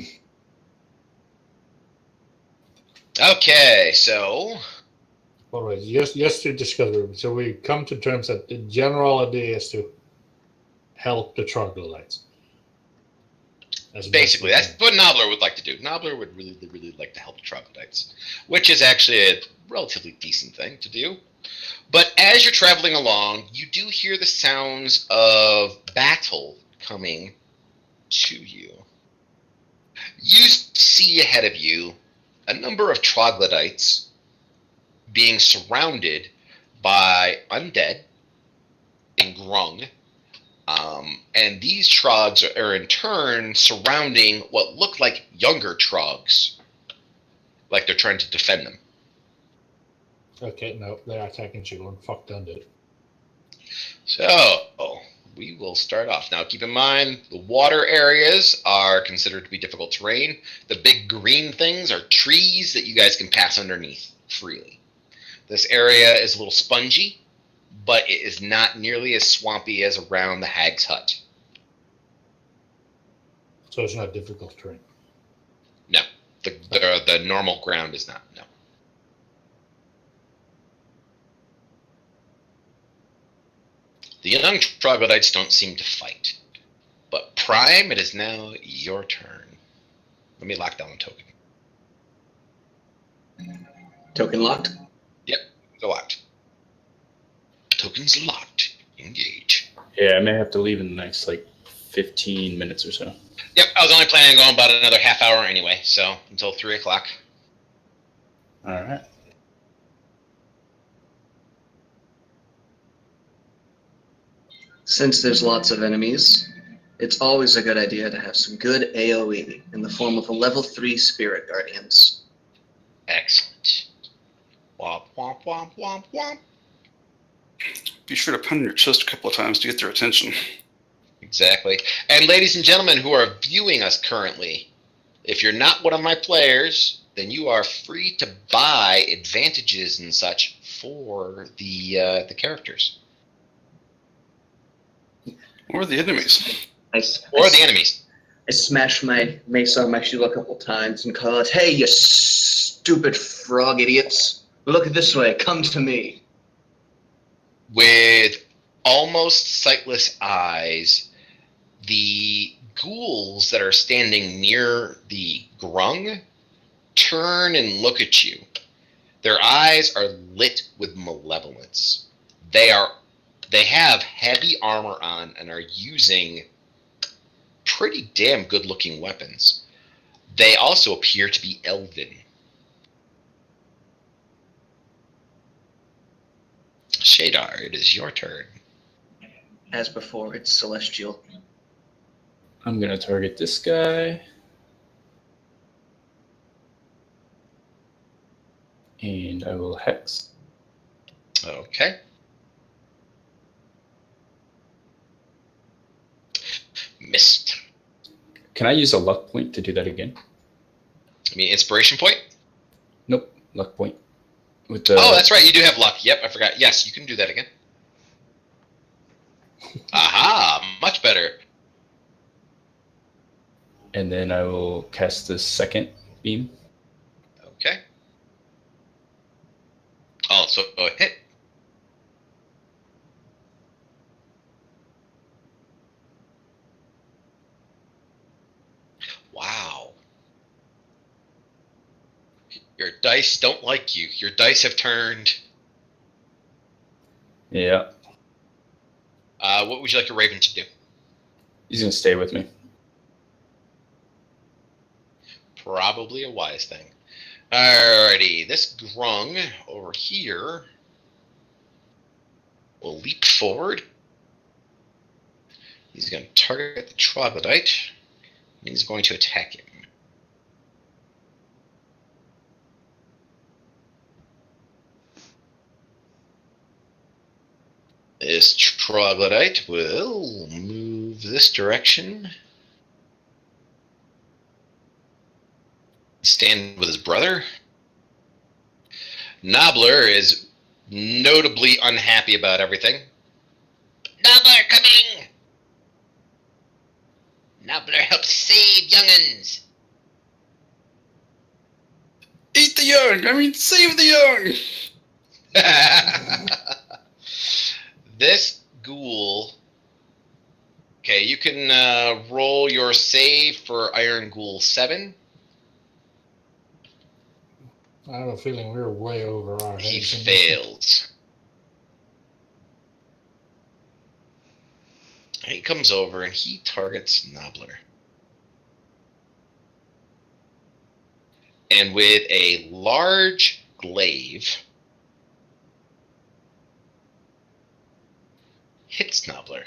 S1: Okay, so...
S2: All right, just to discover. So we come to terms that the general idea is to help the troglodytes.
S1: Basically, that's what Nobbler would like to do. Nobbler would really like to help the troglodytes, which is actually a relatively decent thing to do. But as you're traveling along, you do hear the sounds of battle coming to you. You see ahead of you a number of troglodytes being surrounded by undead and grung. And these trogs are in turn surrounding what look like younger trogs, like they're trying to defend them.
S2: Okay, no, they're attacking children. Fuck done did.
S1: So, we will start off. Now, keep in mind, the water areas are considered to be difficult terrain. The big green things are trees that you guys can pass underneath freely. This area is a little spongy, but it is not nearly as swampy as around the Hag's Hut.
S2: So it's not difficult terrain.
S1: No, the normal ground is not, no. The young troglodytes don't seem to fight. But Prime, it is now your turn. Let me lock down the token.
S6: Token locked.
S1: Yep, they're locked. Tokens locked. Engage.
S3: Yeah, I may have to leave in the next 15 minutes or so.
S1: Yep, I was only planning on going about another half hour anyway, so until 3 o'clock.
S3: All right.
S6: Since there's lots of enemies, It's always a good idea to have some good AoE in the form of a level 3 Spirit Guardians.
S1: Excellent. Womp, womp, womp, womp, womp.
S5: Be sure to pound your chest a couple of times to get their attention.
S1: Exactly. And ladies and gentlemen who are viewing us currently, if you're not one of my players, then you are free to buy advantages and such for the characters.
S5: Or the enemies.
S1: Or the enemies.
S6: I smash my mace on my shield a couple times and call out, "Hey, you stupid frog idiots! Look this way, come to me."
S1: With almost sightless eyes, the ghouls that are standing near the grung turn and look at you. Their eyes are lit with malevolence. They have heavy armor on and are using pretty damn good looking weapons. They also appear to be elven. Shadar, it is your turn.
S6: As before, it's celestial.
S3: I'm going to target this guy. And I will hex.
S1: Okay. Missed.
S3: Can I use a luck point to do that again?
S1: I mean, inspiration point?
S3: Nope, luck point. With the...
S1: Oh, that's right. You do have luck. Yep, I forgot. Yes, you can do that again. Aha, much better.
S3: And then I will cast the second beam.
S1: Okay. Also a hit. Wow. Your dice don't like you. Your dice have turned.
S3: Yeah.
S1: What would you like your Raven to do?
S3: He's going to stay with me.
S1: Probably a wise thing. Alrighty, this grung over here will leap forward. He's going to target the troglodyte, and he's going to attack him. This troglodyte will move this direction. Stand with his brother. Nobbler is notably unhappy about everything. Nobbler coming! Nobbler helps save young'uns.
S5: Eat the young! I mean, save the young!
S1: This ghoul. Okay, you can roll your save for Iron Ghoul 7.
S2: I have a feeling we're way over our heads.
S1: He fails. He comes over and he targets Nobbler. And with a large glaive, hits Nobbler.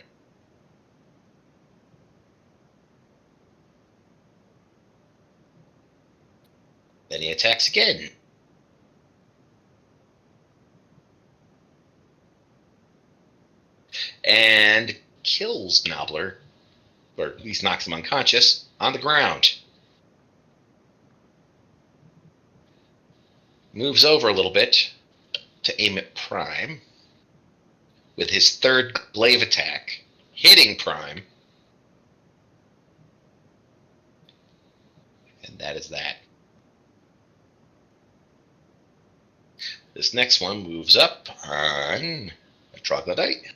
S1: Then he attacks again. And kills Nobbler, or at least knocks him unconscious, on the ground. Moves over a little bit to aim at Prime with his third glaive attack, hitting Prime. And that is that. This next one moves up on a troglodyte.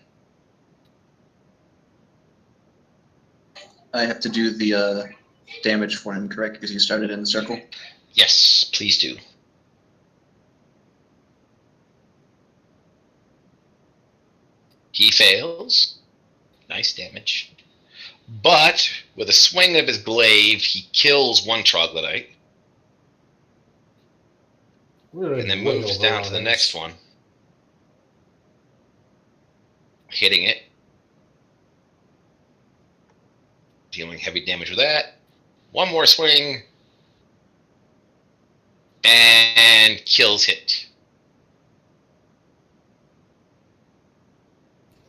S6: I have to do the damage for him, correct? Because he started in the circle.
S1: Yes, please do. He fails. Nice damage. But with a swing of his glaive, he kills one troglodyte. And then moves down to the next one, hitting it. dealing heavy damage with that. One more swing. And kills hit.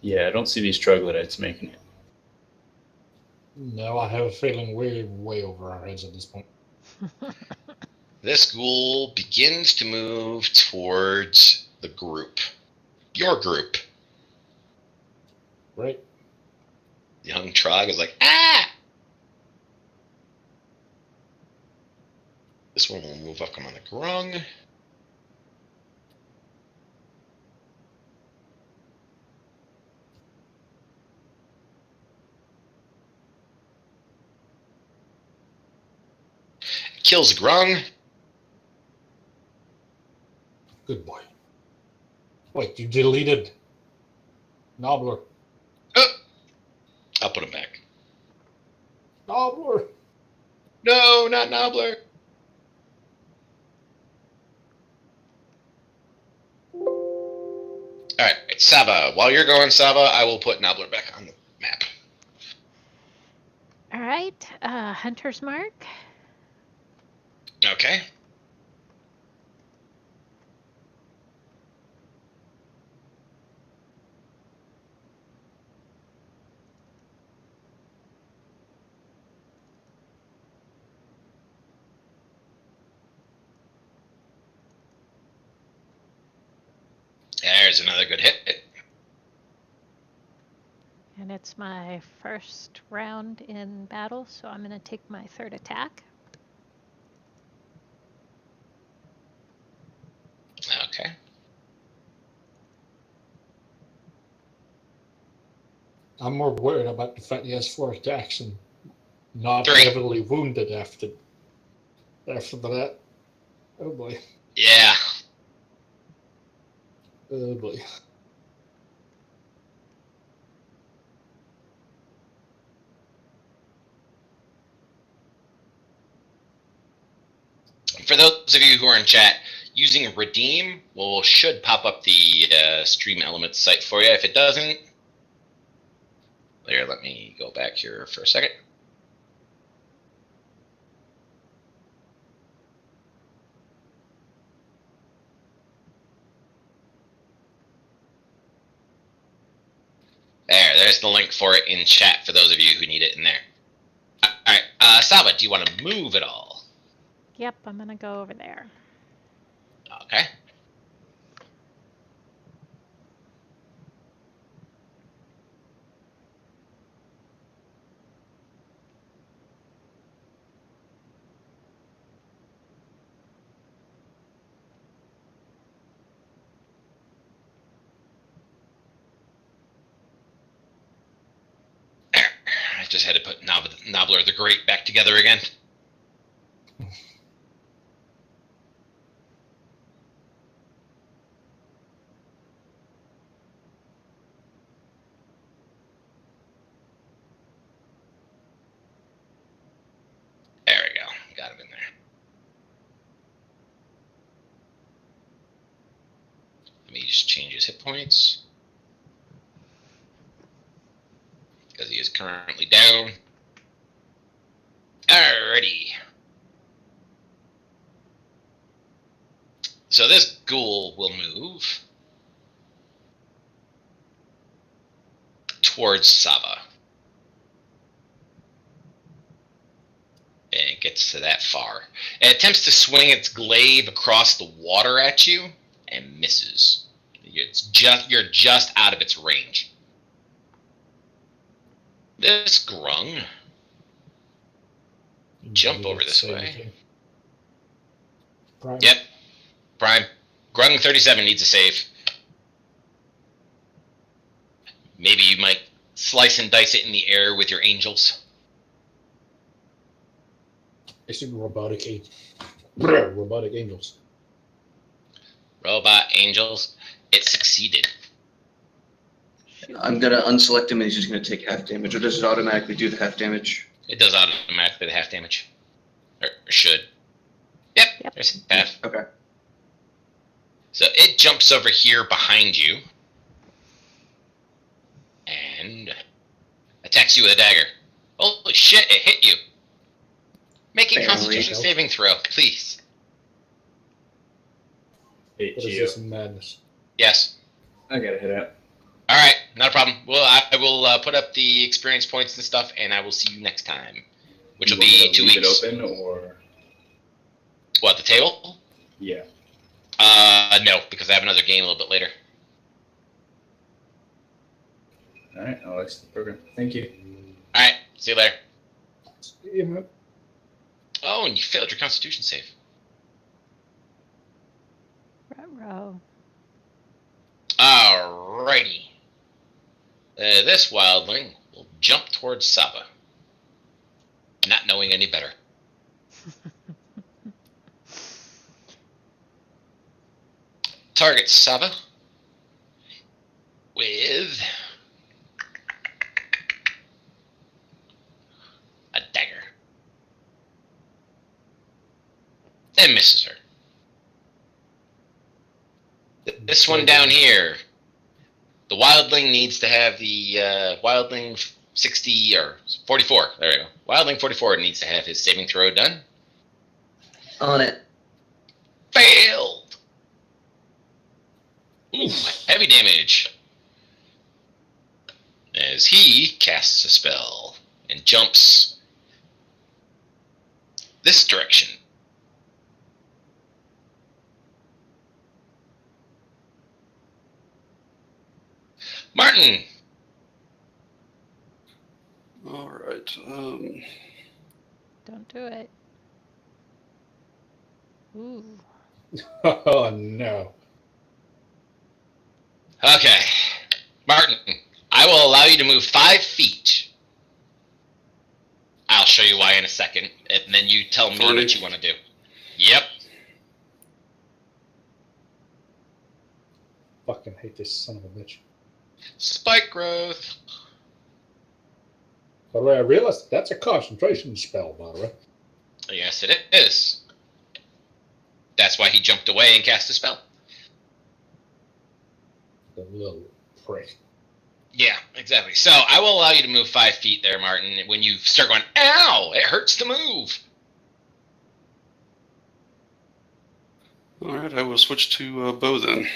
S3: Yeah, I don't see these troglodytes making it.
S2: No, I have a feeling we're way over our heads at this point.
S1: This ghoul begins to move towards the group. Your group.
S2: Right?
S1: Young Trog is like, ah! This one will move up, come on the grung. Kills grung.
S2: Good boy. Wait, you deleted Nobbler.
S1: Oh! I'll put him back.
S2: Nobbler!
S1: No, not Nobbler. Alright, Saba. While you're going, Saba, I will put Nobbler back on the map.
S4: All right, Hunter's Mark.
S1: Okay. There's another good hit.
S4: And it's my first round in battle, so I'm going to take my third attack.
S1: Okay.
S2: I'm more worried about the fact he has 4 attacks and not
S1: 3.
S2: heavily wounded after that. Oh boy.
S1: Yeah.
S2: Oh boy.
S1: For those of you who are in chat, using Redeem should pop up the Stream Elements site for you. If it doesn't, let me go back here for a second. There's the link for it in chat for those of you who need it in there. Alright, Saba, do you want to move at all?
S4: Yep, I'm going to go over there.
S1: Okay. I just had to put Nobbler the Great back together again. There we go. Got him in there. Let me just change his hit points. Because he is currently down. Alrighty. So this ghoul will move towards Saba. And it gets to that far. It attempts to swing its glaive across the water at you and misses. You're just out of its range. This grung. Jump over this way.
S2: Prime.
S1: Yep. Prime. Grung 37 needs a save. Maybe you might slice and dice it in the air with your angels.
S2: Basic robotic angels.
S1: Robot angels. It succeeded.
S6: I'm going to unselect him and he's just going to take half damage. Or does it automatically do the half damage?
S1: It does automatically the half damage. Or should. Yep. There's half.
S6: Okay.
S1: So it jumps over here behind you. And attacks you with a dagger. Holy shit! It hit you. Make a
S6: Barely.
S1: Constitution saving throw, please.
S3: Hey,
S2: What is
S3: Geo.
S2: this madness?
S1: Yes.
S3: I gotta head out.
S1: All right, not a problem. Well, I will put up the experience points and stuff, and I will see you next time, which
S3: You
S1: will
S3: want me
S1: be
S3: to
S1: 2
S3: leave
S1: weeks.
S3: it open, or
S1: What, the table?
S3: yeah?
S1: No, because I have another game a little bit later.
S3: All right, I'll exit the program. Thank you.
S1: All right, see you later.
S2: Yeah, man.
S1: Oh, and you failed your Constitution save.
S4: Ruh-roh.
S1: Alrighty. This wildling will jump towards Saba, not knowing any better. Target Saba with a dagger. And misses her. This one down here. The wildling needs to have the wildling 60 or 44. There we go. Wildling 44 needs to have his saving throw done.
S6: On it.
S1: Failed. Ooh, heavy damage. As he casts a spell and jumps this direction. Martin.
S5: All right.
S4: Don't do it. Ooh.
S2: Oh, no.
S1: Okay. Martin, I will allow you to move 5 feet. I'll show you why in a second, and then you tell me
S5: Thorny.
S1: what you want to do. Yep.
S2: Fucking hate this son of a bitch.
S1: Spike growth.
S2: By the way, I realized that's a concentration spell, by the way.
S1: Yes, it is. That's why he jumped away and cast a spell.
S2: The little prick.
S1: Yeah, exactly. So I will allow you to move 5 feet there, Martin. When you start going, ow, it hurts to move.
S5: All right, I will switch to bow then,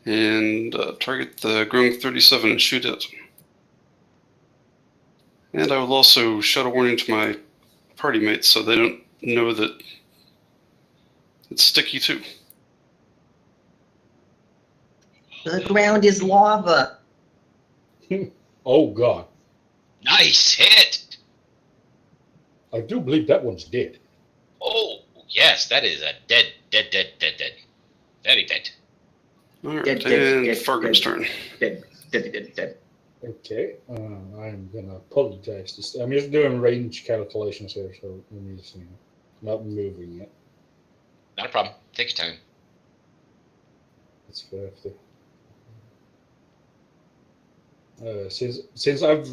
S5: and target the growing 37 and shoot it. And I will also shout a warning to my party mates so they don't know that it's sticky too.
S6: The ground is lava.
S2: Oh, God.
S1: Nice hit.
S2: I do believe that one's dead.
S1: Oh, yes, that is a dead. Very dead.
S5: All right,
S6: Dead,
S5: and
S6: dead,
S5: Fargrim's turn.
S6: Dead.
S2: Okay. I'm going to apologize. I'm just doing range calculations here, so let me see. Not moving yet.
S1: Not a problem. Take your time.
S2: It's 50. Since I've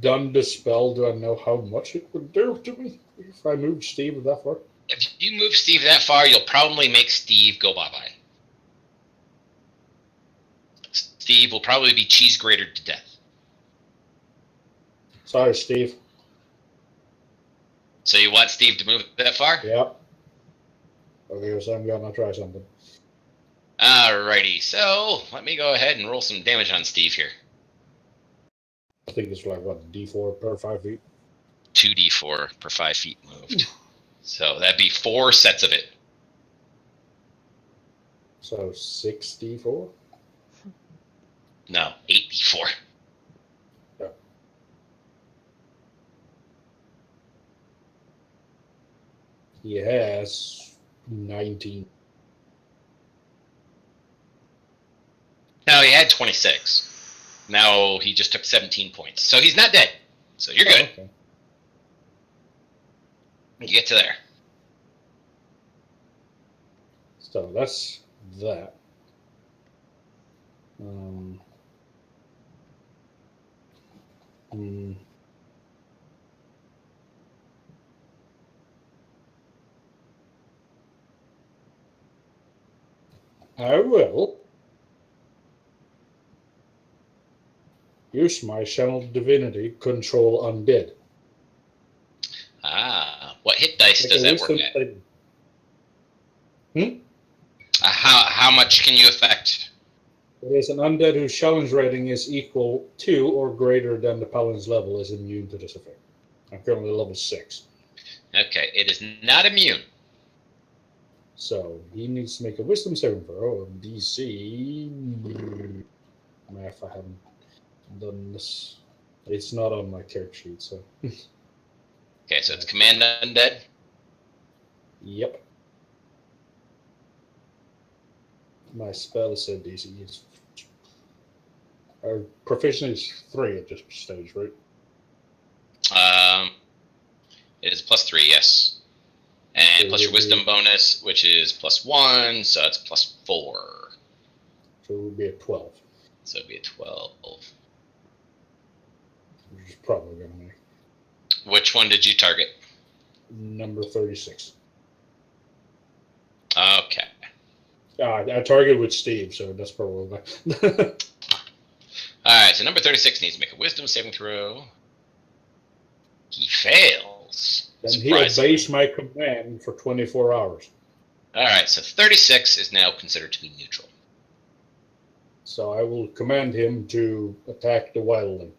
S2: done the spell, do I know how much it would do to me if I moved Steve that far?
S1: If you move Steve that far, you'll probably make Steve go bye-bye. Steve will probably be cheese grated to death.
S2: Sorry, Steve.
S1: So you want Steve to move that far?
S2: Yep. Okay, so I'm gonna try something.
S1: Alrighty, so let me go ahead and roll some damage on Steve here.
S2: I think it's like, what, D4 per 5 feet?
S1: 2d4 per 5 feet moved. So that'd be 4 sets of it.
S2: So 6 D4?
S1: No, 8d4.
S2: He has 19.
S1: No, he had 26. Now he just took 17 points. So he's not dead. So you're good.
S2: Okay.
S1: You get to there.
S2: So that's that. I will Use my channel divinity control undead.
S1: What hit dice
S2: Make
S1: does
S2: a
S1: that
S2: wisdom
S1: work at?
S2: saving.
S1: How much can you affect?
S2: It is an undead whose challenge rating is equal to or greater than the paladin's level is immune to this effect. I'm currently level 6.
S1: Okay, it is not immune.
S2: So he needs to make a wisdom saving throw of DC. Math, I haven't done this. It's not on my character sheet, so.
S1: Okay, so it's command undead.
S2: Yep. My spell said DC is. Our proficiency is 3 at this stage, right?
S1: It is +3, yes. And
S2: So
S1: plus your
S2: it would
S1: wisdom
S2: be-
S1: bonus, which is +1, so it's +4.
S2: So it would be a 12,
S1: So it'd be a 12.
S2: which is probably going to make
S1: Which one did you target?
S2: number 36.
S1: Okay.
S2: I target with Steve, so that's probably.
S1: Alright, so number 36 needs to make a wisdom saving throw. He fails.
S2: Then he
S1: Surprisingly.
S2: obeys my command for 24 hours.
S1: Alright, so 36 is now considered to be neutral.
S2: So I will command him to attack the wildling.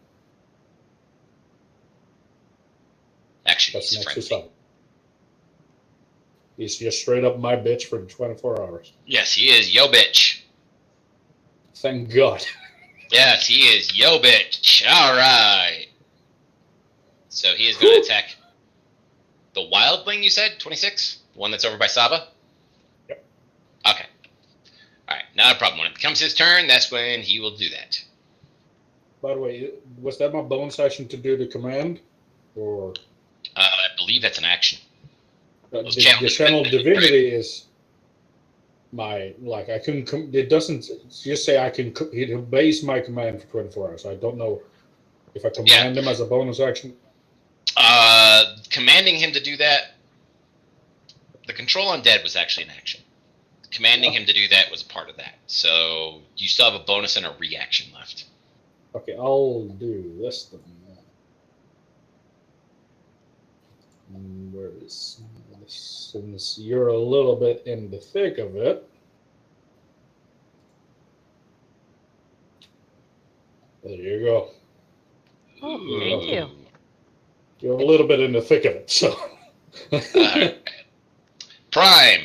S1: Actually,
S2: That's
S1: he's
S2: next to
S1: friendly.
S2: Saba. He's just straight up my bitch for 24 hours.
S1: Yes, he is yo bitch.
S2: Thank God.
S1: Yes, he is yo bitch. Alright. So he is going to attack the wildling, you said? 26? The one that's over by Saba?
S2: Yep.
S1: Okay. Alright, not a problem. When it becomes his turn, that's when he will do that.
S2: By the way, was that my bonus action to do the command? Or
S1: I believe that's an action.
S2: the
S1: Channel
S2: channel
S1: divinity,
S2: divinity is my, like, I can, it doesn't just say I can, it obeys my command for 24 hours. I don't know if I command him as a bonus action.
S1: Commanding him to do that, the control undead was actually an action. Commanding him to do that was a part of that. So you still have a bonus and a reaction left.
S2: Okay, I'll do this then. Where is this? Since you're a little bit in the thick of it. There you go.
S4: Oh, thank you.
S2: You're a little bit in the thick of it, so.
S1: Prime.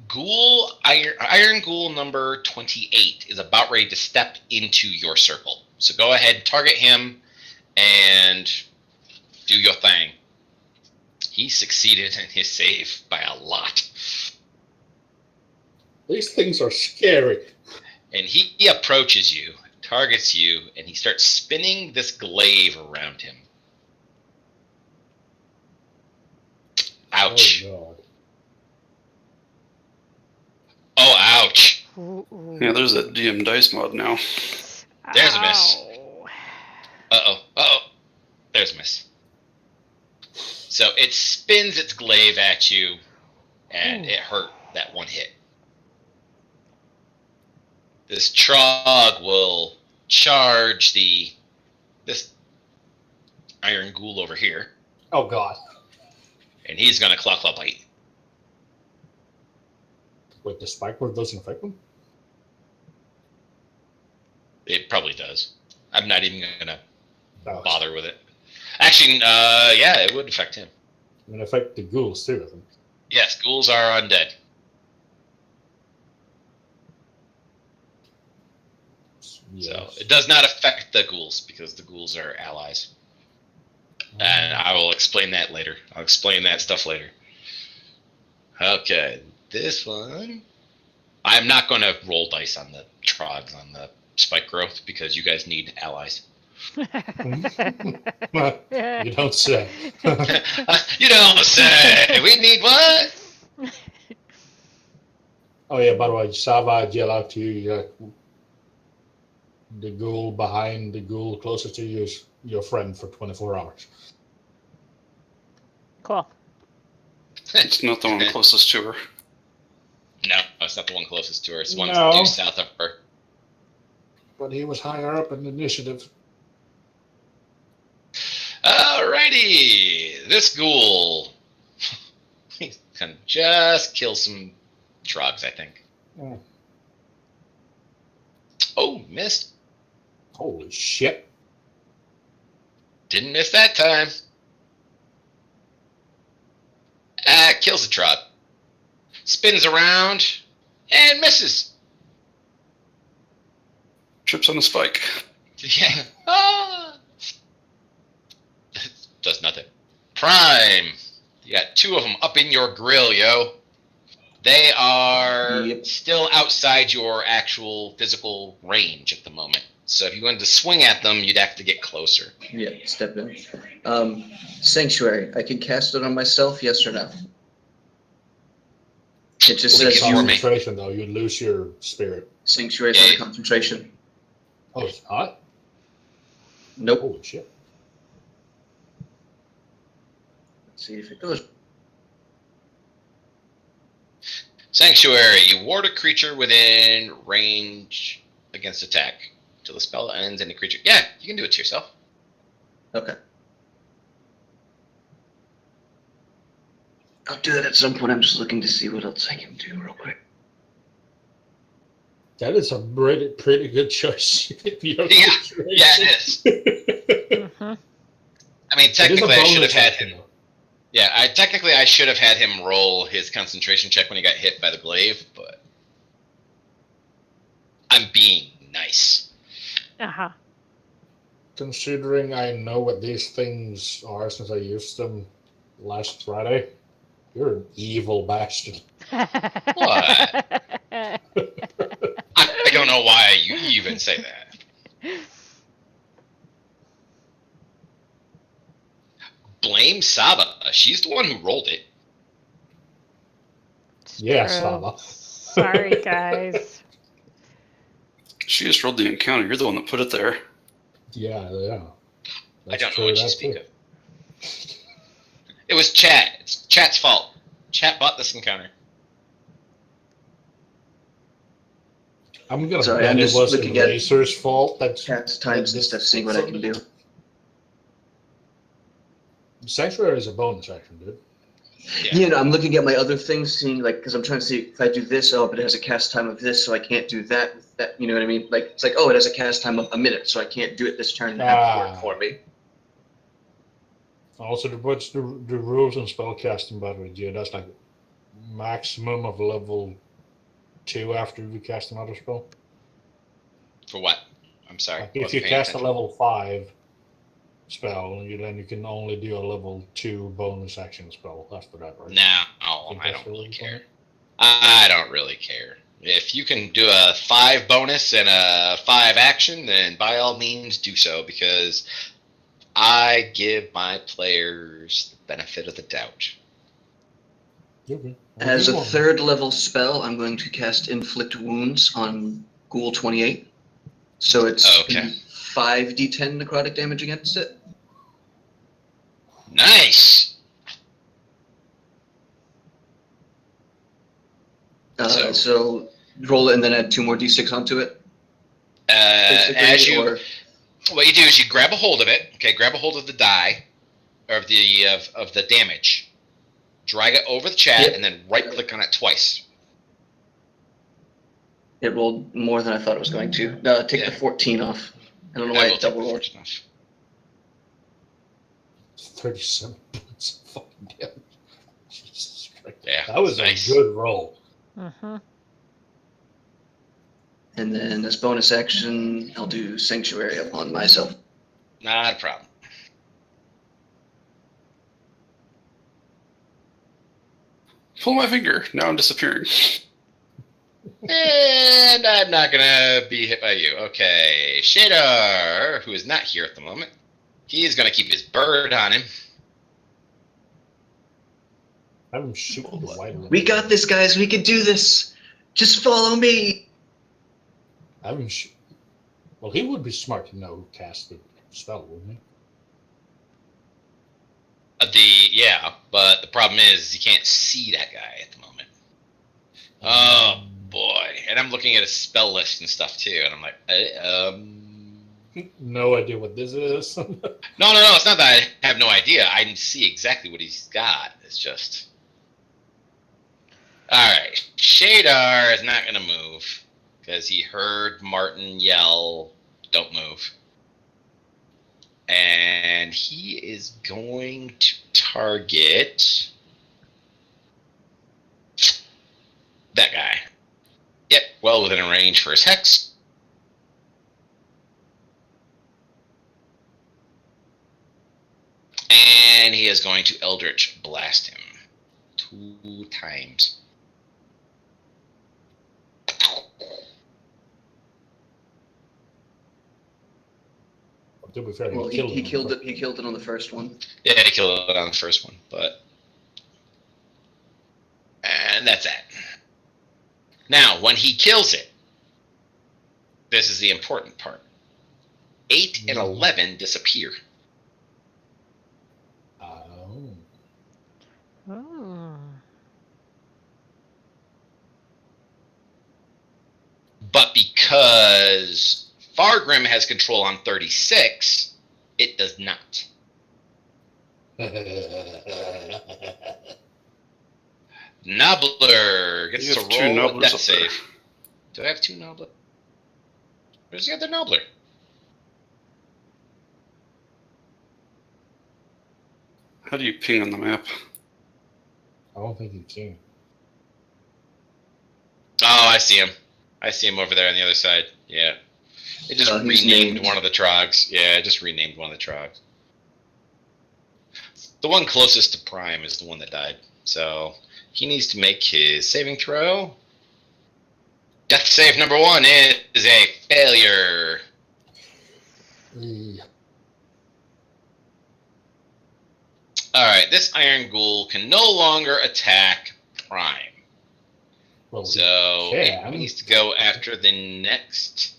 S1: Ghoul, Iron Ghoul number 28 is about ready to step into your circle. So go ahead, target him, and do your thing. He succeeded in his save by a lot.
S2: These things are scary.
S1: And he approaches you, targets you, and he starts spinning this glaive around him. Ouch.
S2: Oh, God.
S1: Oh, ouch.
S4: Ooh, ooh.
S5: Yeah, there's that DM dice mod now.
S1: There's a miss.
S4: Ow.
S1: Uh-oh. Uh-oh. There's a miss. So it spins its glaive at you, and it hurt that one hit. This Trog will charge this Iron Ghoul over here,
S2: Oh, God.
S1: and he's going to claw bite.
S2: Wait, the spike word doesn't affect them?
S1: It probably does. I'm not even going to
S2: No.
S1: bother with it. Actually, yeah, it would affect him.
S2: I mean, affect the ghouls, too, I think.
S1: Yes, ghouls are undead. So it does not affect the ghouls because the ghouls are allies. And I will explain that later. I'll explain that stuff later. Okay, this one. I'm not going to roll dice on the trogs on the spike growth because you guys need allies.
S2: You don't say.
S1: You don't say. We need what?
S2: Oh, yeah, by the way, Sava yell out to you, the ghoul behind the ghoul closest to you is your friend for 24 hours.
S4: Cool.
S5: It's not the one closest to her.
S1: No, it's not the one closest to her. It's the one
S2: No.
S1: due south of her.
S2: but he was higher up in the initiative.
S1: Alrighty, this ghoul can just kill some trogs, I think.
S2: Oh,
S1: Oh, missed.
S2: holy shit.
S1: Didn't miss that time. Kills a trog. Spins around and misses.
S5: Trips on a spike.
S1: Yeah. Ah. Does nothing. Prime. You got two of them up in your grill, yo. They are
S6: Yep.
S1: still outside your actual physical range at the moment. So if you wanted to swing at them, you'd have to get closer.
S6: Yeah, step in. Sanctuary. I can cast it on myself, yes or no? It just
S1: Well,
S6: says
S1: you-
S2: Concentration, though, you lose your spirit.
S6: Sanctuary is
S1: Yeah.
S6: under concentration.
S2: Oh, it's not?
S6: Nope.
S2: Holy shit.
S6: Let's see if it goes.
S1: Sanctuary. You ward a creature within range against attack. Till the spell ends and the creature... Yeah, you can do it to yourself.
S6: Okay. I'll do that at some point. I'm just looking to see what else I can do real quick.
S2: That is a pretty good choice.
S1: Yeah, it is.
S4: Mm-hmm.
S1: I mean,
S2: It is a
S1: technically, I should have
S2: bonus
S1: had
S2: action,
S1: him...
S2: though.
S1: Yeah, I should have had him roll his concentration check when he got hit by the glaive, but... I'm being nice.
S4: Uh-huh.
S2: Considering I know what these things are since I used them last Friday, you're an evil bastard.
S1: What? I don't know why you even say that. Blame Saba. She's the one who rolled it.
S2: Yeah,
S4: True.
S2: Saba.
S4: Sorry, guys.
S5: She just rolled the encounter. You're the one that put it there.
S2: Yeah.
S1: I don't know
S2: true,
S1: what you
S2: that
S1: speak
S2: too.
S1: of. It was chat. It's chat's fault. Chat bought this encounter.
S2: I'm gonna
S6: Sorry,
S2: bet
S6: I'm
S2: it
S6: just
S2: was
S6: looking at
S2: Eraser's fault. That's
S6: Cast times and stuff, seeing what I can do.
S2: Sanctuary is a bonus action, dude.
S1: Yeah.
S6: Yeah, no, I'm looking at my other things, seeing like, because I'm trying to see if I do this, oh, but it has a cast time of this, so I can't do that with that. You know what I mean? Like, it's like, oh, it has a cast time of a minute, so I can't do it this turn and have it work for me.
S2: Also, what's the rules and spellcasting, by the way, Gio? That's like maximum of level 2 after you cast another spell.
S1: For what? I'm sorry.
S2: Like if
S1: Wasn't
S2: you
S1: paying
S2: cast a
S1: attention.
S2: level 5 spell, then you can only do a level 2 bonus action spell after that, right?
S1: No,
S2: Think
S1: I
S2: that's
S1: don't really
S2: what it's
S1: care. I don't really care. If you can do a 5 bonus and a 5 action, then by all means do so, because I give my players the benefit of the doubt.
S2: Okay.
S6: As a
S2: Well,
S6: third level spell, I'm going to cast Inflict Wounds on Ghoul 28. So it's
S1: Okay.
S6: 5d10 necrotic damage against it.
S1: Nice!
S6: So roll it and then add 2 more d6 onto it.
S1: As you...
S6: or
S1: What you do is you grab a hold of it. Okay, grab a hold of the die, or of the damage. Drag it over the chat,
S6: Yep.
S1: and then right-click on it twice.
S6: it rolled more than I thought it was going to. Take
S1: Yeah.
S6: the 14 off. I don't know
S1: I
S6: why
S1: will
S6: it
S1: take
S6: double
S1: the
S6: rolled.
S1: first off.
S2: 37 points of fucking damage. Jesus Christ.
S1: Yeah,
S2: That was
S1: nice.
S2: a good roll.
S4: Mm-hmm.
S6: And then as bonus action, I'll do Sanctuary upon myself.
S1: Not a problem.
S5: Pull my finger. Now I'm disappearing.
S1: And I'm not gonna be hit by you. Okay, Shadar, who is not here at the moment, he's gonna keep his bird on him.
S2: Have him shoot the white one.
S6: We got this, guys. We can do this. Just follow me.
S2: Have him shoot. Well, he would be smart to know who cast the spell, wouldn't he?
S1: But the problem is you can't see that guy at the moment. Oh, boy. And I'm looking at his spell list and stuff too, and I'm like,
S2: No idea what this is.
S1: No, it's not that I have no idea. I see exactly what he's got. It's just... Alright, Shadar is not going to move, because he heard Martin yell, don't move. And he is going to target... that guy. Yep, well within a range for his hex. And he is going to Eldritch Blast him 2 times.
S2: To be fair,
S6: Well, he killed it. He killed it on the first one.
S1: Yeah, he killed it on the first one, but... And that's that. Now, when he kills it, this is the important part. 8 and 11 disappear.
S4: Oh.
S1: But because Fargrim has control on 36, it does not. Nobbler gets to roll a death save. Do I have 2 Nobbler? Where's the other Nobbler?
S5: How do you ping on the map?
S2: I don't think you can.
S1: Oh, I see him. I see him over there on the other side. Yeah. It just renamed one of the Trogs. Yeah, it just renamed one of the Trogs. The one closest to Prime is the one that died. So he needs to make his saving throw. Death save number 1 is a failure. Alright, this Iron Ghoul can no longer attack Prime.
S2: Well,
S1: so it needs to go after the next.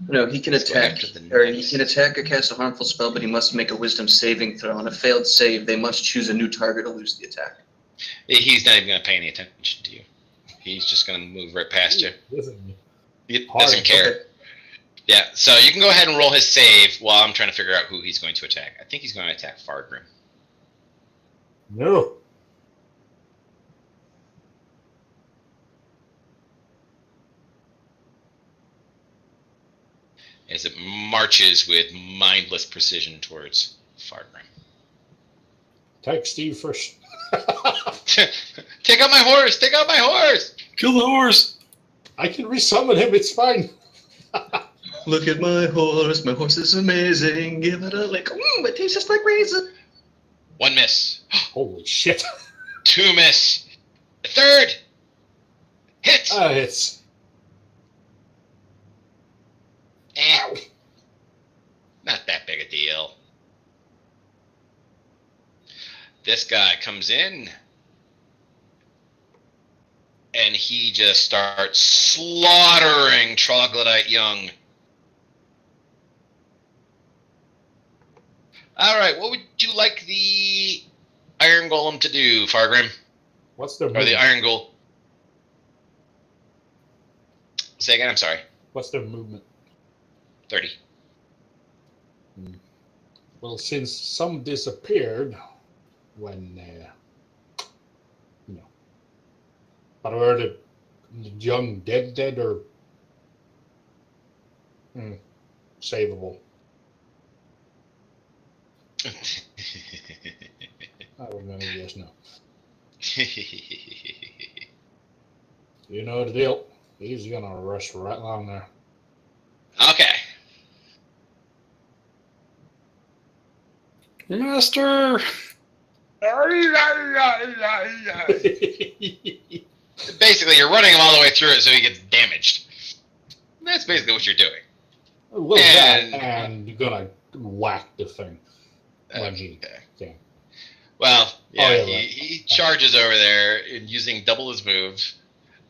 S6: No, he can attack, or he can attack or cast a harmful spell, but he must make a Wisdom saving throw. On a failed save, they must choose a new target or lose the attack.
S1: He's not even going to pay any attention to you. He's just going to move right past you. He doesn't care. Okay. Yeah, so you can go ahead and roll his save while I'm trying to figure out who he's going to attack. I think he's going to attack Fargrim.
S2: No.
S1: As it marches with mindless precision towards Fargrim.
S2: Attack Steve first.
S1: Take out my horse! Take out my horse!
S5: Kill the horse!
S2: I can resummon him, it's fine.
S6: Look at my horse is amazing. Give it a lick. It tastes just like raisin.
S1: 1 miss.
S2: Holy shit.
S1: 2 miss. The 3rd. Hit!
S2: Hits.
S1: Not that big a deal. This guy comes in and he just starts slaughtering Troglodyte Young. Alright, what would you like the Iron Golem to do, Fargrim?
S2: What's their
S1: movement? Or the Iron Golem? Say again, I'm sorry.
S2: What's their movement?
S1: 30.
S2: Well, since some disappeared when, but were the young dead or savable? I was going to guess no. You know the deal. He's going to rush right along there.
S1: Okay.
S5: Master!
S1: Basically, you're running him all the way through it so he gets damaged. That's basically what you're doing.
S2: Well, and you're going to whack the thing.
S1: Okay. Well, yeah, he charges over there using double his move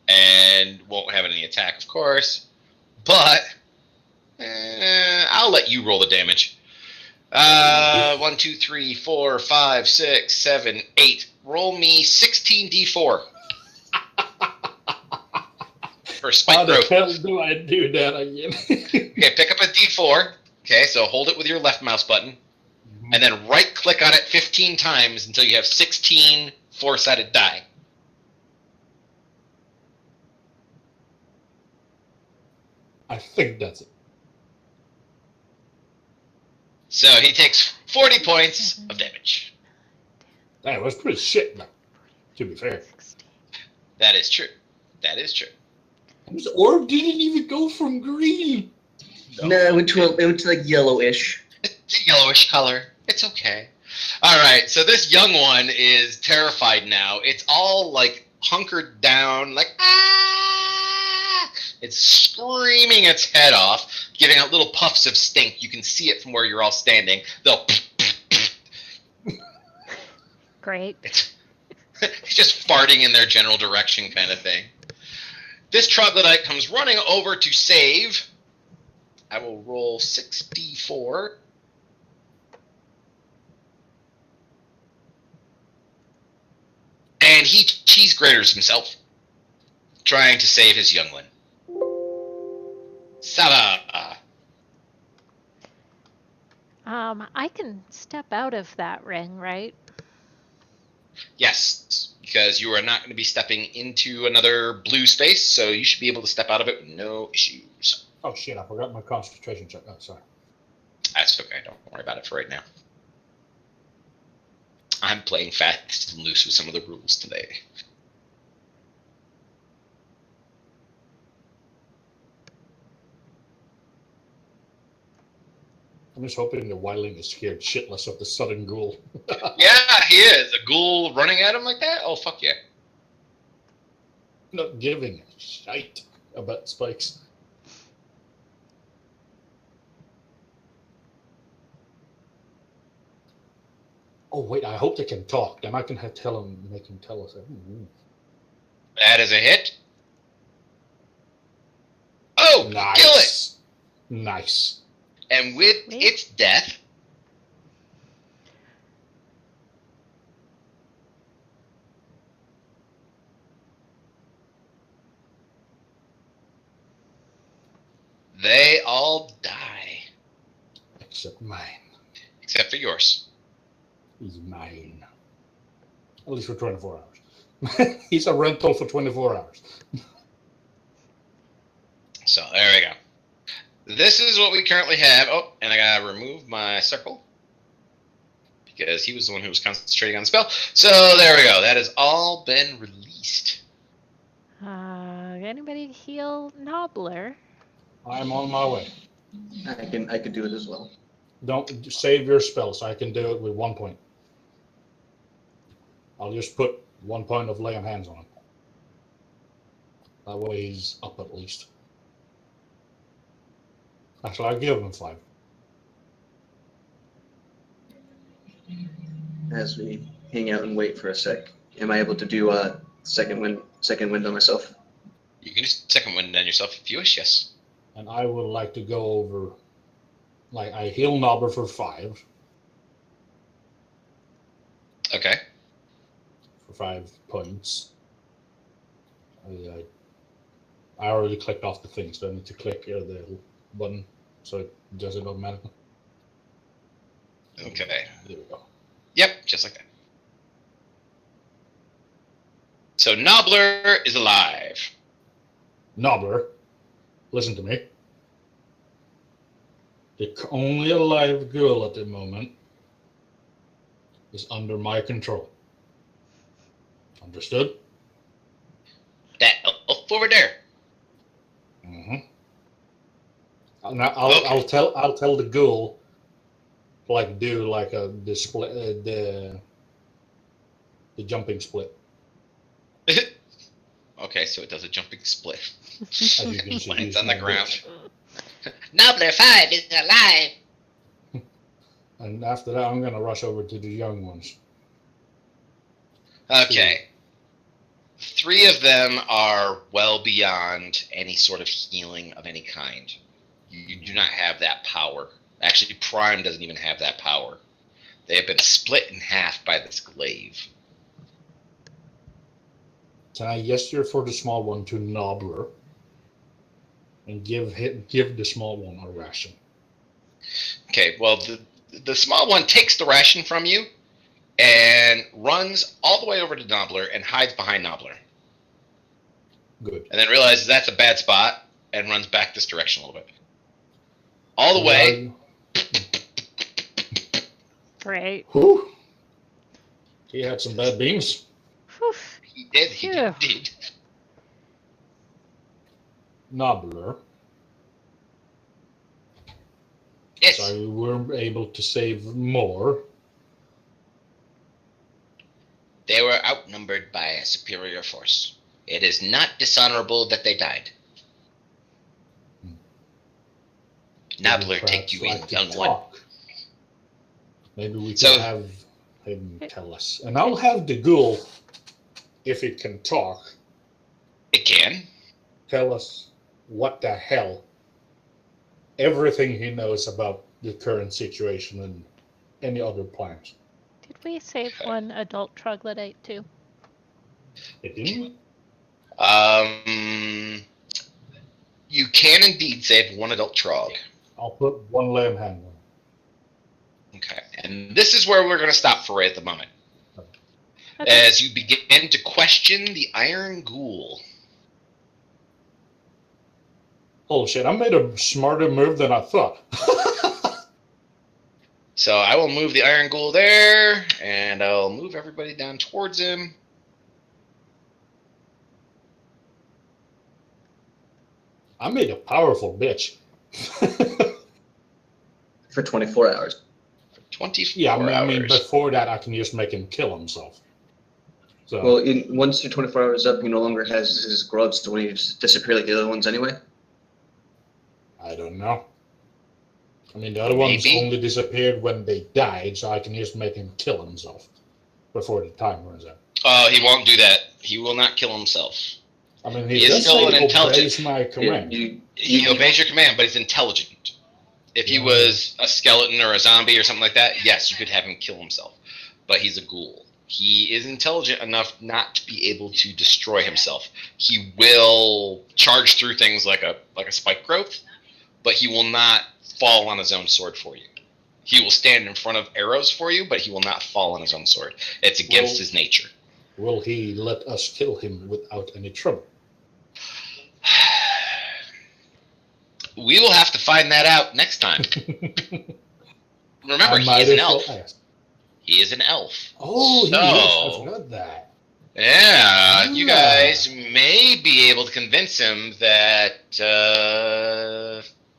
S1: and won't have any attack, of course. But I'll let you roll the damage. 1, 2, 3, 4, 5, 6, 7, 8. Roll me 16d4. or spike
S2: How the
S1: growth.
S2: hell do I do that again?
S1: Okay, pick up a D4. Okay, so hold it with your left mouse button, and then right-click on it 15 times until you have 16 four-sided die.
S2: I think that's it.
S1: So he takes 40 points of damage.
S2: That was pretty shit, though, to be fair.
S4: 16.
S1: That is true. That is true.
S2: This orb didn't even go from green.
S6: No, it went to like yellowish.
S1: It's a yellowish color. It's okay. All right, so this young one is terrified now. It's all like hunkered down, like ah! It's screaming its head off, giving out little puffs of stink. You can see it from where you're all standing. They'll
S4: Great.
S1: it's just farting in their general direction, kind of thing. This troglodyte comes running over to save. I will roll 6d4. And he cheese graters himself, trying to save his youngling. Sala.
S4: I can step out of that ring, right?
S1: Yes, because you are not going to be stepping into another blue space, so you should be able to step out of it with no issues.
S2: Oh shit, I forgot my concentration check. Oh, sorry.
S1: That's okay, don't worry about it for right now. I'm playing fast and loose with some of the rules today.
S2: I'm just hoping the wildling is scared shitless of the sudden ghoul.
S1: Yeah, he is. A ghoul running at him like that? Oh, fuck yeah.
S2: Not giving a shite about spikes. Oh wait, I hope they can talk. Then I can make him tell us.
S1: That is a hit. Oh,
S2: Nice.
S1: kill it!
S2: Nice.
S1: And with
S4: Wait.
S1: its death, they all die.
S2: Except mine.
S1: Except for yours.
S2: He's mine. At least for 24 hours. He's a rental for 24 hours.
S1: So there we go. This is what we currently have. Oh, and I gotta remove my circle because he was the one who was concentrating on the spell. So there we go. That has all been released.
S4: Anybody heal Nobbler?
S2: I'm on my way.
S6: I could do it as well.
S2: Don't save your spell, so I can do it with 1 point. I'll just put 1 point of laying hands on him. That way he's up at least. Actually, I'll give him 5.
S6: As we hang out and wait for a sec, am I able to do a second window myself?
S1: You can just second wind on yourself if you wish, yes.
S2: And I would like to go over, like, I heal Nobber for 5.
S1: Okay.
S2: For 5 points. I already clicked off the thing, so I need to click the button so it does it automatically.
S1: Okay.
S2: There we go.
S1: Yep, just like that. So Nobbler is alive.
S2: Nobbler, listen to me. The only alive girl at the moment is under my control. Understood?
S1: That elf over there.
S2: Mm-hmm. I'll tell the ghoul, like, do like a display the jumping split.
S1: Okay, so it does a jumping split.
S2: As you can see,
S1: Lands
S2: he's
S1: on the
S2: my
S1: ground.
S2: bitch.
S1: Nobbler 5 is alive.
S2: And after that, I'm gonna rush over to the young ones.
S1: Okay. 3 of them are well beyond any sort of healing of any kind. You do not have that power. Actually, Prime doesn't even have that power. They have been split in half by this glaive.
S2: Can I gesture for the small one to Nobbler? and give the small one a ration.
S1: Okay, well, the small one takes the ration from you and runs all the way over to Nobbler and hides behind Nobbler.
S2: Good.
S1: And then realizes that's a bad spot and runs back this direction a little bit. All the way.
S4: Great.
S2: Whew. He had some bad beans.
S4: Whew.
S1: He did. He
S4: Phew.
S1: did.
S2: Nobbler.
S1: Yes.
S2: So we were able to save more.
S1: They were outnumbered by a superior force. It is not dishonorable that they died. Nobbler, take you in, young one.
S2: Maybe we
S1: So-
S2: could have him tell us. And I'll have the ghoul, if it can talk,
S1: It can.
S2: tell us what the hell, everything he knows about the current situation and any other plans.
S4: Did we save one adult troglodyte too?
S2: Didn't
S1: You can indeed save one adult trog.
S2: I'll put one lamb hand on.
S1: Okay, and this is where we're going to stop for right at the moment.
S4: Okay.
S1: As you begin to question the Iron Ghoul.
S2: Holy shit, I made a smarter move than I thought.
S1: So I will move the Iron Ghoul there, and I'll move everybody down towards him.
S2: I made a powerful bitch.
S6: For 24 hours.
S1: For 24
S2: Yeah,
S1: hours.
S2: I mean, before that, I can just make him kill himself. So,
S6: Well, once your 24 hours up, he no longer has his gloves, so when he just disappear like the other ones anyway.
S2: I don't know. I mean, the other ones
S1: Maybe.
S2: only disappeared when they died, so I can just make him kill himself before the time runs out.
S1: Oh, he won't do that. He will not kill himself.
S2: I mean,
S1: He
S2: he
S1: is
S2: does
S1: still
S2: say
S1: an intelligent-
S2: obeys my command.
S1: He obeys your command, but he's intelligent. If he
S2: Yeah.
S1: was a skeleton or a zombie or something like that, yes, you could have him kill himself. But he's a ghoul. He is intelligent enough not to be able to destroy himself. He will charge through things like a spike growth, but he will not fall on his own sword for you. He will stand in front of arrows for you, but he will not fall on his own sword. It's against
S2: Well-
S1: his nature.
S2: Will he let us kill him without any trouble?
S1: We will have to find that out next time. Remember,
S2: I
S1: he
S2: might
S1: is an
S2: as well
S1: elf.
S2: ask.
S1: He is an elf.
S2: Oh, he is. I
S1: So-
S2: forgot that.
S1: Yeah, you
S2: Ah.
S1: guys may be able to convince him that,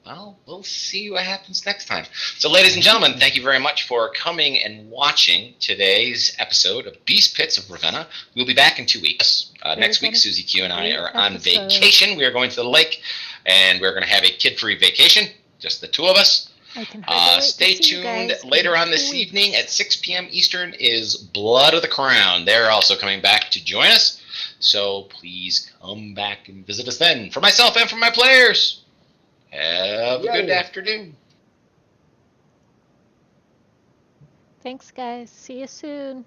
S1: well, we'll see what happens next time. So, ladies and gentlemen, thank you very much for coming and watching today's episode of Beast Pits of Ravenna. We'll be back in 2 weeks. Next week,
S4: been a
S1: Susie Q and I
S4: great
S1: are on
S4: episode.
S1: vacation. We are going to the lake, and we're going to have a kid-free vacation, just the two of us.
S4: I can hardly wait to
S1: Stay
S4: see you
S1: tuned.
S4: guys
S1: Later
S4: in
S1: on this
S4: 2 weeks.
S1: evening at 6 p.m. Eastern is Blood of the Crown. They're also coming back to join us. So please come back and visit us then. For myself and for my players, have a good
S2: Yay.
S1: afternoon.
S4: Thanks, guys. See you soon.